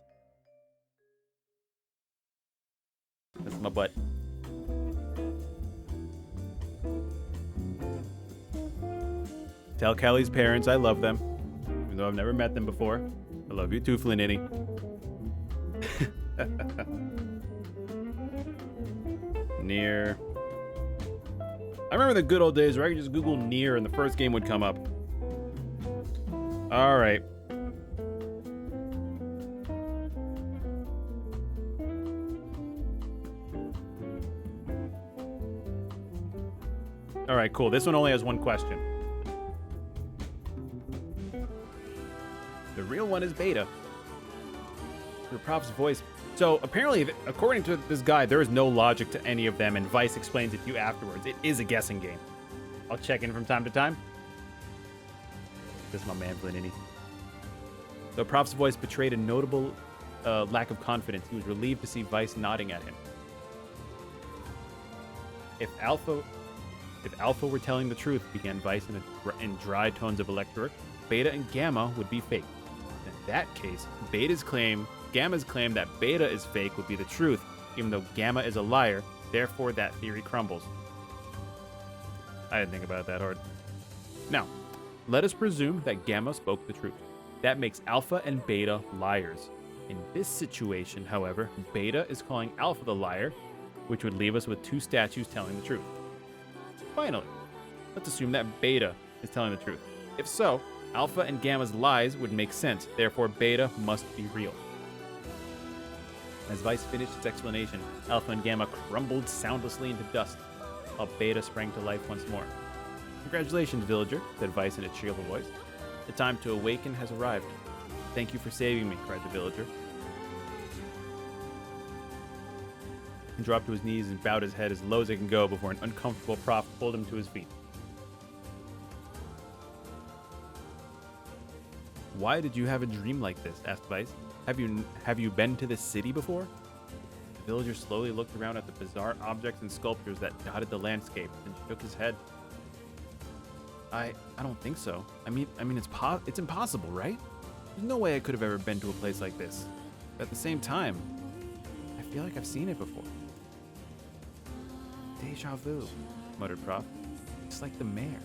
That's my butt. Tell Kelly's parents I love them, even though I've never met them before. I love you too, Flinity. Near. I remember the good old days where I could just Google near and the first game would come up. All right. All right, cool. This one only has one question. The real one is Beta. Your Prof's voice. So apparently, according to this guy, there is no logic to any of them, and Vice explains it to you afterwards. It is a guessing game. I'll check in from time to time. This is my man, Flinity. The Prof's voice betrayed a notable lack of confidence. He was relieved to see Vice nodding at him. If Alpha were telling the truth, began Vice in dry tones of electric, Beta and Gamma would be fake. In that case, Gamma's claim that Beta is fake would be the truth, even though Gamma is a liar, therefore that theory crumbles. I didn't think about it that hard. Now, let us presume that Gamma spoke the truth. That makes Alpha and Beta liars. In this situation, however, Beta is calling Alpha the liar, which would leave us with two statues telling the truth. Finally, let's assume that Beta is telling the truth. If so, Alpha and Gamma's lies would make sense, therefore Beta must be real. As Vice finished his explanation, Alpha and Gamma crumbled soundlessly into dust, while Beta sprang to life once more. Congratulations, villager, said Vice in a cheerful voice. The time to awaken has arrived. Thank you for saving me, cried the villager. He dropped to his knees and bowed his head as low as it can go before an uncomfortable Prof pulled him to his feet. Why did you have a dream like this? Asked Vice. Have you been to this city before? The villager slowly looked around at the bizarre objects and sculptures that dotted the landscape and shook his head. I don't think so. I mean it's impossible, right? There's no way I could have ever been to a place like this. But at the same time, I feel like I've seen it before. Deja vu, muttered Prof. Just like the mayor.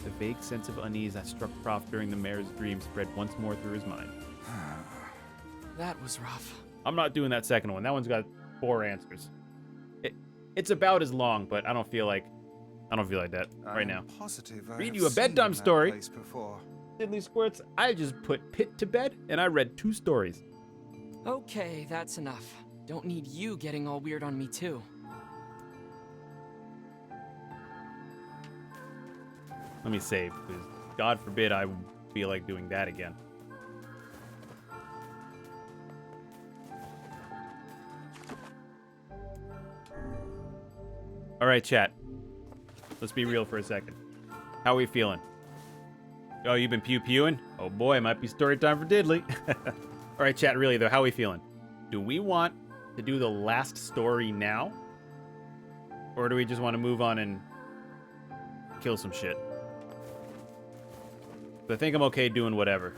The vague sense of unease that struck Prof during the mayor's dream spread once more through his mind. That was rough. I'm not doing that second one. That one's got 4 answers. It's about as long, but I don't feel like that right now. Read you a bedtime story. Diddly squirts, I just put Pit to bed and I read 2 stories. Okay, that's enough. Don't need you getting all weird on me too. Let me save, because God forbid I feel like doing that again. All right, chat. Let's be real for a second. How are we feeling? Oh, you've been pew-pewing? Oh boy, it might be story time for Diddly. All right, chat, really though, how are we feeling? Do we want to do the last story now? Or do we just want to move on and kill some shit? I think I'm okay doing whatever.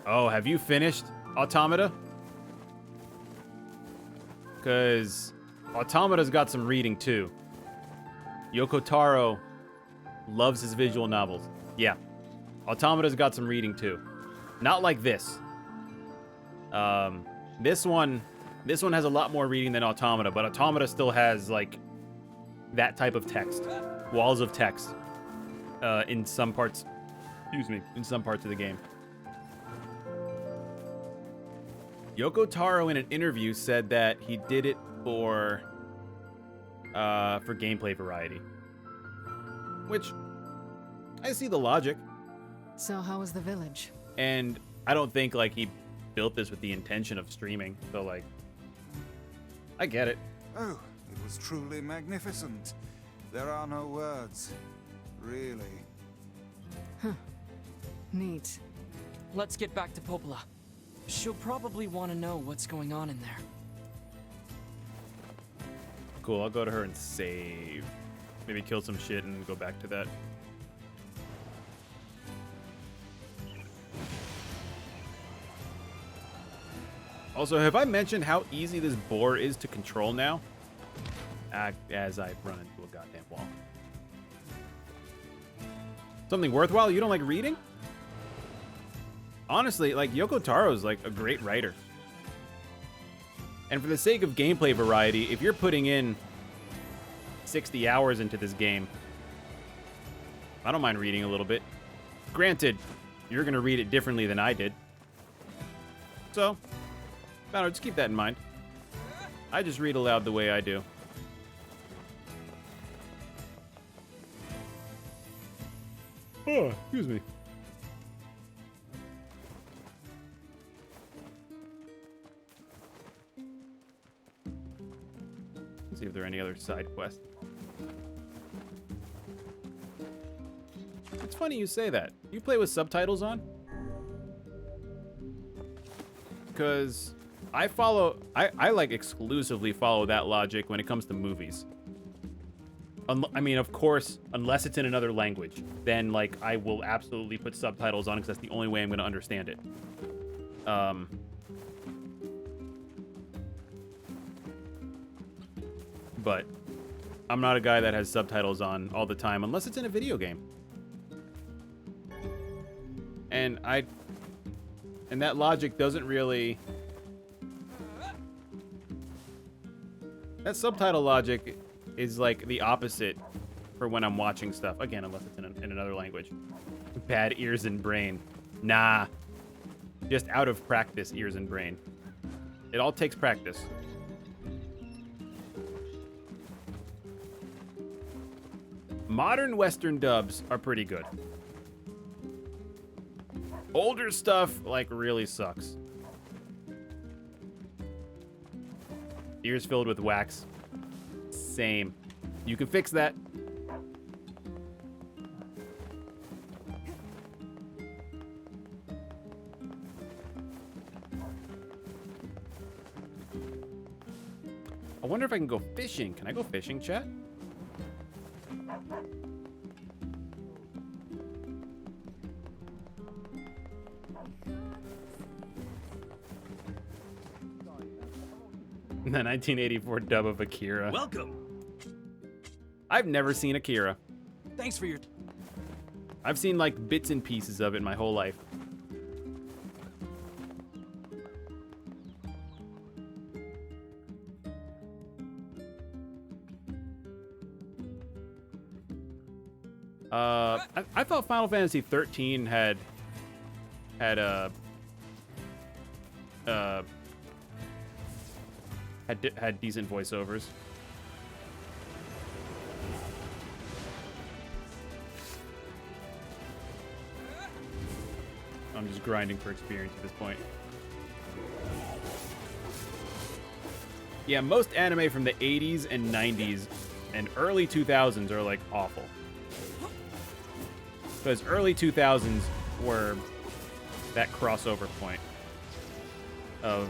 Oh, have you finished Automata? Because Automata's got some reading too. Yoko Taro loves his visual novels. Yeah. Automata's got some reading too. Not like this. This one has a lot more reading than Automata, but Automata still has like that type of text. Walls of text. In some parts. In some parts of the game. Yoko Taro in an interview said that he did it for gameplay variety. Which, I see the logic. So how was the village? And I don't think, like, he built this with the intention of streaming. So, like, I get it. Oh, it was truly magnificent. There are no words. Really. Neat. Let's get back to Popola. She'll probably want to know what's going on in there. Cool, I'll go to her and save. Maybe kill some shit and go back to that. Also, have I mentioned how easy this boar is to control now? As I run into a goddamn wall. Something worthwhile? You don't like reading? Honestly, like, Yoko Taro's like a great writer. And for the sake of gameplay variety, if you're putting in 60 hours into this game, I don't mind reading a little bit. Granted, you're going to read it differently than I did. So, I don't know, just keep that in mind. I just read aloud the way I do. Oh, excuse me. Let's see if there are any other side quests. It's funny you say that. You play with subtitles on? Because I like exclusively follow that logic when it comes to movies. I mean, of course, unless it's in another language, then like I will absolutely put subtitles on because that's the only way I'm going to understand it. But I'm not a guy that has subtitles on all the time unless it's in a video game. And that logic doesn't really... That subtitle logic is like the opposite for when I'm watching stuff. Again, unless it's in another language. Bad ears and brain. Nah. Just out of practice, ears and brain. It all takes practice. Modern Western dubs are pretty good. Older stuff, like, really sucks. Ears filled with wax. Same. You can fix that. I wonder if I can go fishing. Can I go fishing, chat? The 1984 dub of Akira. Welcome. I've never seen Akira. Thanks for your... I've seen like bits and pieces of it my whole life. I thought Final Fantasy 13 had decent voiceovers. I'm just grinding for experience at this point. Yeah, most anime from the 80s and 90s and early 2000s are like awful. Because early 2000s were that crossover point of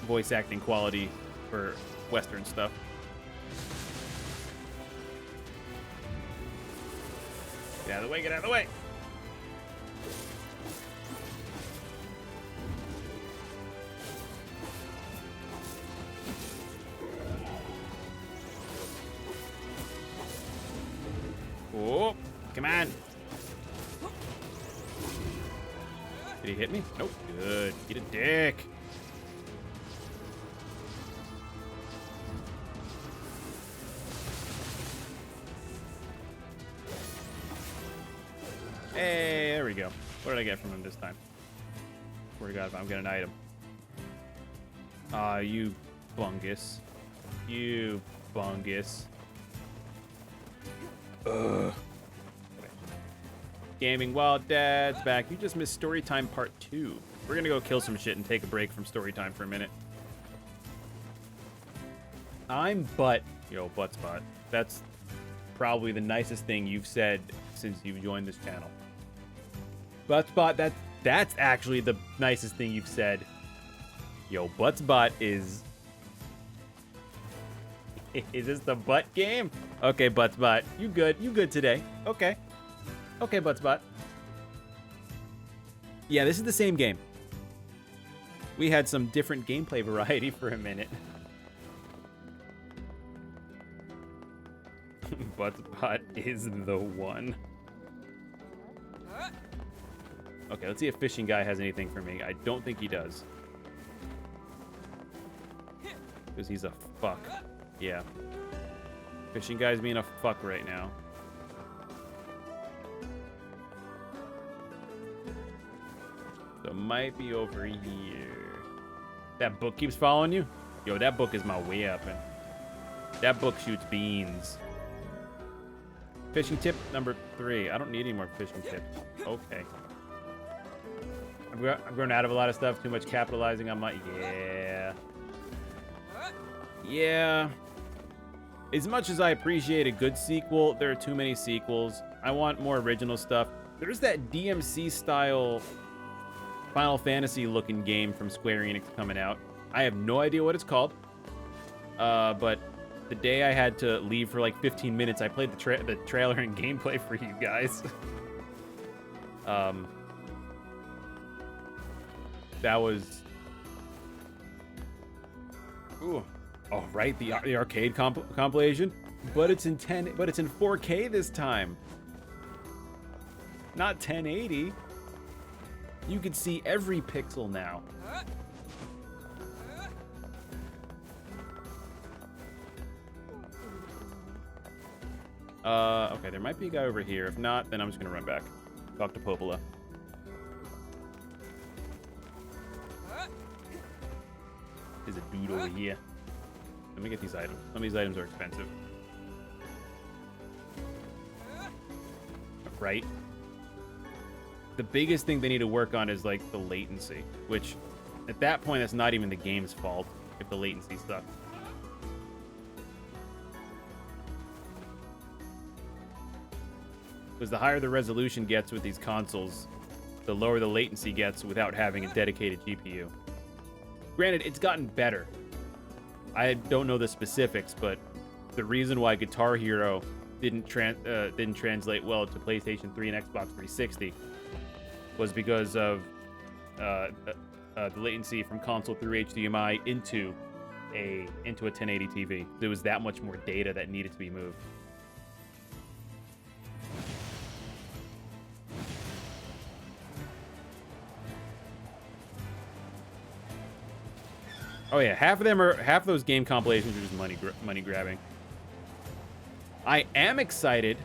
voice acting quality for Western stuff. Get out of the way, get out of the way! Oh, come on! Did he hit me? Nope. Good. Eat a dick. Hey, there we go. What did I get from him this time? Swear to God, if I'm getting an item. Ah, you bungus. You bungus. Ugh. Gaming while Dad's back. You just missed Storytime Part 2. We're gonna go kill some shit and take a break from Storytime for a minute. I'm Butt. Yo, Buttspot. That's probably the nicest thing you've said since you've joined this channel. Buttspot, that's actually the nicest thing you've said. Yo, Buttspot is... Is this the butt game? Okay, Buttspot. You good. You good today. Okay. Okay, Buttspot. Yeah, this is the same game. We had some different gameplay variety for a minute. Buttspot is the one. Okay, let's see if Fishing Guy has anything for me. I don't think he does. Because he's a fuck. Yeah. Fishing Guy's being a fuck right now. So it might be over here. That book keeps following you? Yo, that book is my weapon. That book shoots beans. Fishing tip number 3. I don't need any more fishing tips. Okay. I'm growing out of a lot of stuff. Too much capitalizing on my... Yeah. Yeah. As much as I appreciate a good sequel, there are too many sequels. I want more original stuff. There's that DMC-style Final Fantasy-looking game from Square Enix coming out. I have no idea what it's called. But the day I had to leave for like 15 minutes, I played the trailer and gameplay for you guys. That was... Ooh. Oh, right, the arcade compilation. But it's in 4K this time. Not 1080. You can see every pixel now. Okay, there might be a guy over here. If not, then I'm just gonna run back. Talk to Popola. There's a dude over here. Let me get these items. Some of these items are expensive. Right? The biggest thing they need to work on is, like, the latency. Which, at that point, that's not even the game's fault if the latency sucks. Because the higher the resolution gets with these consoles, the lower the latency gets without having a dedicated GPU. Granted, it's gotten better. I don't know the specifics, but the reason why Guitar Hero didn't translate well to PlayStation 3 and Xbox 360 was because of the latency from console through HDMI into a 1080 TV. There was that much more data that needed to be moved. Oh yeah, half of those game compilations are just money grabbing. I am excited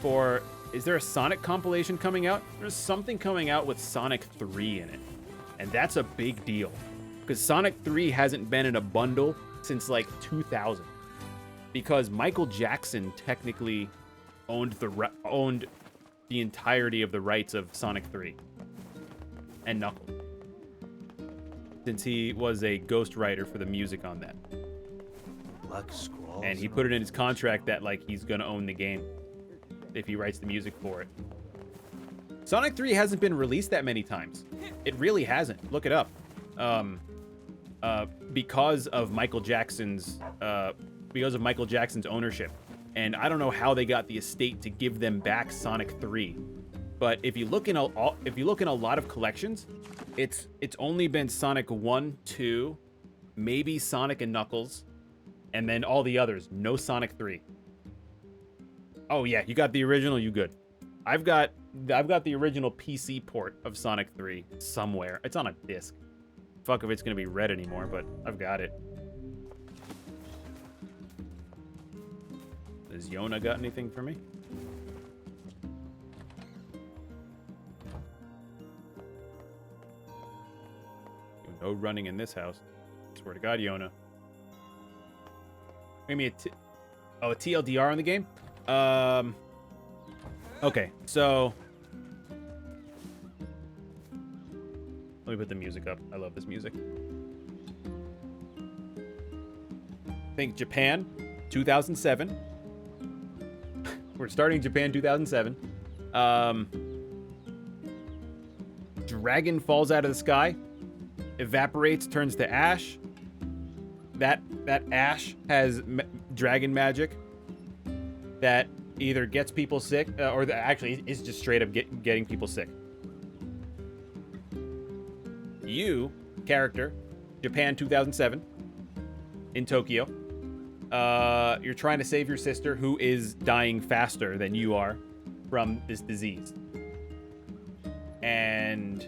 for... Is there a Sonic compilation coming out? There's something coming out with Sonic 3 in it. And that's a big deal. Because Sonic 3 hasn't been in a bundle since like 2000. Because Michael Jackson technically owned the entirety of the rights of Sonic 3. And Knuckles. Since he was a ghostwriter for the music on that. Black scrolls. And he put it in his contract that, like, he's gonna own the game if he writes the music for it. Sonic 3 hasn't been released that many times. It really hasn't. Look it up. Because of Michael Jackson's ownership. And I don't know how they got the estate to give them back Sonic 3. But if you look in a lot of collections, it's only been Sonic 1, 2, maybe Sonic and Knuckles, and then all the others. No Sonic 3. Oh yeah, you got the original, you good. I've got the original PC port of Sonic 3 somewhere. It's on a disc. Fuck if it's gonna be read anymore, but I've got it. Has Yona got anything for me? No running in this house. Swear to God, Yona. Give me a TLDR on the game? Okay, so... Let me put the music up. I love this music. Think Japan, 2007. We're starting Japan 2007. dragon falls out of the sky, evaporates, turns to ash. That ash has dragon magic that either gets people sick, or actually is just straight up getting people sick. You, character, Japan 2007, in Tokyo. You're trying to save your sister, who is dying faster than you are from this disease. And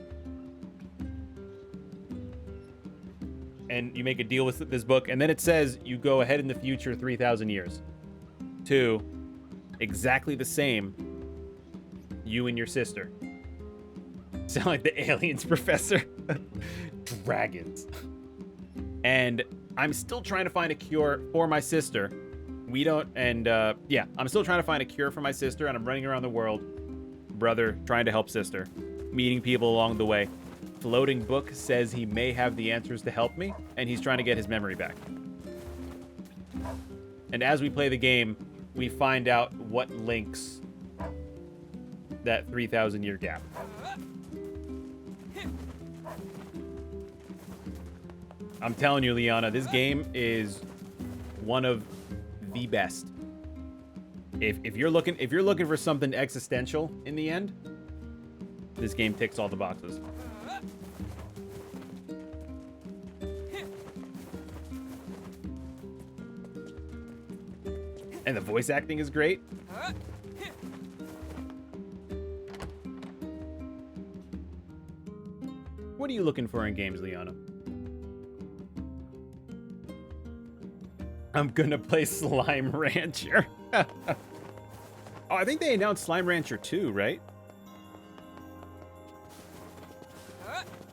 you make a deal with this book, and then it says you go ahead in the future 3,000 years to exactly the same you and your sister. Sound like the aliens, Professor. Dragons. And I'm still trying to find a cure for my sister. I'm still trying to find a cure for my sister, and I'm running around the world, brother, trying to help sister, meeting people along the way. Floating book says he may have the answers to help me, and he's trying to get his memory back. And as we play the game, we find out what links that 3,000-year gap. I'm telling you, Liana, this game is one of the best. If you're looking for something existential in the end, this game ticks all the boxes. And the voice acting is great. What are you looking for in games, Liana? I'm gonna play Slime Rancher. Oh, I think they announced Slime Rancher 2, right?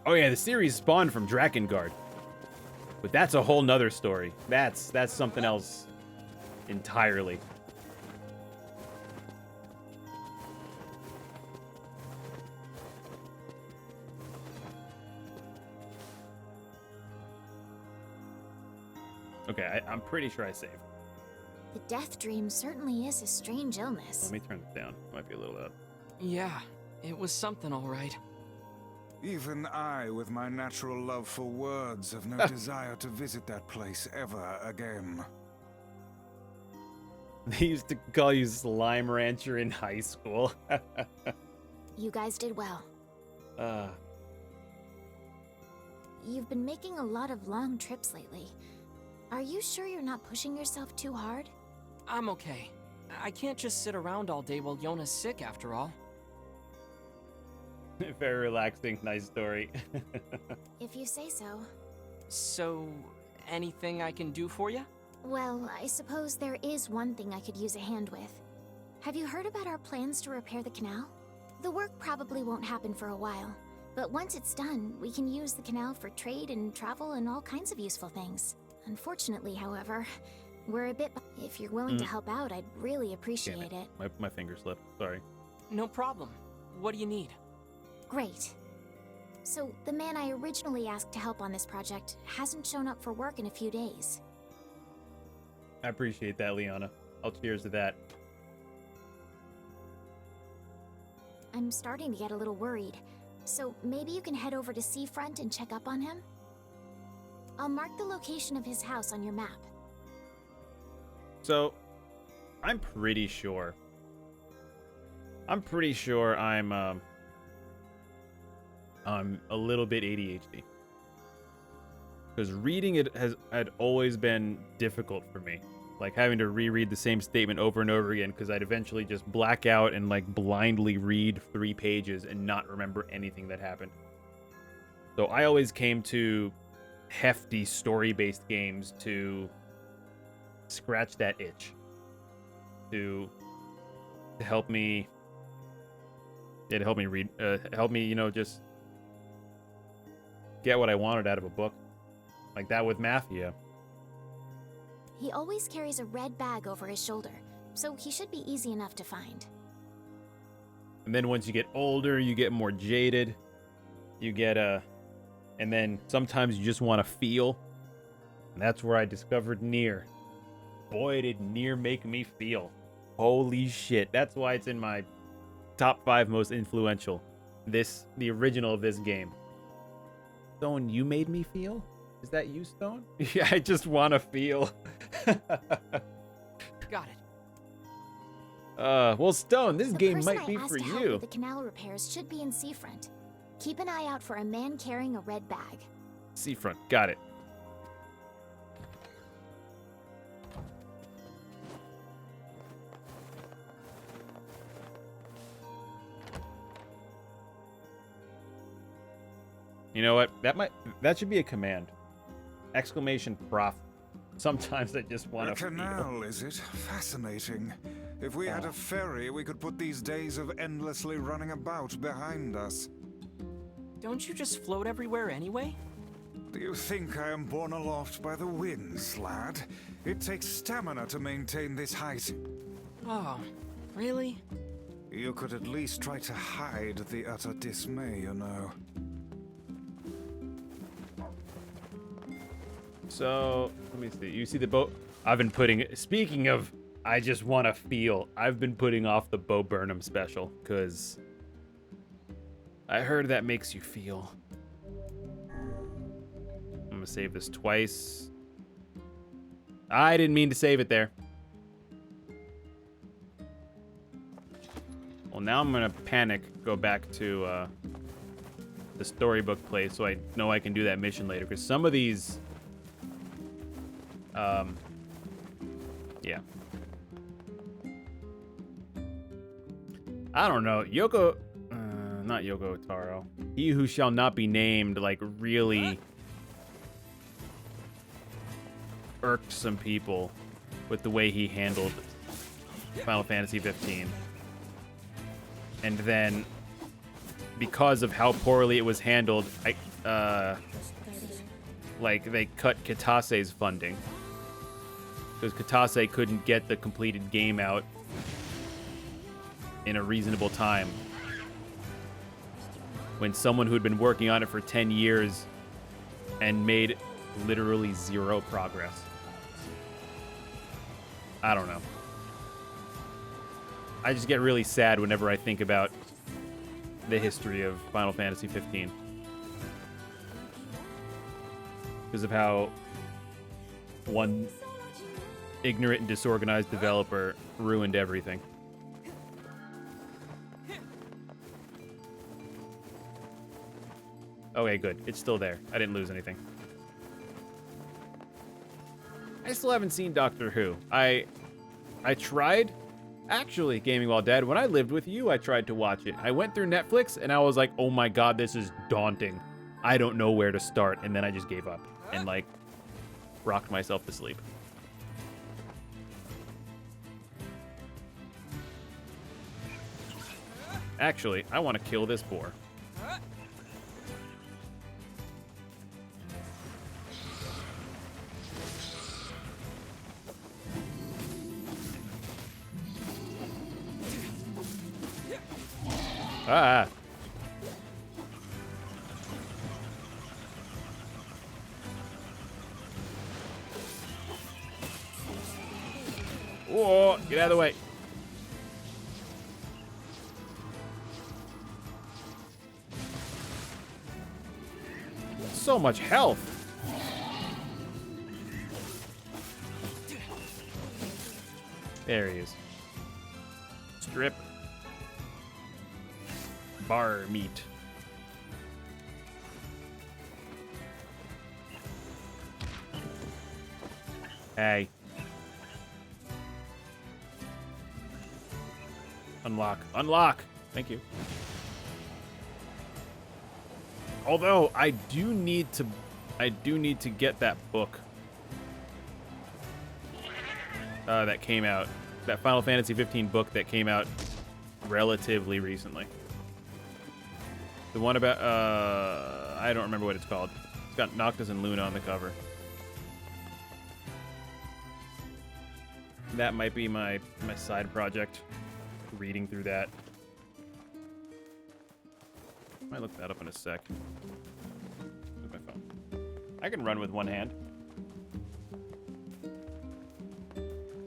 Oh yeah, the series spawned from Drakengard. But that's a whole nother story. That's something else entirely. Okay, I'm pretty sure I saved. The death dream certainly is a strange illness. Let me turn this down. Might be a little loud. Yeah, it was something all right. Even I, with my natural love for words, have no desire to visit that place ever again. They used to call you Slime Rancher in high school. You guys did well. You've been making a lot of long trips lately. Are you sure you're not pushing yourself too hard? I'm okay. I can't just sit around all day while Yona's sick, after all. Very relaxing, nice story. If you say so. So, anything I can do for you? Well, I suppose there is one thing I could use a hand with. Have you heard about our plans to repair the canal? The work probably won't happen for a while, but once it's done, we can use the canal for trade and travel and all kinds of useful things. Unfortunately, however, we're a bit... If you're willing to help out, I'd really appreciate it. My finger slipped, sorry. No problem. What do you need? Great. So, the man I originally asked to help on this project hasn't shown up for work in a few days. I appreciate that, Liana. I'll cheers to that. I'm starting to get a little worried, so maybe you can head over to Seafront and check up on him? I'll mark the location of his house on your map. So, I'm pretty sure I'm a little bit ADHD. Because reading it had always been difficult for me. Like having to reread the same statement over and over again, because I'd eventually just black out and like blindly read 3 pages and not remember anything that happened. So I always came to hefty story-based games to scratch that itch. To help me... Yeah, to help me read... help me, just get what I wanted out of a book. Like that with Mafia. He always carries a red bag over his shoulder, so he should be easy enough to find. And then once you get older, you get more jaded. You get and then sometimes you just want to feel. And that's where I discovered Nier. Boy, did Nier make me feel. Holy shit. That's why it's in my top 5 most influential the original of this game. Stone, you made me feel? Is that you, Stone? Yeah, I just want to feel. Got it. Well, Stone, this The game person might I be asked for to help you. with the canal repairs should be in Seafront. Keep an eye out for a man carrying a red bag. Seafront, got it. You know what? That should be a command. Exclamation prof. Sometimes I just want A to feel. canal, is it? Fascinating. If we had a ferry, we could put these days of endlessly running about behind us. Don't you just float everywhere anyway? Do you think I am borne aloft by the winds, lad? It takes stamina to maintain this height. Oh, really? You could at least try to hide the utter dismay, you know. So, let me see. You see the boat? I've been putting. Speaking of, I just want to feel. I've been putting off the Bo Burnham special because I heard that makes you feel. I'm gonna save this twice. I didn't mean to save it there. Well, now I'm gonna panic. Go back to the storybook place so I know I can do that mission later. Because some of these. Yeah. I don't know. Not Yoko Taro. He who shall not be named, like, really irked some people with the way he handled Final Fantasy 15. And then, because of how poorly it was handled, like, they cut Katase's funding. Because Katase couldn't get the completed game out in a reasonable time. When someone who'd been working on it for 10 years and made literally zero progress. I don't know. I just get really sad whenever I think about the history of Final Fantasy 15. Because of how one ignorant and disorganized developer ruined everything. Okay, good. It's still there. I didn't lose anything. I still haven't seen Doctor Who. I tried. Actually, Gaming While Dead, when I lived with you, I tried to watch it. I went through Netflix, and I was like, oh my god, this is daunting. I don't know where to start. And then I just gave up and, like, rocked myself to sleep. Actually, I want to kill this boar. Ah. Whoa, get out of the way. So much health. There he is. Strip. Bar meat. Hey. Unlock. Unlock! Thank you. Although I do need to get that book that came out, that Final Fantasy 15 book that came out relatively recently. The one about I don't remember what it's called. It's got Noctis and Luna on the cover. That might be my side project. Reading through that. Might look that up in a sec. With my phone. I can run with one hand.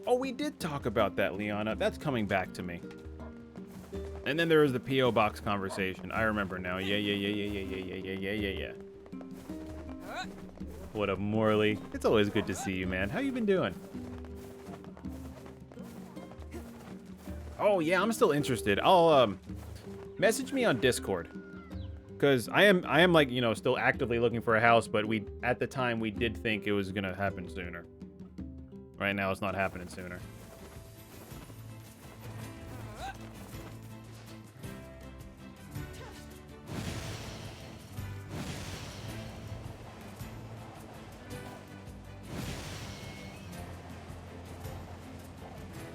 Oh, we did talk about that, Liana. That's coming back to me. And then there was the P.O. box conversation. I remember now. Yeah. What up, Morley? It's always good to see you, man. How you been doing? Oh, yeah, I'm still interested. I'll, message me on Discord. Because I am like, you know, still actively looking for a house, but at the time, we did think it was gonna happen sooner. Right now, it's not happening sooner.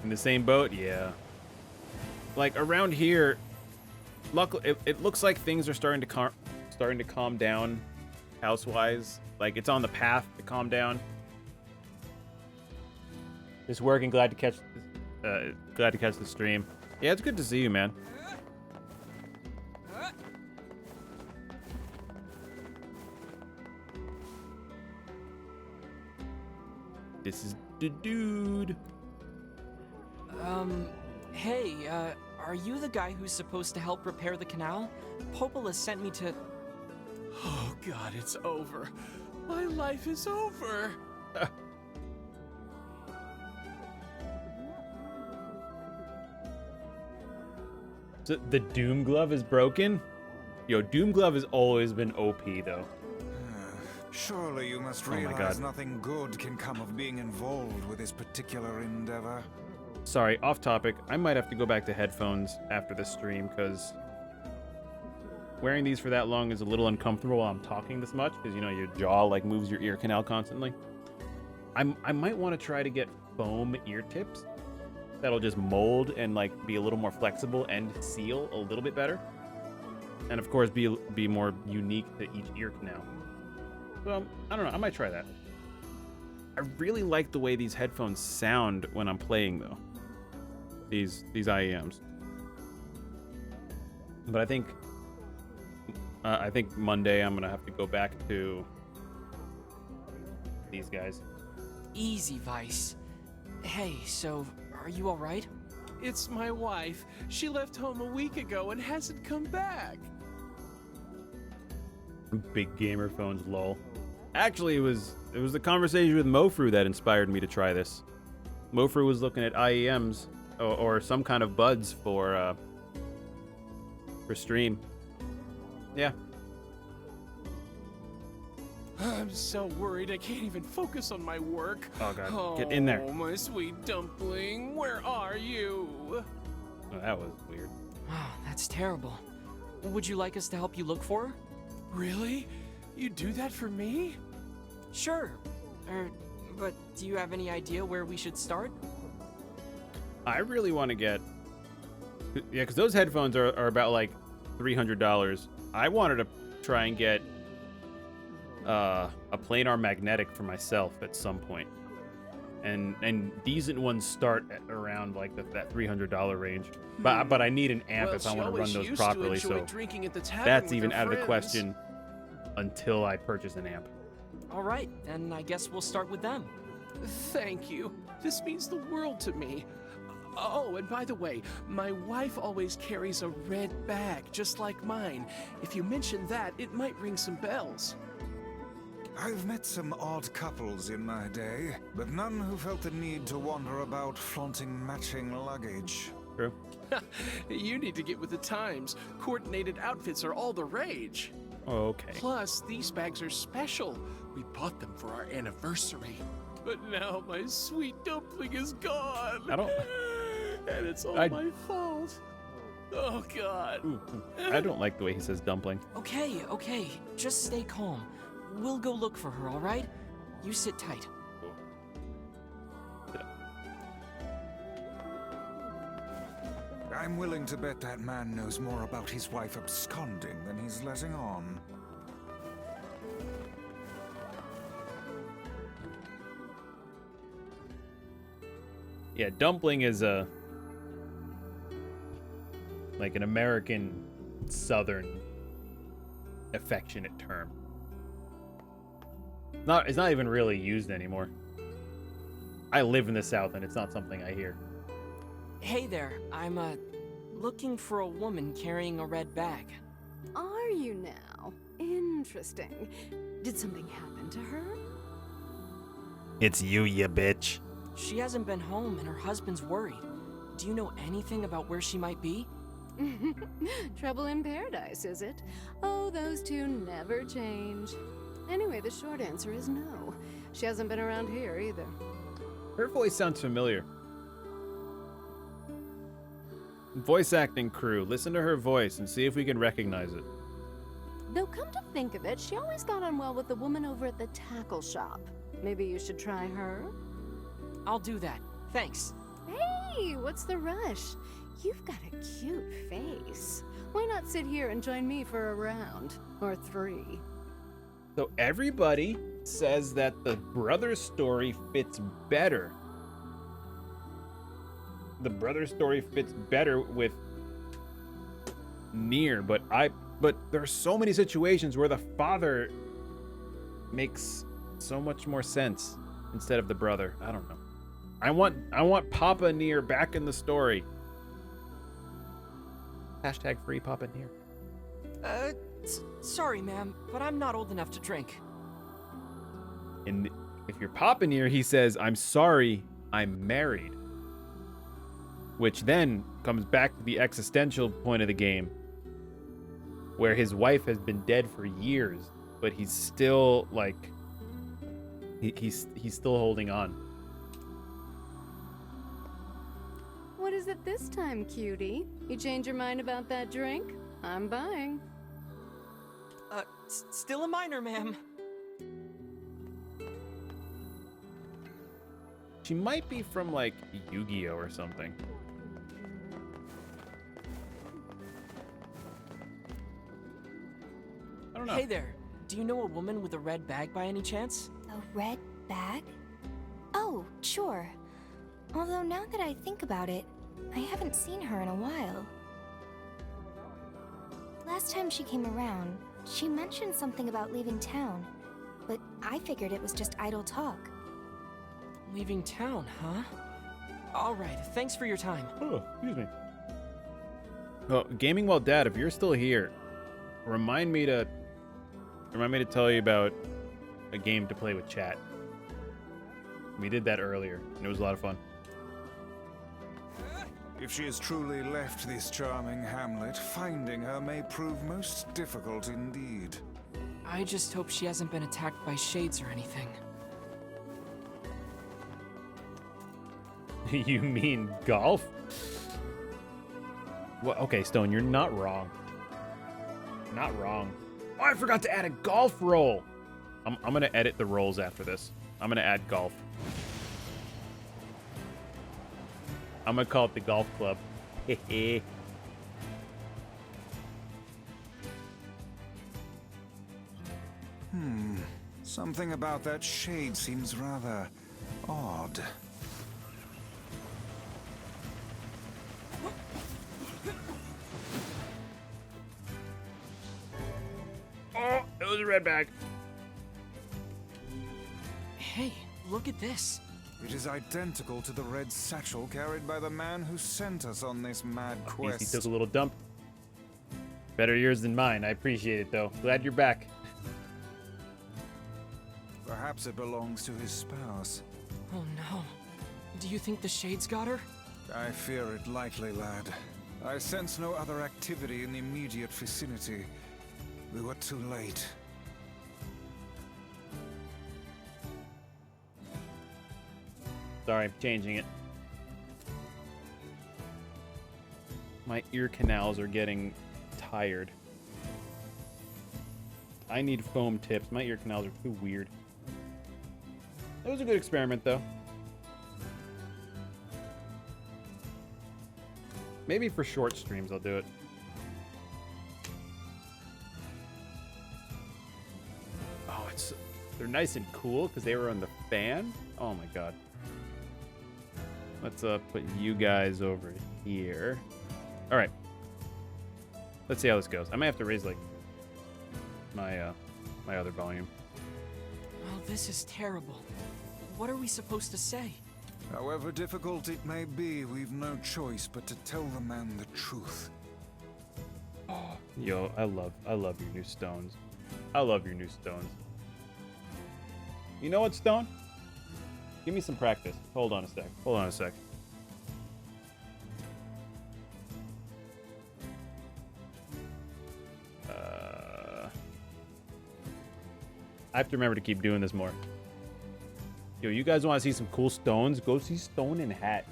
In the same boat? Yeah. Like, around here, luckily, it looks like things are starting to calm down house-wise. Like, it's on the path to calm down. Just working, glad to catch the stream. Yeah, it's good to see you, man. This is the dude. Hey, are you the guy who's supposed to help repair the canal? Popola sent me to... Oh god, it's over. My life is over. So the Doom Glove is broken? Yo, Doom Glove has always been OP, though. Surely you must Oh my realize God. nothing good can come of being involved with this particular endeavor. Sorry, off topic. I might have to go back to headphones after the stream, because wearing these for that long is a little uncomfortable while I'm talking this much, because, you know, your jaw, like, moves your ear canal constantly. I might want to try to get foam ear tips that'll just mold and, like, be a little more flexible and seal a little bit better. And, of course, be more unique to each ear canal. So, I don't know. I might try that. I really like the way these headphones sound when I'm playing, though. These IEMs. But I think Monday I'm gonna have to go back to these guys. Easy, Vice. Hey, so, are you alright? It's my wife. She left home a week ago and hasn't come back. Big gamer phones, lol. Actually, it was the conversation with Mofru that inspired me to try this. Mofru was looking at IEMs or some kind of buds for stream. Yeah. I'm so worried I can't even focus on my work. Oh god, get in there. Oh, my sweet dumpling, where are you? Oh, that was weird. Wow, that's terrible. Would you like us to help you look for her? Really? You do that for me? Sure. But do you have any idea where we should start? I really want to get... Yeah, because those headphones are about, like, $300. I wanted to try and get a planar magnetic for myself at some point. And decent ones start at around, like, that $300 range. But I need an amp if I want to run those properly, so drinking at the tavern that's with even her out of the friends. question until I purchase an amp. Alright, then I guess we'll start with them. Thank you. This means the world to me. Oh, and by the way, my wife always carries a red bag, just like mine. If you mention that, it might ring some bells. I've met some odd couples in my day, but none who felt the need to wander about flaunting matching luggage. True. You need to get with the times. Coordinated outfits are all the rage. Oh, okay. Plus, these bags are special. We bought them for our anniversary. But now my sweet dumpling is gone. I don't... And it's all I- my fault. Oh, God. Ooh, I don't like the way he says dumpling. Okay, just stay calm. We'll go look for her, alright? You sit tight. I'm willing to bet that man knows more about his wife absconding than he's letting on. Yeah, dumpling is like an American Southern affectionate term. It's not even really used anymore. I live in the South and it's not something I hear. Hey there, I'm, looking for a woman carrying a red bag. Are you now? Interesting. Did something happen to her? It's you bitch. She hasn't been home and her husband's worried. Do you know anything about where she might be? Trouble in paradise, is it? Oh, those two never change. Anyway, the short answer is no. She hasn't been around here either. Her voice sounds familiar. Voice acting crew, listen to her voice and see if we can recognize it. Though come to think of it, she always got on well with the woman over at the tackle shop. Maybe you should try her? I'll do that. Thanks. Hey, what's the rush? You've got a cute face. Why not sit here and join me for a round? Or 3? So everybody says that the brother story fits better. The brother story fits better with Nier, but there are so many situations where the father makes so much more sense instead of the brother. I don't know. I want Papa Nier back in the story. Hashtag free Papa Nier. Sorry, ma'am, but I'm not old enough to drink. And if you're Papa Nier, he says, "I'm sorry, I'm married." Which then comes back to the existential point of the game, where his wife has been dead for years, but he's still like, he's still holding on. What is it this time, cutie? You change your mind about that drink? I'm buying. Still a minor, ma'am. She might be from like Yu-Gi-Oh or something. I don't know. Hey there. Do you know a woman with a red bag by any chance? A red bag? Oh, sure. Although now that I think about it, I haven't seen her in a while. Last time she came around, she mentioned something about leaving town, but I figured it was just idle talk. Leaving town, huh? Alright, thanks for your time. Oh, excuse me. Well, Gaming While Dad, if you're still here, remind me to tell you about a game to play with chat. We did that earlier, and it was a lot of fun. If she has truly left this charming hamlet, finding her may prove most difficult indeed. I just hope she hasn't been attacked by shades or anything. You mean golf? Well, okay, Stone, you're not wrong. Not wrong. Oh, I forgot to add a golf roll. I'm gonna edit the rolls after this. I'm gonna add golf. I'm gonna call it the golf club. Something about that shade seems rather odd. Oh, it was a red bag. Hey, look at this. It is identical to the red satchel carried by the man who sent us on this mad quest. He took a little dump. Better yours than mine. I appreciate it, though. Glad you're back. Perhaps it belongs to his spouse. Oh no. Do you think the shades got her? I fear it likely, lad. I sense no other activity in the immediate vicinity. We were too late. Sorry, I'm changing it. My ear canals are getting tired. I need foam tips. My ear canals are too weird. It was a good experiment, though. Maybe for short streams I'll do it. Oh, they're nice and cool because they were on the fan. Oh my god. Let's put you guys over here. All right. Let's see how this goes. I might have to raise like my my other volume. Oh, this is terrible. What are we supposed to say? However difficult it may be, we've no choice but to tell the man the truth. Yo, I love your new stones. I love your new stones. You know what, Stone? Give me some practice. Hold on a sec. Hold on a sec. I have to remember to keep doing this more. Yo, you guys want to see some cool stones? Go see Stone and Hat.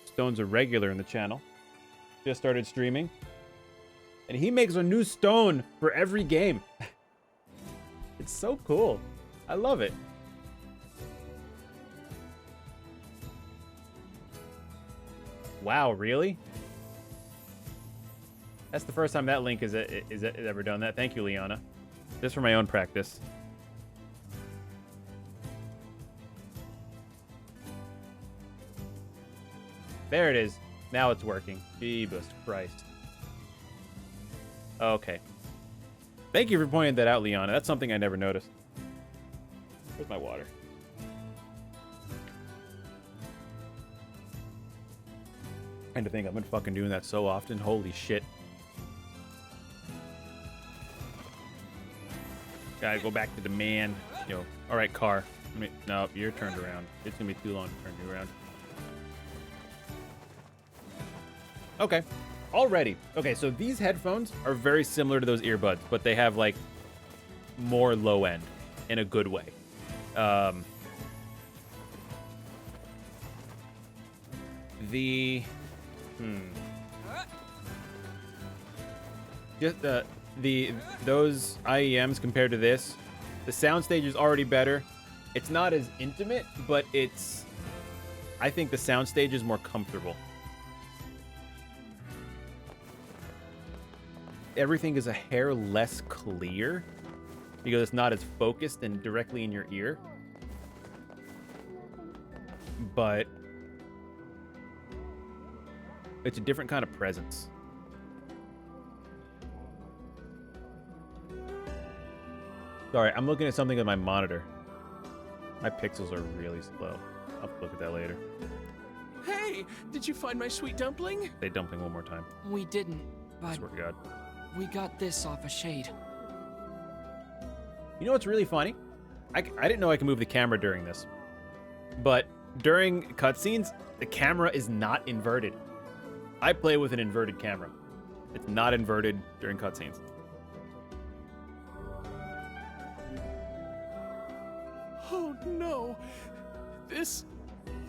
Stone's a regular in the channel. Just started streaming. And he makes a new stone for every game. It's so cool. I love it. Wow, really? That's the first time that link is ever done that. Thank you, Liana. Just for my own practice. There it is. Now it's working. Jesus Christ. Okay. Thank you for pointing that out, Liana. That's something I never noticed. Where's my water? And to think I've been fucking doing that so often. Holy shit. Gotta go back to demand. Yo, all right, car. No, you're turned around. It's gonna be too long to turn you around. Okay, already. Okay, so these headphones are very similar to those earbuds, but they have like more low end in a good way. Just those IEMs compared to this, the soundstage is already better. It's not as intimate, but I think the soundstage is more comfortable. Everything is a hair less clear because it's not as focused and directly in your ear. But it's a different kind of presence. Sorry, I'm looking at something on my monitor. My pixels are really slow. I'll look at that later. Hey, did you find my sweet dumpling? Say dumpling one more time. We didn't, I but swear to God. we got this off a shade. You know what's really funny? I didn't know I could move the camera during this. But during cutscenes, the camera is not inverted. I play with an inverted camera. It's not inverted during cutscenes. Oh no. This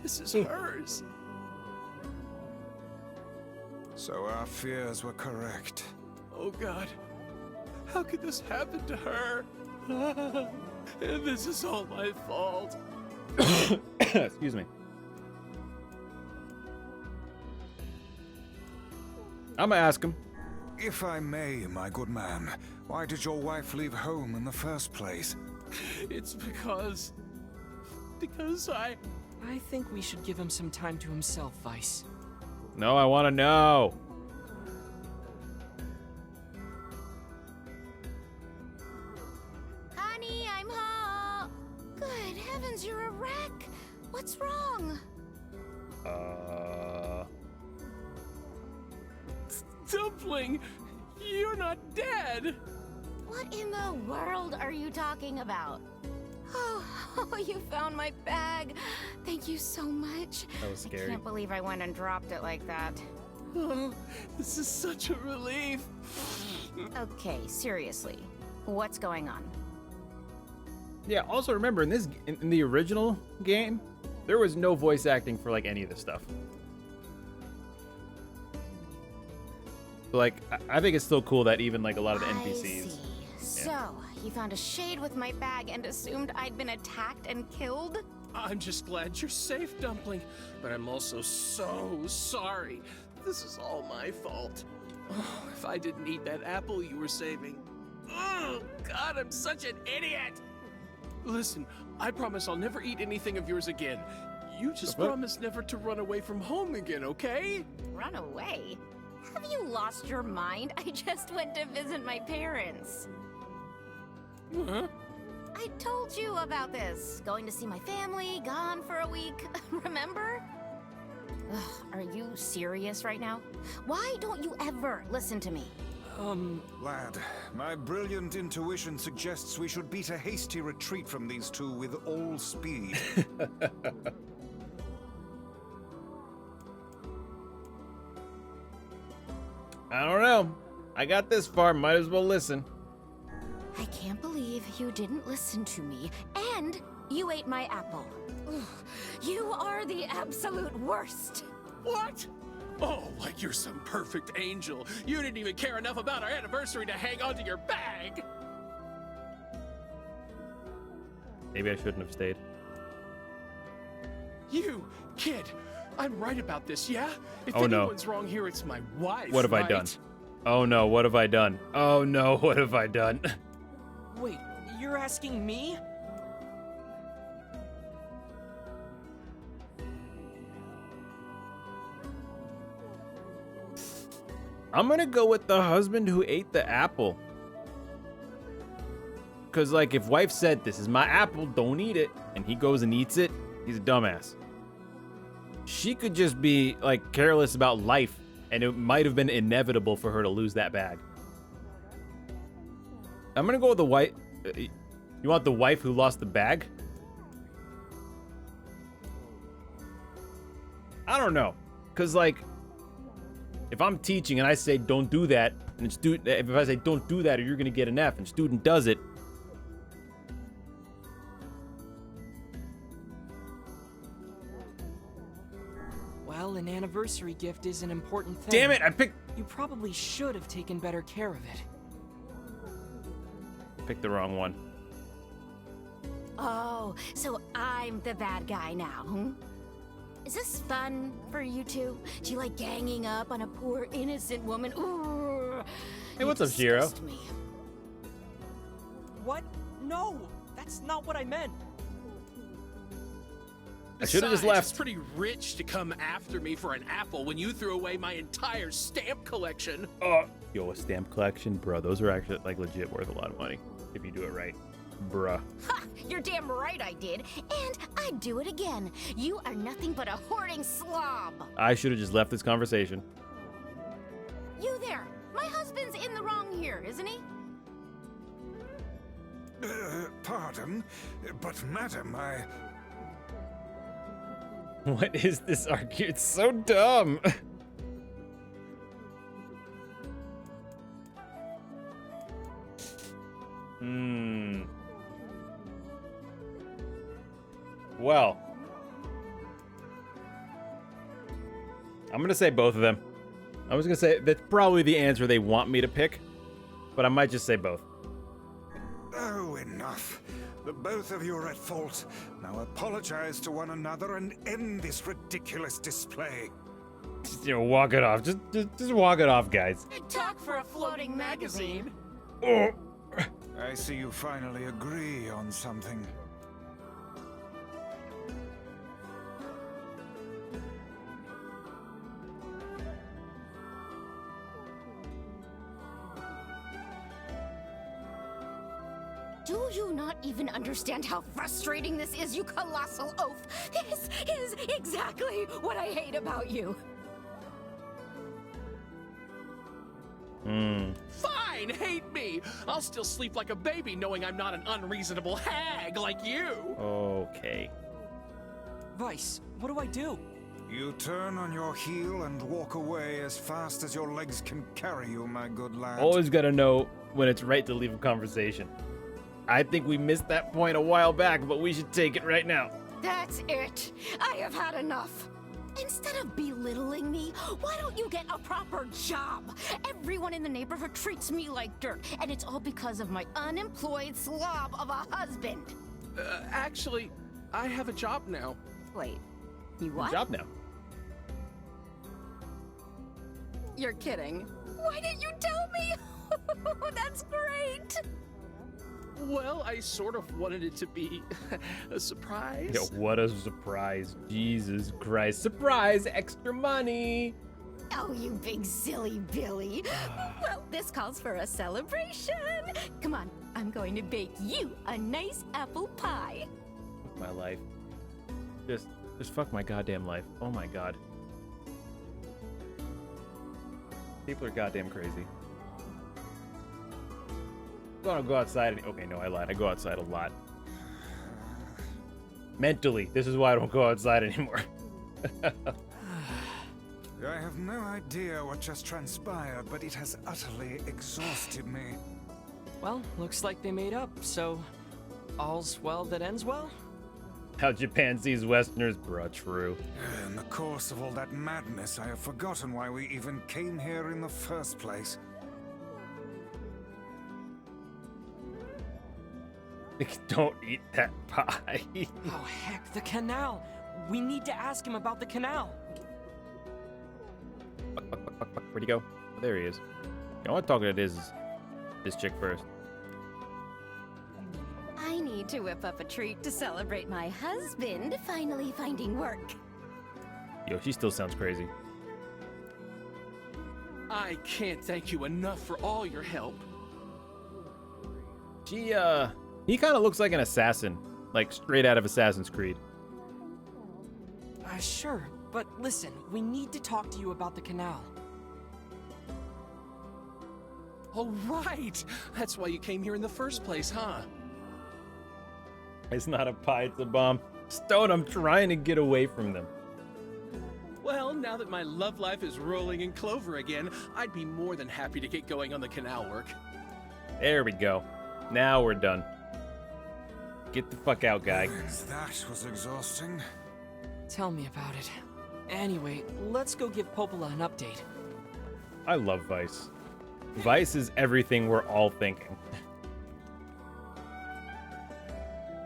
is hers. So our fears were correct. Oh God. How could this happen to her? This is all my fault. Excuse me. I'm gonna ask him. If I may, my good man, why did your wife leave home in the first place? It's because I think we should give him some time to himself, Vice. No, I want to know. Honey, I'm home. Good heavens, you're a wreck. What's wrong? Dumpling, you're not dead. What in the world are you talking about? Oh, you found my bag. Thank you so much. That was scary. I can't believe I went and dropped it like that. Oh, this is such a relief. Okay, seriously. What's going on? Yeah, also remember in the original game, there was no voice acting for like any of this stuff. So, like, I think it's still cool that even like a lot of the NPCs. I see. So, you found a shade with my bag and assumed I'd been attacked and killed? I'm just glad you're safe, Dumpling, but I'm also so sorry. This is all my fault. Oh, if I didn't eat that apple you were saving. Oh, God, I'm such an idiot. Listen, I promise I'll never eat anything of yours again. You just promise never to run away from home again, okay? Run away? Have you lost your mind? I just went to visit my parents. Huh? I I told you about this. Going to see my family, gone for a week. Remember? Ugh, are you serious right now? Why don't you ever listen to me? Lad, my brilliant intuition suggests we should beat a hasty retreat from these two with all speed. I don't know. I got this far, might as well listen. I can't believe you didn't listen to me, and you ate my apple. Ugh, you are the absolute worst. What? Oh, like you're some perfect angel. You didn't even care enough about our anniversary to hang onto your bag. Maybe I shouldn't have stayed. You, kid, I'm right about this, yeah? If Oh, no. anyone's wrong here, it's my wife, What have I done? right? Oh no, what have I done? Oh no, what have I done? Wait, you're asking me? I'm gonna go with the husband who ate the apple. Cause like if wife said, this is my apple, don't eat it, and he goes and eats it, he's a dumbass. She could just be like careless about life, and it might have been inevitable for her to lose that bag. I'm gonna go with the wife. You want the wife who lost the bag? I don't know, cause like, if I'm teaching and I say don't do that, and if I say don't do that or you're gonna get an F, and student does it, Well, an anniversary gift is an important thing. damn it, I picked You probably should have taken better care of it. the wrong one. Oh, so I'm the bad guy now, hmm? Is this fun for you two? Do you like ganging up on a poor innocent woman? Ooh, Hey, what's up, Shiro? disgust me. What? No, that's not what I meant. I should have just Besides, left. It's pretty rich to come after me for an apple when you threw away my entire stamp collection. Yo, a stamp collection, bro. Those are actually like legit worth a lot of money if you do it right, bruh. Ha! You're damn right I did, and I'd do it again. You are nothing but a hoarding slob. I should have just left this conversation. You there, my husband's in the wrong here, isn't he? Pardon, but madam, I... What is this argument? It's so dumb. Well, I'm gonna say both of them. I was gonna say that's probably the answer they want me to pick, but I might just say both. Oh, enough. The both of you are at fault. Now apologize to one another and end this ridiculous display. Just, walk it off. Just walk it off, guys. Talk for a floating magazine. Oh. I see you finally agree on something. Do you not even understand how frustrating this is, you colossal oaf? This is exactly what I hate about you. Fine, hate me. I'll still sleep like a baby knowing I'm not an unreasonable hag like you. Okay. Vice, what do I do? You turn on your heel and walk away as fast as your legs can carry you, my good lad. Always gotta know when it's right to leave a conversation. I think we missed that point a while back, but we should take it right now. That's it. I have had enough. Instead of belittling me, why don't you get a proper job? Everyone in the neighborhood treats me like dirt, and it's all because of my unemployed slob of a husband. Actually, I have a job now. Wait, you what? Good job now. You're kidding. Why didn't you tell me? That's great. Well, I sort of wanted it to be a surprise. Yo, what a surprise. Jesus Christ. Surprise! Extra money! Oh, you big silly Billy. Well, this calls for a celebration. Come on, I'm going to bake you a nice apple pie. My life. Just fuck my goddamn life. Oh my god. People are goddamn crazy. I don't go outside. Okay, no, I lied. I go outside a lot. Mentally, this is why I don't go outside anymore. I have no idea what just transpired, but it has utterly exhausted me. Well, looks like they made up, so all's well that ends well? How Japan sees Westerners, bruh, true. In the course of all that madness, I have forgotten why we even came here in the first place. Don't eat that pie. Oh, heck, the canal! We need to ask him about the canal! Where'd he go? Oh, there he is. I want to talk to this chick first. I need to whip up a treat to celebrate my husband finally finding work. Yo, she still sounds crazy. I can't thank you enough for all your help. He kind of looks like an assassin. Like, straight out of Assassin's Creed. Sure, but listen, we need to talk to you about the canal. Oh, right! That's why you came here in the first place, huh? It's not a pie, it's a bomb. Stone, I'm trying to get away from them. Well, now that my love life is rolling in clover again, I'd be more than happy to get going on the canal work. There we go. Now we're done. Get the fuck out, guy. That was exhausting. Tell me about it. Anyway, let's go give Popola an update. I love Vice. Vice is everything we're all thinking.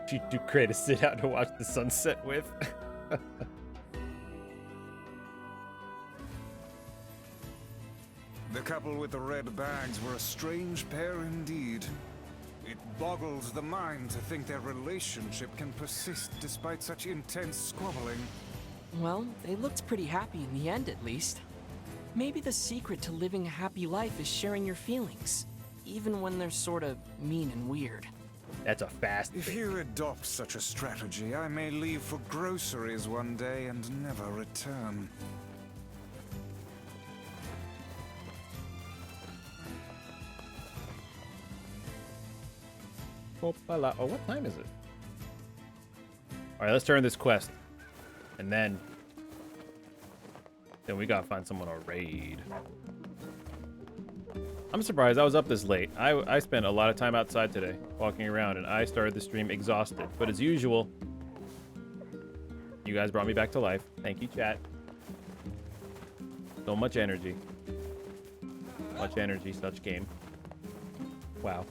She's too great to sit out to watch the sunset with. The couple with the red bags were a strange pair indeed. It boggles the mind to think their relationship can persist despite such intense squabbling. Well, they looked pretty happy in the end, at least. Maybe the secret to living a happy life is sharing your feelings, even when they're sort of mean and weird. That's a fast If you adopt such a strategy, I may leave for groceries one day and never return. Oh, what time is it? Alright, let's turn this quest. And then we gotta find someone to raid. I'm surprised I was up this late. I spent a lot of time outside today, walking around, and I started the stream exhausted. But as usual, you guys brought me back to life. Thank you, chat. So much energy. Much energy, such game. Wow.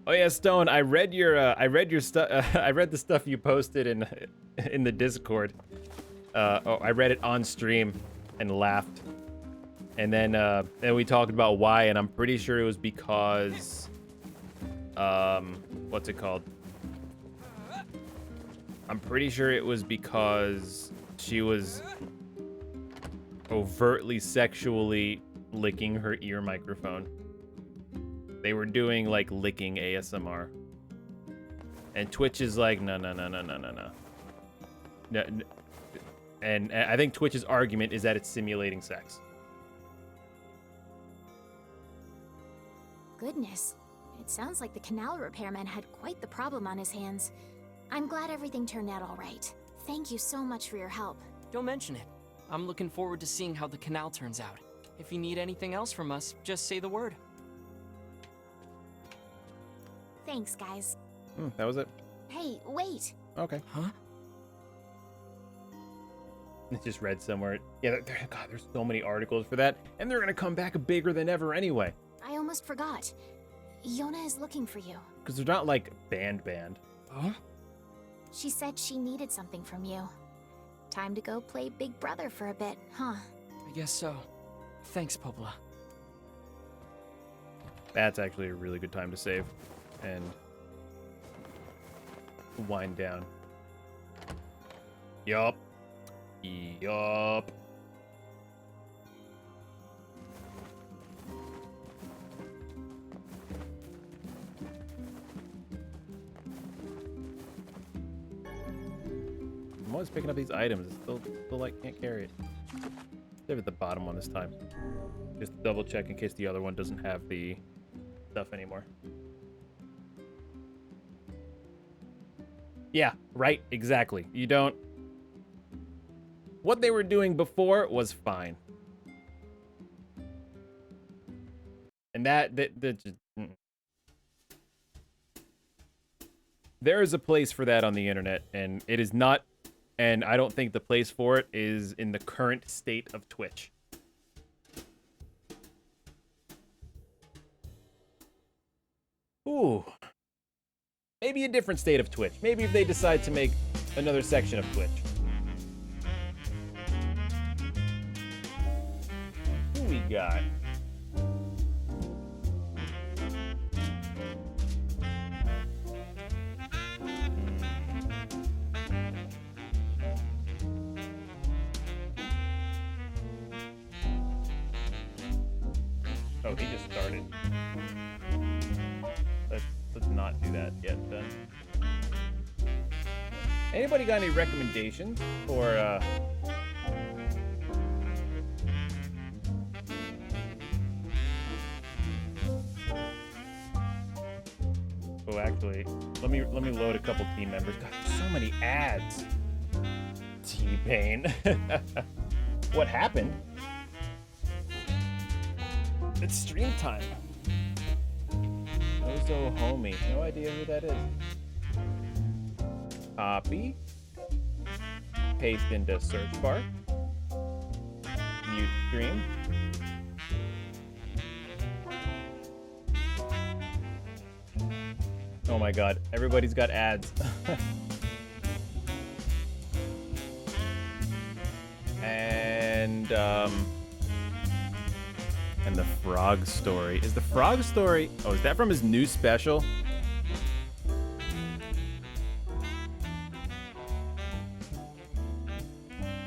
Oh yeah, Stone. I read your stuff. I read the stuff you posted in the Discord. I read it on stream and laughed. And then we talked about why, and I'm pretty sure it was because, what's it called? I'm pretty sure it was because she was overtly sexually licking her ear microphone. They were doing like licking ASMR. And Twitch is like, no. And I think Twitch's argument is that it's simulating sex. Goodness. It sounds like the canal repairman had quite the problem on his hands. I'm glad everything turned out all right. Thank you so much for your help. Don't mention it. I'm looking forward to seeing how the canal turns out. If you need anything else from us, just say the word. Thanks, guys. That was it. Hey, wait. Okay. Huh? It's just read somewhere. Yeah, God, there's so many articles for that, and they're gonna come back bigger than ever anyway. I almost forgot. Yona is looking for you. Because they're not like band. Huh? She said she needed something from you. Time to go play Big Brother for a bit, huh? I guess so. Thanks, Popola. That's actually a really good time to save and wind down. Yup. Yup. I'm always picking up these items. It's still like can't carry it. Save at the bottom one this time. Just double check in case the other one doesn't have the stuff anymore. Yeah, right, exactly. You don't... What they were doing before was fine. And that just... There is a place for that on the internet, and it is not... And I don't think the place for it is in the current state of Twitch. Ooh. Maybe a different state of Twitch. Maybe if they decide to make another section of Twitch. Who we got? Oh, he just started. Let's not do that yet then. Anybody got any recommendations for Oh, actually, let me load a couple team members. God, so many ads. T-Pain. What happened? It's stream time. Ozo Homie. No idea who that is. Copy. Paste into search bar. Mute stream. Oh my god, everybody's got ads. And the frog story. Is the frog story... Oh, is that from his new special?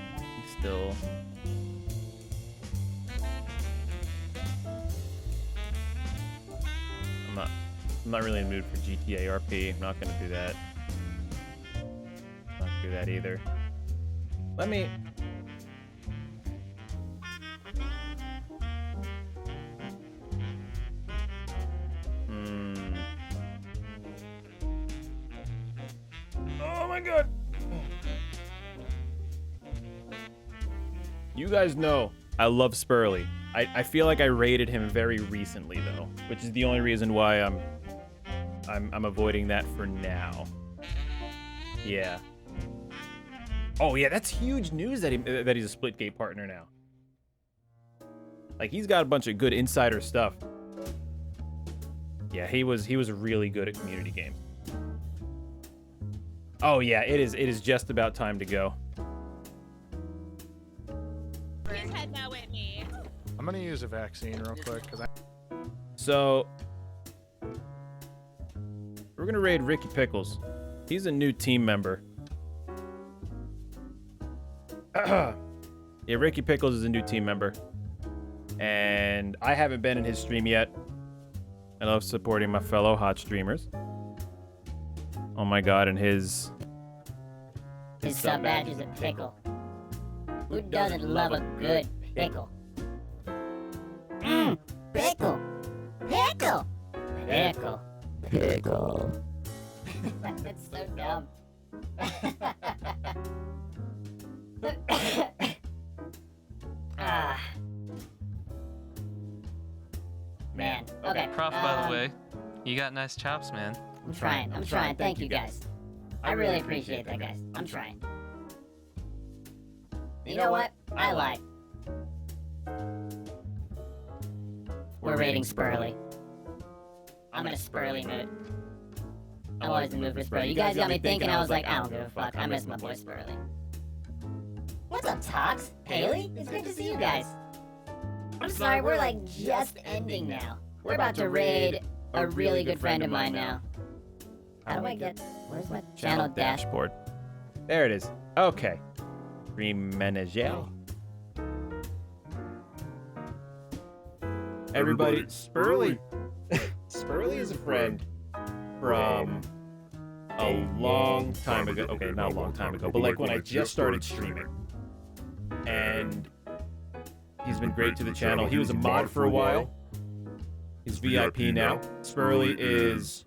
He's still... I'm not really in the mood for GTA RP. I'm not gonna do that. Not do that either. Let me... Oh my god! You guys know I love Spurley. I feel like I rated him very recently though, which is the only reason why I'm avoiding that for now. Yeah. Oh yeah, that's huge news that he's a Splitgate partner now. Like he's got a bunch of good insider stuff. Yeah, he was really good at community games. Oh yeah, it is just about time to go. He's heading out with me. I'm gonna use a vaccine real quick because So we're gonna raid Ricky Pickles. He's a new team member. Yeah, Ricky Pickles is a new team member. And I haven't been in his stream yet. I love supporting my fellow hot streamers. Oh my god, and his sub badge is a pickle. Who doesn't love a good pickle? Mmm, pickle! Pickle! Pickle. Pickle. That's so dumb. Ah. Man, okay. Prof, by the way, you got nice chops, man. I'm trying. Thank you, guys. I really appreciate that, guys. I'm trying. You know what? I lied. We're raiding Spurley. I'm gonna Spurley move it. I'm always in the mood for Spurly. You guys got me thinking. I was like, I don't give a fuck. I miss my boy Spurly. What's up, Tox? Haley? It's good to see you guys. I'm sorry, we're like just ending now. We're about to raid a really good friend of mine now. How do I get... Where's my channel dashboard? There it is. Okay. Remenagel. Everybody, Spurly. Spurly is a friend from a long time ago. Okay, not a long time ago, but like when I just started streaming. And he's been great to the channel. He was a mod for a while. He's VIP now. Spurly is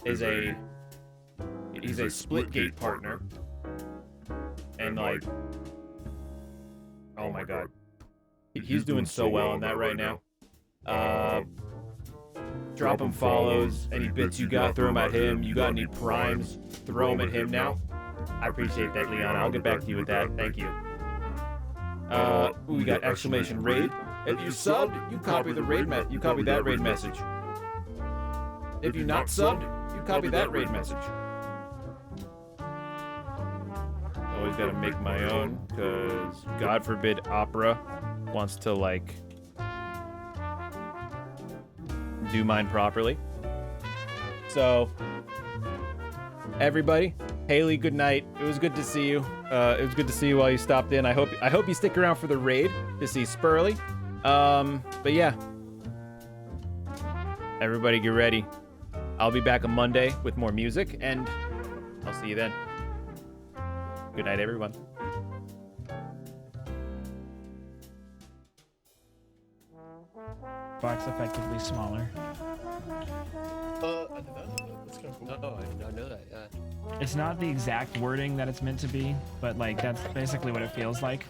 a Splitgate partner. And like, oh my god. He's doing so well on that right now. Drop him follows. Any bits you got, throw them at him. You got any primes, throw them at him now. I appreciate that, Leon. I'll get back to you with that. Thank you. We got exclamation raid. If you subbed, you copy the raid you copy that raid message. If you not subbed, you copy that raid message. Always gotta make my own, because God forbid Opera wants to like do mine properly. So everybody, Haley, good night. It was good to see you. It was good to see you while you stopped in. I hope you stick around for the raid to see Spurly. But yeah, everybody get ready. I'll be back on Monday with more music, and I'll see you then. Good night, everyone. Box effectively smaller. That's kind of cool. Oh, I did not know that. Yeah. It's not the exact wording that it's meant to be, but like that's basically what it feels like.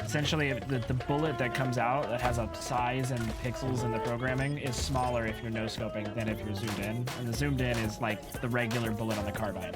Essentially, the bullet that comes out that has a size and pixels in the programming is smaller if you're no scoping than if you're zoomed in, and the zoomed in is like the regular bullet on the carbine.